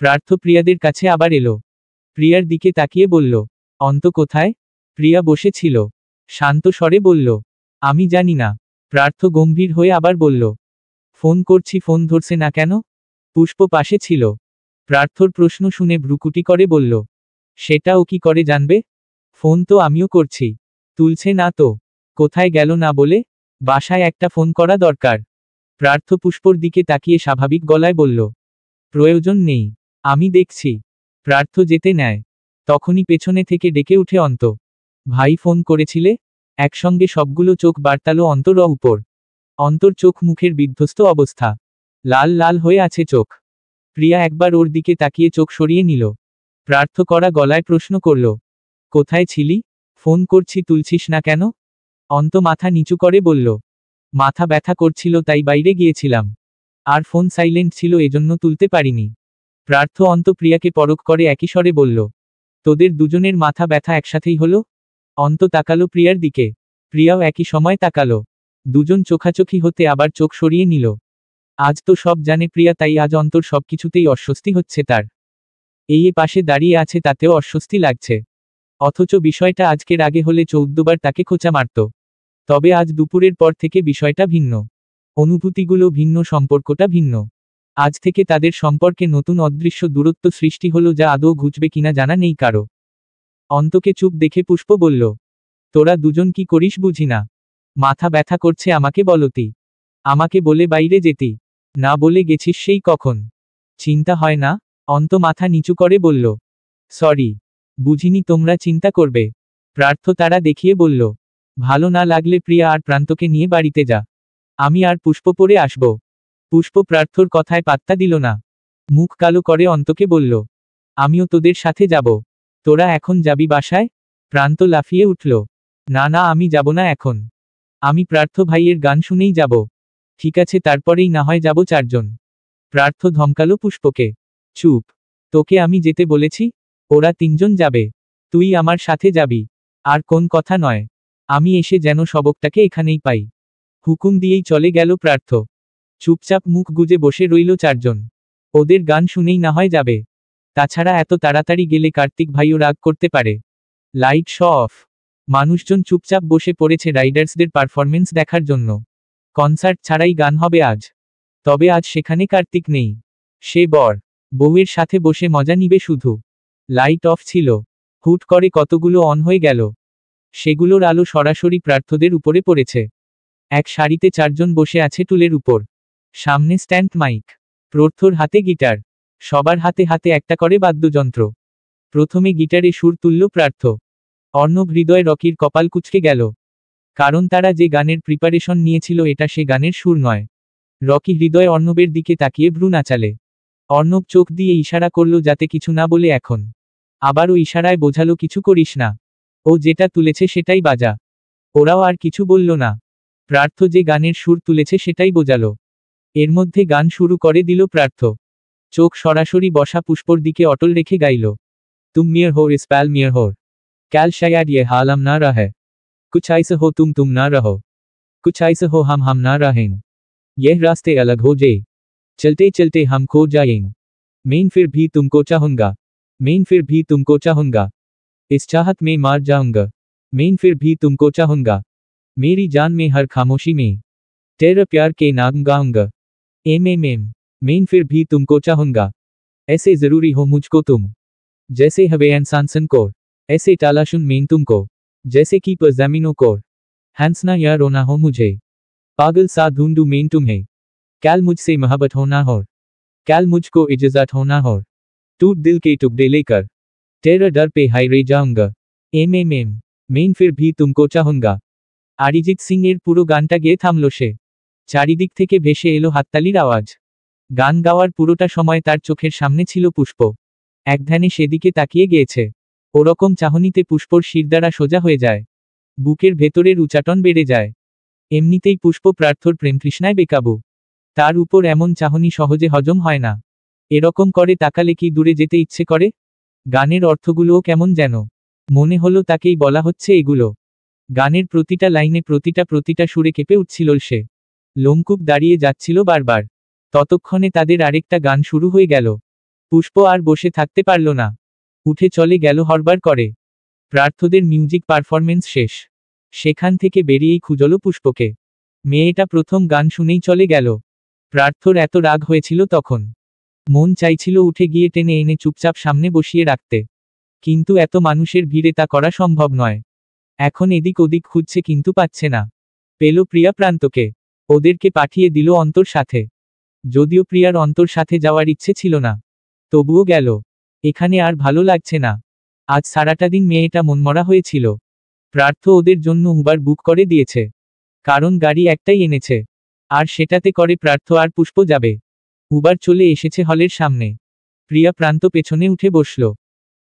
প্রার্থ প্রিয়াদের কাছে আবার এলো। প্রিয়ার দিকে তাকিয়ে বলল, অন্ত কোথায়? প্রিয়া বসেছিল। শান্ত স্বরে বলল, আমি জানি না। প্রার্থ গম্ভীর হয়ে আবার বলল, ফোন করছি, ফোন ধরছে না কেন? পুষ্প পাশে ছিল। প্রার্থর প্রশ্ন শুনে ভ্রুকুটি করে বলল, সেটা ও কি করে জানবে? ফোন তো আমিও করছি, তুলছে না তো। কোথায় গেল না বলে? বাসায় একটা ফোন করা দরকার। প্রার্থ পুষ্পর দিকে তাকিয়ে স্বাভাবিক গলায় বলল, প্রয়োজন নেই, আমি দেখছি। প্রার্থ যেতে নেয়। তখনই পেছনে থেকে ডেকে উঠে অন্ত, ভাই ফোন করেছিলে? একসঙ্গে সবগুলো চোখ বার্তালো অন্তর উপর। অন্তর চোখ মুখের বিধ্বস্ত অবস্থা। লাল লাল হয়ে আছে চোখ। প্রিয়া একবার ওর দিকে তাকিয়ে চোখ সরিয়ে নিল। প্রার্থ করা গলায় প্রশ্ন করল, কোথায় ছিলি? ফোন করছি, তুলছিস না কেন? অন্ত মাথা নিচু করে বলল, মাথা ব্যথা করছিল তাই বাইরে গিয়েছিলাম। আর ফোন সাইলেন্ট ছিল, এজন্য তুলতে পারিনি। প্রার্থ অন্ত প্রিয়াকে পরখ করে একই স্বরে বলল, তোদের দুজনের মাথা ব্যথা একসাথেই হলো? অন্ত তাকালো প্রিয়ার দিকে। প্রিয়াও একই সময় তাকালো। দুজন চোখাচোখি হতে আবার চোখ সরিয়ে নিল। আজ তো সব জানে প্রিয়া, তাই আজ অন্তর সবকিছুতেই অস্বস্তি হচ্ছে তার। এই পাশে দাঁড়িয়ে আছে তাতেও অস্বস্তি লাগছে। অথচ বিষয়টা আজকের আগে হলে 14 বার তাকে খোঁচা মারত। তবে আজ দুপুরের পর থেকে বিষয়টা ভিন্ন। অনুভূতিগুলো ভিন্ন, সম্পর্কটা ভিন্ন। আজ থেকে তাদের সম্পর্কে নতুন অদৃশ্য দূরত্ব সৃষ্টি হলো, যা আদৌ ঘুচবে কিনা জানা নেই কারো। অন্তকে চুপ দেখে পুষ্প বলল, তোরা দুজন কি করিস বুঝি না। মাথা ব্যথা করছে আমাকে বলতি। আমাকে বলে বাইরে যেতি। না বলে গেছিস সেই কখন। চিন্তা হয় না? অন্ত মাথা নিচু করে বলল, সরি, বুঝিনি তোমরা চিন্তা করবে। প্রার্থ তারা দেখিয়ে বলল, ভালো না লাগলে প্রিয়া আর প্রান্তকে নিয়ে বাড়িতে যা। আমি আর পুষ্প পরে আসব। পুষ্প প্রার্থর কথায় পাত্তা দিল না। মুখ কালো করে অন্তকে বলল, আমিও তোদের সাথে যাব। তোরা এখন যাবি বাসায়? প্রান্ত লাফিয়ে উঠল, না না, আমি যাব না এখন। আমি প্রার্থ ভাইয়ের গান শুনেই যাব। ঠিক আছে, তারপরেই না হয় যাব চারজন। প্রার্থ ধমকালো পুষ্পকে, চুপ। তোকে আমি যেতে বলেছি? ওরা তিনজন যাবে। তুই আমার সাথে যাবি। আর কোন কথা নয়। আমি এসে যেন সবকটাকে এখানেই পাই। হুকুম দিয়েই চলে গেল প্রার্থ। চুপচাপ মুখ গুজে বসে রইল চারজন। ওদের গান শুনেই না হয় যাবে। তাছাড়া এত তাড়াতাড়ি গেলে কার্তিক ভাইও রাগ করতে পারে। Lights off. মানুষজন চুপচাপ বসে পড়েছে রাইডার্সদের পারফরমেন্স দেখার জন্য। কনসার্ট ছাড়াই গান হবে আজ। তবে আজ সেখানে কার্তিক নেই। সে বর বউয়ের সাথে বসে মজা নিবে শুধু। লাইট অফ ছিল। হুট করে কতগুলো অন হয়ে গেল। সেগুলোর আলো সরাসরি প্রার্থদের উপরে পড়েছে। এক সারিতে চারজন বসে আছে টুলের উপর। সামনে স্ট্যান্ড মাইক। প্রার্থর হাতে গিটার। সবার হাতে হাতে একটা করে বাদ্যযন্ত্র। প্রথমে গিটারে সুর তুলল প্রার্থ। অর্ণব হৃদয় রকির কপাল কুঁচকে গেল। কারণ তারা যে গানের প্রিপারেশন নিয়েছিল এটা সে গানের সুর নয়। রকি হৃদয় অর্ণবের দিকে তাকিয়ে ভ্রু নাচালে। অর্ণব চোখ দিয়ে ইশারা করল যাতে কিছু না বলে এখন। আবারও ইশারায় বোঝালো কিছু করিস না। ও যেটা তুলেছে সেটাই বাজা। ওরাও আর কিছু বলল না। প্রার্থ যে গানের সুর তুলেছে সেটাই বোঝালো। এর মধ্যে গান শুরু করে দিল প্রার্থ। চোখ সরাসরি বসা পুষ্পর দিকে অটল রেখে গাইল, তুম মিয়র हो इस पैल मियर हो कैल शायद ये हालम ना रहे कुछ ऐसे हो तुम ना रहो कुछ ऐसे हो हम ना रहें यह रास्ते अलग हो जे चलते चलते हम खो जाएं मैं फिर भी तुमको चाहूंगा मैं फिर भी तुमको चाहूंगा इस चाहत में मार जाऊंगा मैं फिर भी तुमको चाहूंगा मेरी जान में हर खामोशी में तेरा प्यार के नाम गाऊंगा एम मैं फिर भी तुमको चाहूंगा ऐसे जरूरी हो मुझको तुम जैसे हवे इंसान को ऐसे तालाशुन मैं तुमको जैसे की पर जमीनों को हंसना या रोना हो मुझे पागल सा ढूंढू मैं तुम्हें कैल मुझसे मोहब्बत होना हो कैल मुझको इजाजत होना हो टूट दिल के टुकड़े लेकर तेरा डर पे हाय रे जाऊंगा एम मैं फिर भी तुमको चाहूंगा। অরিজিৎ সিং এর পুরো গানটা গেয়ে থামল সে। চারিদিক থেকে ভেসে এলো হাততালির আওয়াজ। গান গাওয়ার পুরোটা সময় তার চোখের সামনে ছিল পুষ্প। এক ধ্যানে সেদিকে তাকিয়ে গিয়েছে। ওরকম চাহনিতে পুষ্পর শিরদাঁড়া সোজা হয়ে যায়। বুকের ভেতরের উচাটন বেড়ে যায়। এমনিতেই পুষ্প প্রার্থর প্রেমতৃষ্ণায় বেকাবু। তার উপর এমন চাহনি সহজে হজম হয় না। এরকম করে তাকালে কি দূরে যেতে ইচ্ছে করে? গানের অর্থগুলোও কেমন যেন মনে হলো তাকেই বলা হচ্ছে এগুলো। গানের প্রতিটা লাইনে প্রতিটা সুরে কেঁপে উঠছিল সে। লোমকূপ দাঁড়িয়ে যাচ্ছিল বারবার। ততক্ষণে তাদের আরেকটা গান শুরু হয়ে গেল। পুষ্প আর বসে থাকতে পারল না। উঠে চলে গেল হরবার করে। প্রার্থদের মিউজিক পারফরমেন্স শেষ। সেখান থেকে বেরিয়েই খুঁজল পুষ্পকে। মেয়েটা প্রথম গান শুনেই চলে গেল। প্রার্থর এত রাগ হয়েছিল তখন। মন চাইছিল উঠে গিয়ে টেনে এনে চুপচাপ সামনে বসিয়ে রাখতে। কিন্তু এত মানুষের ভিড়ে তা করা সম্ভব নয়। এখন এদিক ওদিক খুঁজছে কিন্তু পাচ্ছে না। পেল প্রিয়া প্রান্তকে। ওদেরকে পাঠিয়ে দিল অন্তর সাথে। যদিও প্রিয়ার অন্তর সাথে যাওয়ার ইচ্ছে ছিল না, তবুও গেল। এখানে আর ভালো লাগছে না। আজ সারাটা দিন মেয়েটা মনমরা হয়েছিল। প্রার্থ ওদের জন্য উবার বুক করে দিয়েছে। কারণ গাড়ি একটাই এনেছে, আর সেটাতে করে প্রার্থ আর পুষ্প যাবে। উবার চলে এসেছে হলের সামনে। প্রিয়া প্রান্ত পেছনে উঠে বসল।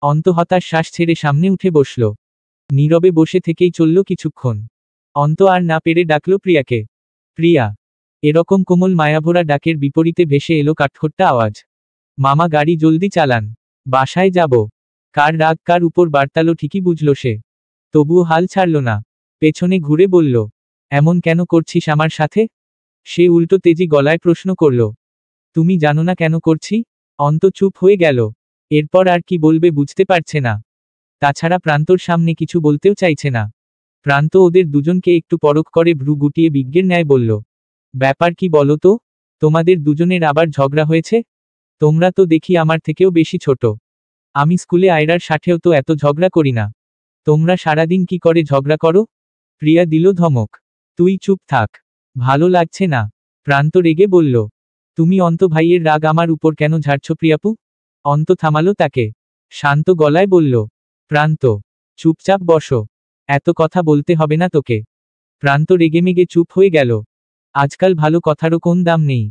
অন্ত হতাশ শ্বাস ছেড়ে সামনে উঠে বসল। নীরবে বসে থেকেই চলল কিছুক্ষণ। অন্ত আর না পেরে ডাকল প্রিয়াকে। প্রিয়া। এরকম কোমল মায়াভরা ডাকের বিপরীতে ভেসে এলো কাঠখোট্টা আওয়াজ। মামা গাড়ি জলদি চালান, বাসায় যাব। কার রাগ কার উপর বার্তালো ঠিকই বুঝল সে। তবুও হাল ছাড়ল না। পেছনে ঘুরে বলল, এমন কেন করছিস আমার সাথে? সে উল্টো তেজি গলায় প্রশ্ন করল, তুমি জানো না কেন করছি? অন্ত চুপ হয়ে গেল। এরপর আর কি বলবে বুঝতে পারছে না। তাছাড়া প্রান্তর সামনে কিছু বলতেও চাইছে না। প্রান্ত ওদের দুজনকে একটু পরখ করে ভ্রু গুটিয়ে বিজ্ঞের ন্যায় বলল, ব্যাপার কি বলো তো? তোমাদের দুজনের আবার ঝগড়া হয়েছে? তোমরা তো দেখি আমার থেকেও বেশি ছোট। আমি স্কুলে আয়রার সাথেও তো এত ঝগড়া করি না। তোমরা সারাদিন কি করে ঝগড়া করো? প্রিয়া দিল ধমক। তুই চুপ থাক। ভালো লাগছে না। প্রান্ত রেগে বলল, তুমি অন্ত ভাইয়ের রাগ আমার উপর কেন ঝাড়ছ প্রিয়াপু? অন্ত থামালো তাকে। শান্ত গলায় বলল, প্রান্ত, চুপচাপ বসো। এত কথা বলতে হবে না তোকে। প্রান্ত রেগেমেগে চুপ হয়ে গেল। আজকাল ভালো কথারও কোন দাম নেই।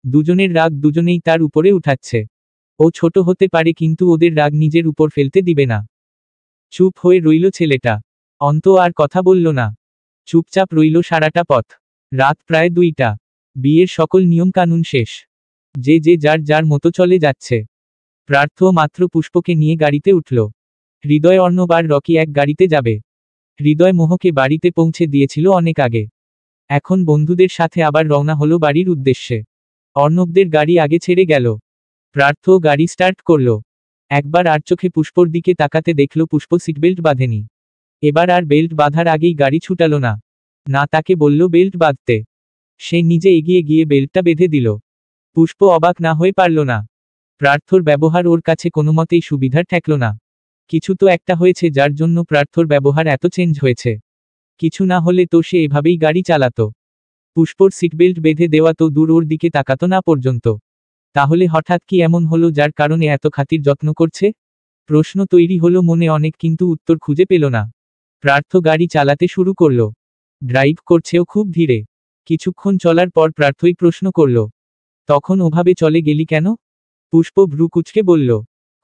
দুজনের রাগ দুজনেই তার উপরে উঠাচ্ছে। ও ছোট হতে পারে কিন্তু ওদের রাগ নিজের উপর ফেলতে দিবে না। চুপ হয়ে রইল ছেলেটা। অন্ত আর কথা বলল না। চুপচাপ রইল সারাটা পথ। রাত প্রায় 2টা। বিয়ের সকল নিয়ম কানুন শেষ। যে যার যার মতো চলে যাচ্ছে। প্রার্থ মাত্র পুষ্পকে নিয়ে গাড়িতে উঠল। হৃদয় অর্ণব আর রকি এক গাড়িতে যাবে। হৃদয় মোহকে বাড়িতে পৌঁছে দিয়েছিল অনেক আগে। এখন বন্ধুদের সাথে আবার রওনা হলো বাড়ির উদ্দেশ্যে। অর্ণবদের গাড়ি আগে ছেড়ে গেল। প্রার্থ গাড়ি স্টার্ট করল। একবার আর চোখে পুষ্পর দিকে তাকাতে দেখল পুষ্প সিটবেল্ট বাঁধেনি। এবার আর বেল্ট বাঁধার আগেই গাড়ি ছুটালো না। না তাকে বলল বেল্ট বাঁধতে। সে নিজে এগিয়ে গিয়ে বেল্টটা বেঁধে দিল। পুষ্প অবাক না হয়ে পারল না। প্রার্থর ব্যবহার ওর কাছে কোনোমতেই সুবিধার ঠেকল না। কিছু তো একটা হয়েছে যার জন্য প্রার্থর ব্যবহার এত চেঞ্জ হয়েছে। কিছু না হলে তো সে এভাবেই গাড়ি চালাতো। পুষ্পর সিটবেল্ট বেঁধে দেওয়া তো দূর, ওর দিকে তাকাতো না পর্যন্ত। তাহলে হঠাৎ কি এমন হলো যার কারণে এত খাতির যত্ন করছে? প্রশ্ন তৈরি হলো মনে অনেক, কিন্তু উত্তর খুঁজে পেল না। প্রার্থ গাড়ি চালাতে শুরু করল। ড্রাইভ করছেও খুব ধীরে। কিছুক্ষণ চলার পর প্রার্থই প্রশ্ন করল, তখন ওভাবে চলে গেলি কেন? পুষ্প ভ্রু কুঁচকে বলল,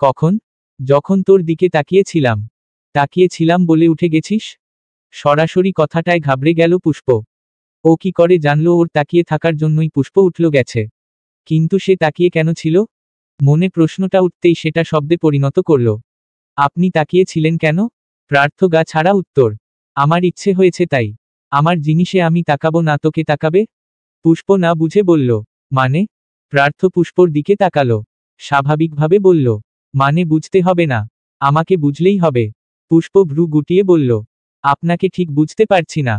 কখন? যখন তোর দিকে তাকিয়েছিলাম। তাকিয়েছিলাম বলে উঠে গেছিস? সরাসরি কথাটায় ঘাবড়ে গেল পুষ্প। ও কি করে জানলো ওর তাকিয়ে থাকার জন্যই পুষ্প উঠল গেছে? কিন্তু সে তাকিয়ে কেন ছিল? মনে প্রশ্নটা উঠতেই সেটা শব্দে পরিণত করল, আপনি তাকিয়েছিলেন কেন? প্রার্থ গা ছাড়া উত্তর, আমার ইচ্ছে হয়েছে তাই। আমার জিনিসে আমি তাকাবো না তোকে তাকাবে? পুষ্প না বুঝে বলল, মানে? প্রার্থ পুষ্পর দিকে তাকালো। স্বাভাবিকভাবে বলল, মানে বুঝতে হবে না, আমাকে বুঝলেই হবে। পুষ্প ভ্রু গুটিয়ে বলল, আপনাকে ঠিক বুঝতে পারছি না।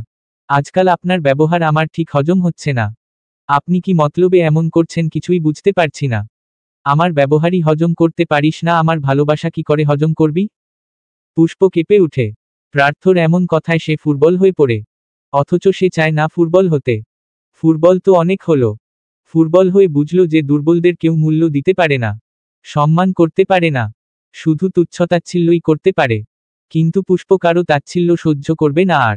আজকাল আপনার ব্যবহার আমার ঠিক হজম হচ্ছে না। আপনি কি মতলবে এমন করছেন কিছুই বুঝতে পারছি না। আমার ব্যবহারই হজম করতে পারিস না, আমার ভালোবাসা কি করে হজম করবি? পুষ্প কেঁপে উঠে। প্রার্থর এমন কথায় সে ফুটবল হয়ে পড়ে। অথচ সে চায় না ফুটবল হতে। ফুটবল তো অনেক হলো। ফুটবল হয়ে বুঝল যে দুর্বলদের কেউ মূল্য দিতে পারে না, সম্মান করতে পারে না, শুধু তুচ্ছতাচ্ছিল্যই করতে পারে। কিন্তু পুষ্প কারো তাচ্ছিল্য সহ্য করবে না আর।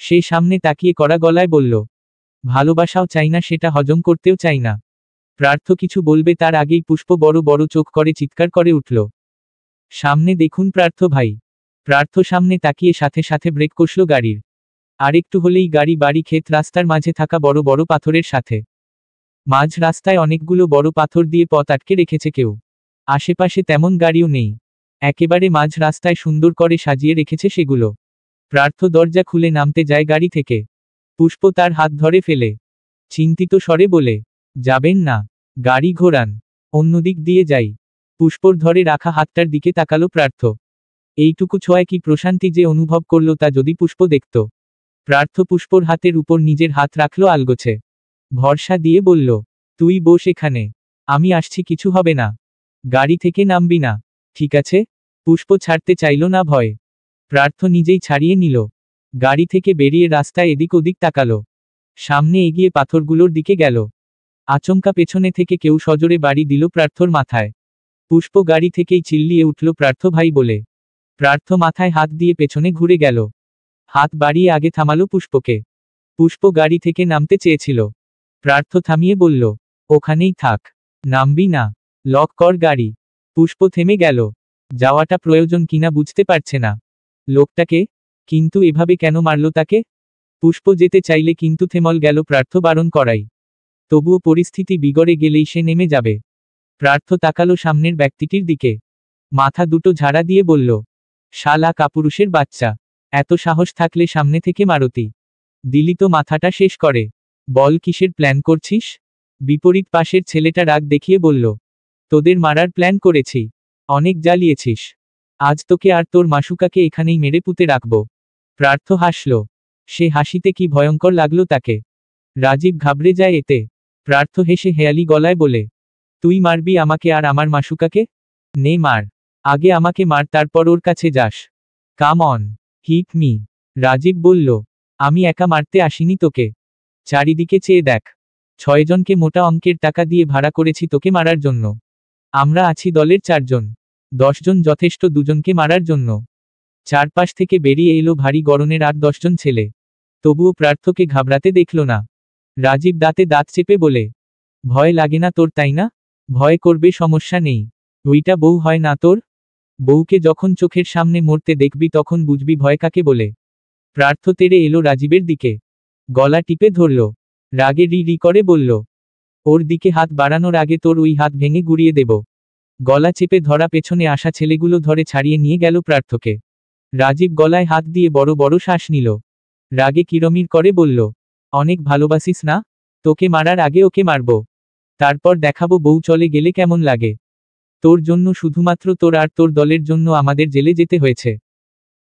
সে সামনে তাকিয়ে কড়া গলায় বলল, ভালোবাসাও চাই না, সেটা হজম করতেও চাই না। প্রার্থ কিছু বলবে তার আগেই পুষ্প বড় বড় চোখ করে চিৎকার করে উঠল, সামনে দেখুন প্রার্থ ভাই। প্রার্থ সামনে তাকিয়ে সাথে সাথে ব্রেক কষল গাড়ির। আরেকটু হলেই গাড়ি বাড়ি ক্ষেত রাস্তার মাঝে থাকা বড় বড় পাথরের সাথে মাঝ রাস্তায় অনেকগুলো বড় পাথর দিয়ে পথ আটকে রেখেছে কেউ। আশেপাশে তেমন গাড়িও নেই। একেবারে মাঝ রাস্তায় সুন্দর করে সাজিয়ে রেখেছে সেগুলো। প্রার্থ দরজা খুলে নামতে যায় গাড়ি থেকে। পুষ্প তার হাত ধরে ফেলে চিন্তিত স্বরে বলে, যাবেন না, গাড়ি ঘোরান, অন্যদিক দিয়ে যাই। পুষ্পর ধরে রাখা হাতটার দিকে তাকালো প্রার্থ। এইটুকু ছোঁয়ায় কি প্রশান্তি যে অনুভব করল তা যদি পুষ্প দেখত। প্রার্থ পুষ্পর হাতের উপর নিজের হাত রাখল আলগোছে। ভরসা দিয়ে বলল, তুই বস এখানে, আমি আসছি, কিছু হবে না। গাড়ি থেকে নামবি না, ঠিক আছে? পুষ্প ছাড়তে চাইল না ভয়ে। প্রার্থ নিজেই ছাড়িয়ে নিল। গাড়ি থেকে বেরিয়ে রাস্তায় এদিক ওদিক তাকালো। সামনে এগিয়ে পাথরগুলোর দিকে গেল। আচমকা পেছনে থেকে কেউ সজোরে বাড়ি দিল প্রার্থর মাথায়। পুষ্প গাড়ি থেকেই চিল্লিয়ে উঠল, প্রার্থ ভাই বলে। প্রার্থ মাথায় হাত দিয়ে পেছনে ঘুরে গেল। হাত বাড়িয়ে আগে থামালো পুষ্পকে। পুষ্প গাড়ি থেকে নামতে চেয়েছিল। প্রার্থ থামিয়ে বলল, ওখানেই থাক, নামবি না, লক কর গাড়ি। পুষ্প থেমে গেল। যাওয়াটা প্রয়োজন কিনা বুঝতে পারছে না। লোকটাকে, কিন্তু এভাবে কেন মারল তাকে? পুষ্প যেতে চাইলে কিন্তু থেমল গেল প্রার্থ বারণ করাই। তবুও পরিস্থিতি বিগড়ে গেলেই সে নেমে যাবে। প্রার্থ তাকালো সামনের ব্যক্তিটির দিকে। মাথা দুটো ঝাড়া দিয়ে বলল, শালা কাপুরুষের বাচ্চা, এত সাহস থাকলে সামনে থেকে মারতি। দিলি তো মাথাটা শেষ করে। বল, কিসের প্ল্যান করছিস? বিপরীত পাশের ছেলেটা রাগ দেখিয়ে বলল, তোদের মারার প্ল্যান করেছি। অনেক জ্বালিয়েছিস, আজ তোকে আর তোর মাসুকাকে এখানেই মেরে পুঁতে রাখব। প্রার্থ হাসল। সে হাসিতে কি ভয়ঙ্কর লাগলো তাকে। রাজীব ঘাবড়ে যায় এতে। প্রার্থ হেসে হেয়ালি গলায় বলে, তুই মারবি আমাকে আর আমার মাসুকাকে? নে মার, আগে আমাকে মার, তারপর ওর কাছে যাস। Come on, hit me. Rajiv বলল, আমি একা মারতে আসিনি তোকে। চারিদিকে চেয়ে দেখ, 6 জনকে মোটা অঙ্কের টাকা দিয়ে ভাড়া করেছি তোকে মারার জন্য। আমরা আছি দলের 4 জন, 10 জন যথেষ্ট 2 জনকে মারার জন্য। চারপাশ থেকে বেরিয়ে এলো ভারী গড়নের 8-10 জন ছেলে। তবুও প্রার্থকে ঘাবড়াতে দেখল না। রাজীব দাঁতে দাঁত চেপে বলে, ভয় লাগে না তোর, তাই না? ভয় করবে, সমস্যা নেই। ওইটা বউ হয় না তোর? বউকে যখন চোখের সামনে মরতে দেখবি তখন বুঝবি ভয় কাকে বলে। প্রার্থ তেড়ে এলো রাজীবের দিকে। গলা টিপে ধরল। রাগে রি রি করে বলল, ওর দিকে হাত বাড়ানোর আগে তোর ওই হাত ভেঙে গুড়িয়ে দেব। গলা চেপে ধরা পেছনে আসা ছেলেগুলো ধরে ছাড়িয়ে নিয়ে গেল প্রার্থকে। রাজীব গলায় হাত দিয়ে বড় বড় শ্বাস নিল। রাগে কিরমির করে বলল, অনেক ভালোবাসিস না? তোকে মারার আগে ওকে মারব, তারপর দেখাবো বউ চলে গেলে কেমন লাগে। তোর জন্য, শুধুমাত্র তোর আর তোর দলের জন্য আমাদের জেলে যেতে হয়েছে।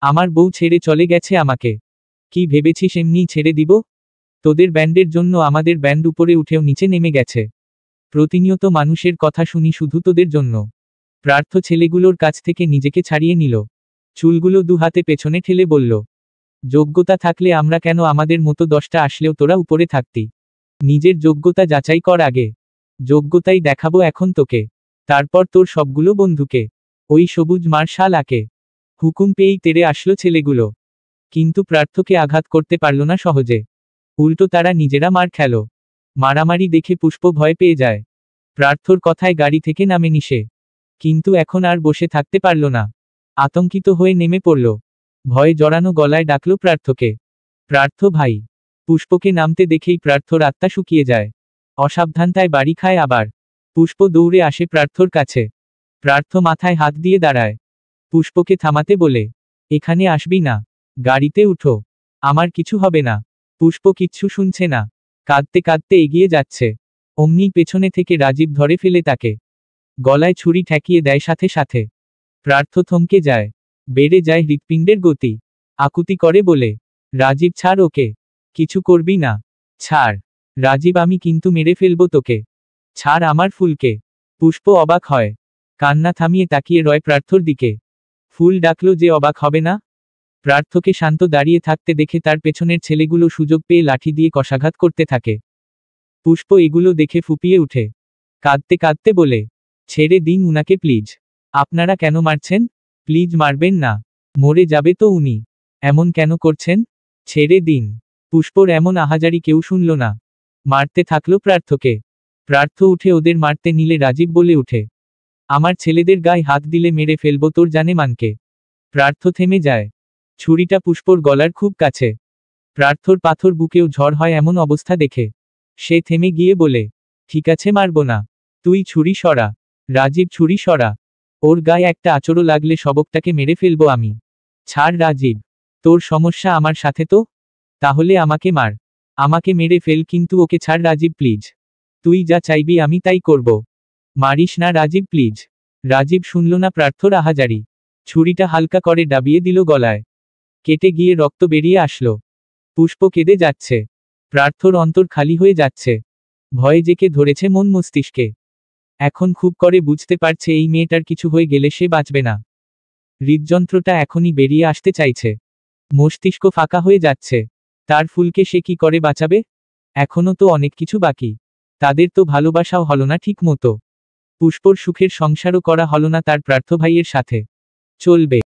আমার বউ ছেড়ে চলে গেছে আমাকে। কি ভেবেছিস এমনিই ছেড়ে দিব? তোদের ব্যান্ডের জন্য আমাদের ব্যান্ড উপরে উঠেও নিচে নেমে গেছে। প্রতিনিয়ত মানুষের কথা শুনি শুধু তোদের জন্য। প্রার্থ ছেলেগুলোর কাছ থেকে নিজেকে ছাড়িয়ে নিল। চুলগুলো 2 হাতে পেছনে ঠেলে বলল, যোগ্যতা থাকলে আমরা কেন, আমাদের মতো 10টা আসলেও তোরা উপরে থাকতি। নিজের যোগ্যতা যাচাই কর আগে। যোগ্যতাই দেখাবো এখন তোকে, তারপর তোর সবগুলো বন্ধুকে। ওই সবুজ মার্শাল আকে। হুকুম পেয়েই তেড়ে আসলো ছেলেগুলো। কিন্তু প্রার্থকে আঘাত করতে পারল না সহজে। উল্টো তারা নিজেরা মার খেল। মারামারি দেখে পুষ্প ভয় পেয়ে যায়। প্রার্থর কথায় গাড়ি থেকে নামেনি সে। কিন্তু এখন আর বসে থাকতে পারল না। আতঙ্কিত হয়ে নেমে পড়ল। ভয়ে জড়ানো গলায় ডাকল প্রার্থকে, প্রার্থ ভাই। পুষ্পকে নামতে দেখেই প্রার্থর আত্মা শুকিয়ে যায়। অসাবধানতায় বাড়ি খায় আবার। পুষ্প দৌড়ে আসে প্রার্থর কাছে। প্রার্থ মাথায় হাত দিয়ে দাঁড়ায়। পুষ্পকে থামাতে বলে, এখানে আসবি না, গাড়িতে উঠো, আমার কিছু হবে না। পুষ্প কিচ্ছু শুনছে না, কাঁদতে কাঁদতে এগিয়ে যাচ্ছে। অমনি পেছনে থেকে রাজীব ধরে ফেলে তাকে। গলায় ছুরি ঠেকিয়ে দেয় সাথে সাথে। প্রার্থ থমকে যায়। বেড়ে যায় হৃৎপিণ্ডের গতি। আকুতি করে বলে, রাজীব ছাড় ওকে, কিছু করবি না, ছাড়। রাজীব, আমি কিন্তু মেরে ফেলবো তোকে, ছাড় আমার ফুলকে। পুষ্প অবাক হয়। কান্না থামিয়ে তাকিয়ে রয় প্রার্থর দিকে। ফুল ডাকলো যে অবাক হবে না? প্রার্থকে শান্ত দাঁড়িয়ে থাকতে দেখে তার পেছনের ছেলেগুলো সুযোগ পেয়ে লাঠি দিয়ে কষাঘাত করতে থাকে। পুষ্প এগুলো দেখে ফুপিয়ে উঠে। কাঁদতে কাঁদতে বলে, ছেড়ে দিন উনাকে প্লিজ। আপনারা কেন মারছেন? প্লিজ মারবেন না, মরে যাবে তো উনি। এমন কেন করছেন? ছেড়ে দিন। পুষ্পর এমন আহাজারি কেউ শুনল না। মারতে থাকলো প্রার্থকে। প্রার্থ উঠে ওদের মারতে নিলে রাজীব বলে উঠে, আমার ছেলেদের গায়ে হাত দিলে মেরে ফেলবো তোর জানে মানকে। প্রার্থ থেমে যায়। ছুরিটা পুষ্পর গলার খুব কাছে। প্রার্থর পাথর বুকেও ঝড় হয় এমন অবস্থা দেখে সে থেমে গিয়ে বলে, ঠিক আছে, মারব না। তুই ছুরি সরা। রাজীব ছুরি সরা। ওর গায়ে একটা আঁচড়ও লাগলে সবকটাকে মেরে ফেলবো আমি। ছাড় রাজীব। তোর সমস্যা আমার সাথে তো? তাহলে আমাকে মার। আমাকে মেরে ফেল, কিন্তু ওকে ছাড় রাজীব প্লিজ। তুই যা চাইবি আমি তাই করব। মারিস না রাজীব প্লিজ। রাজীব শুনল না প্রার্থর আহাজারি। ছুরিটা হালকা করে ডাবিয়ে দিল গলায়। কেটে গিয়ে রক্ত বেরিয়ে আসলো। পুষ্প কেঁদে যাচ্ছে। প্রার্থর অন্তর খালি হয়ে যাচ্ছে। ভয়ে জেকে ধরেছে মন মস্তিষ্কে। এখন খুব করে বুঝতে পারছে এই মেয়েটার কিছু হয়ে গেলে সে বাঁচবে না। হৃদযন্ত্রটা এখনই বেরিয়ে আসতে চাইছে। মস্তিষ্ক ফাঁকা হয়ে যাচ্ছে। তার ফুলকে সে কি করে বাঁচাবে? এখনো তো অনেক কিছু বাকি। তাদের তো ভালোবাসাও হলো না ঠিক মতো। পুষ্পর সুখের সংসারও করা হলো না তার প্রার্থ ভাইয়ের সাথে। চলবে।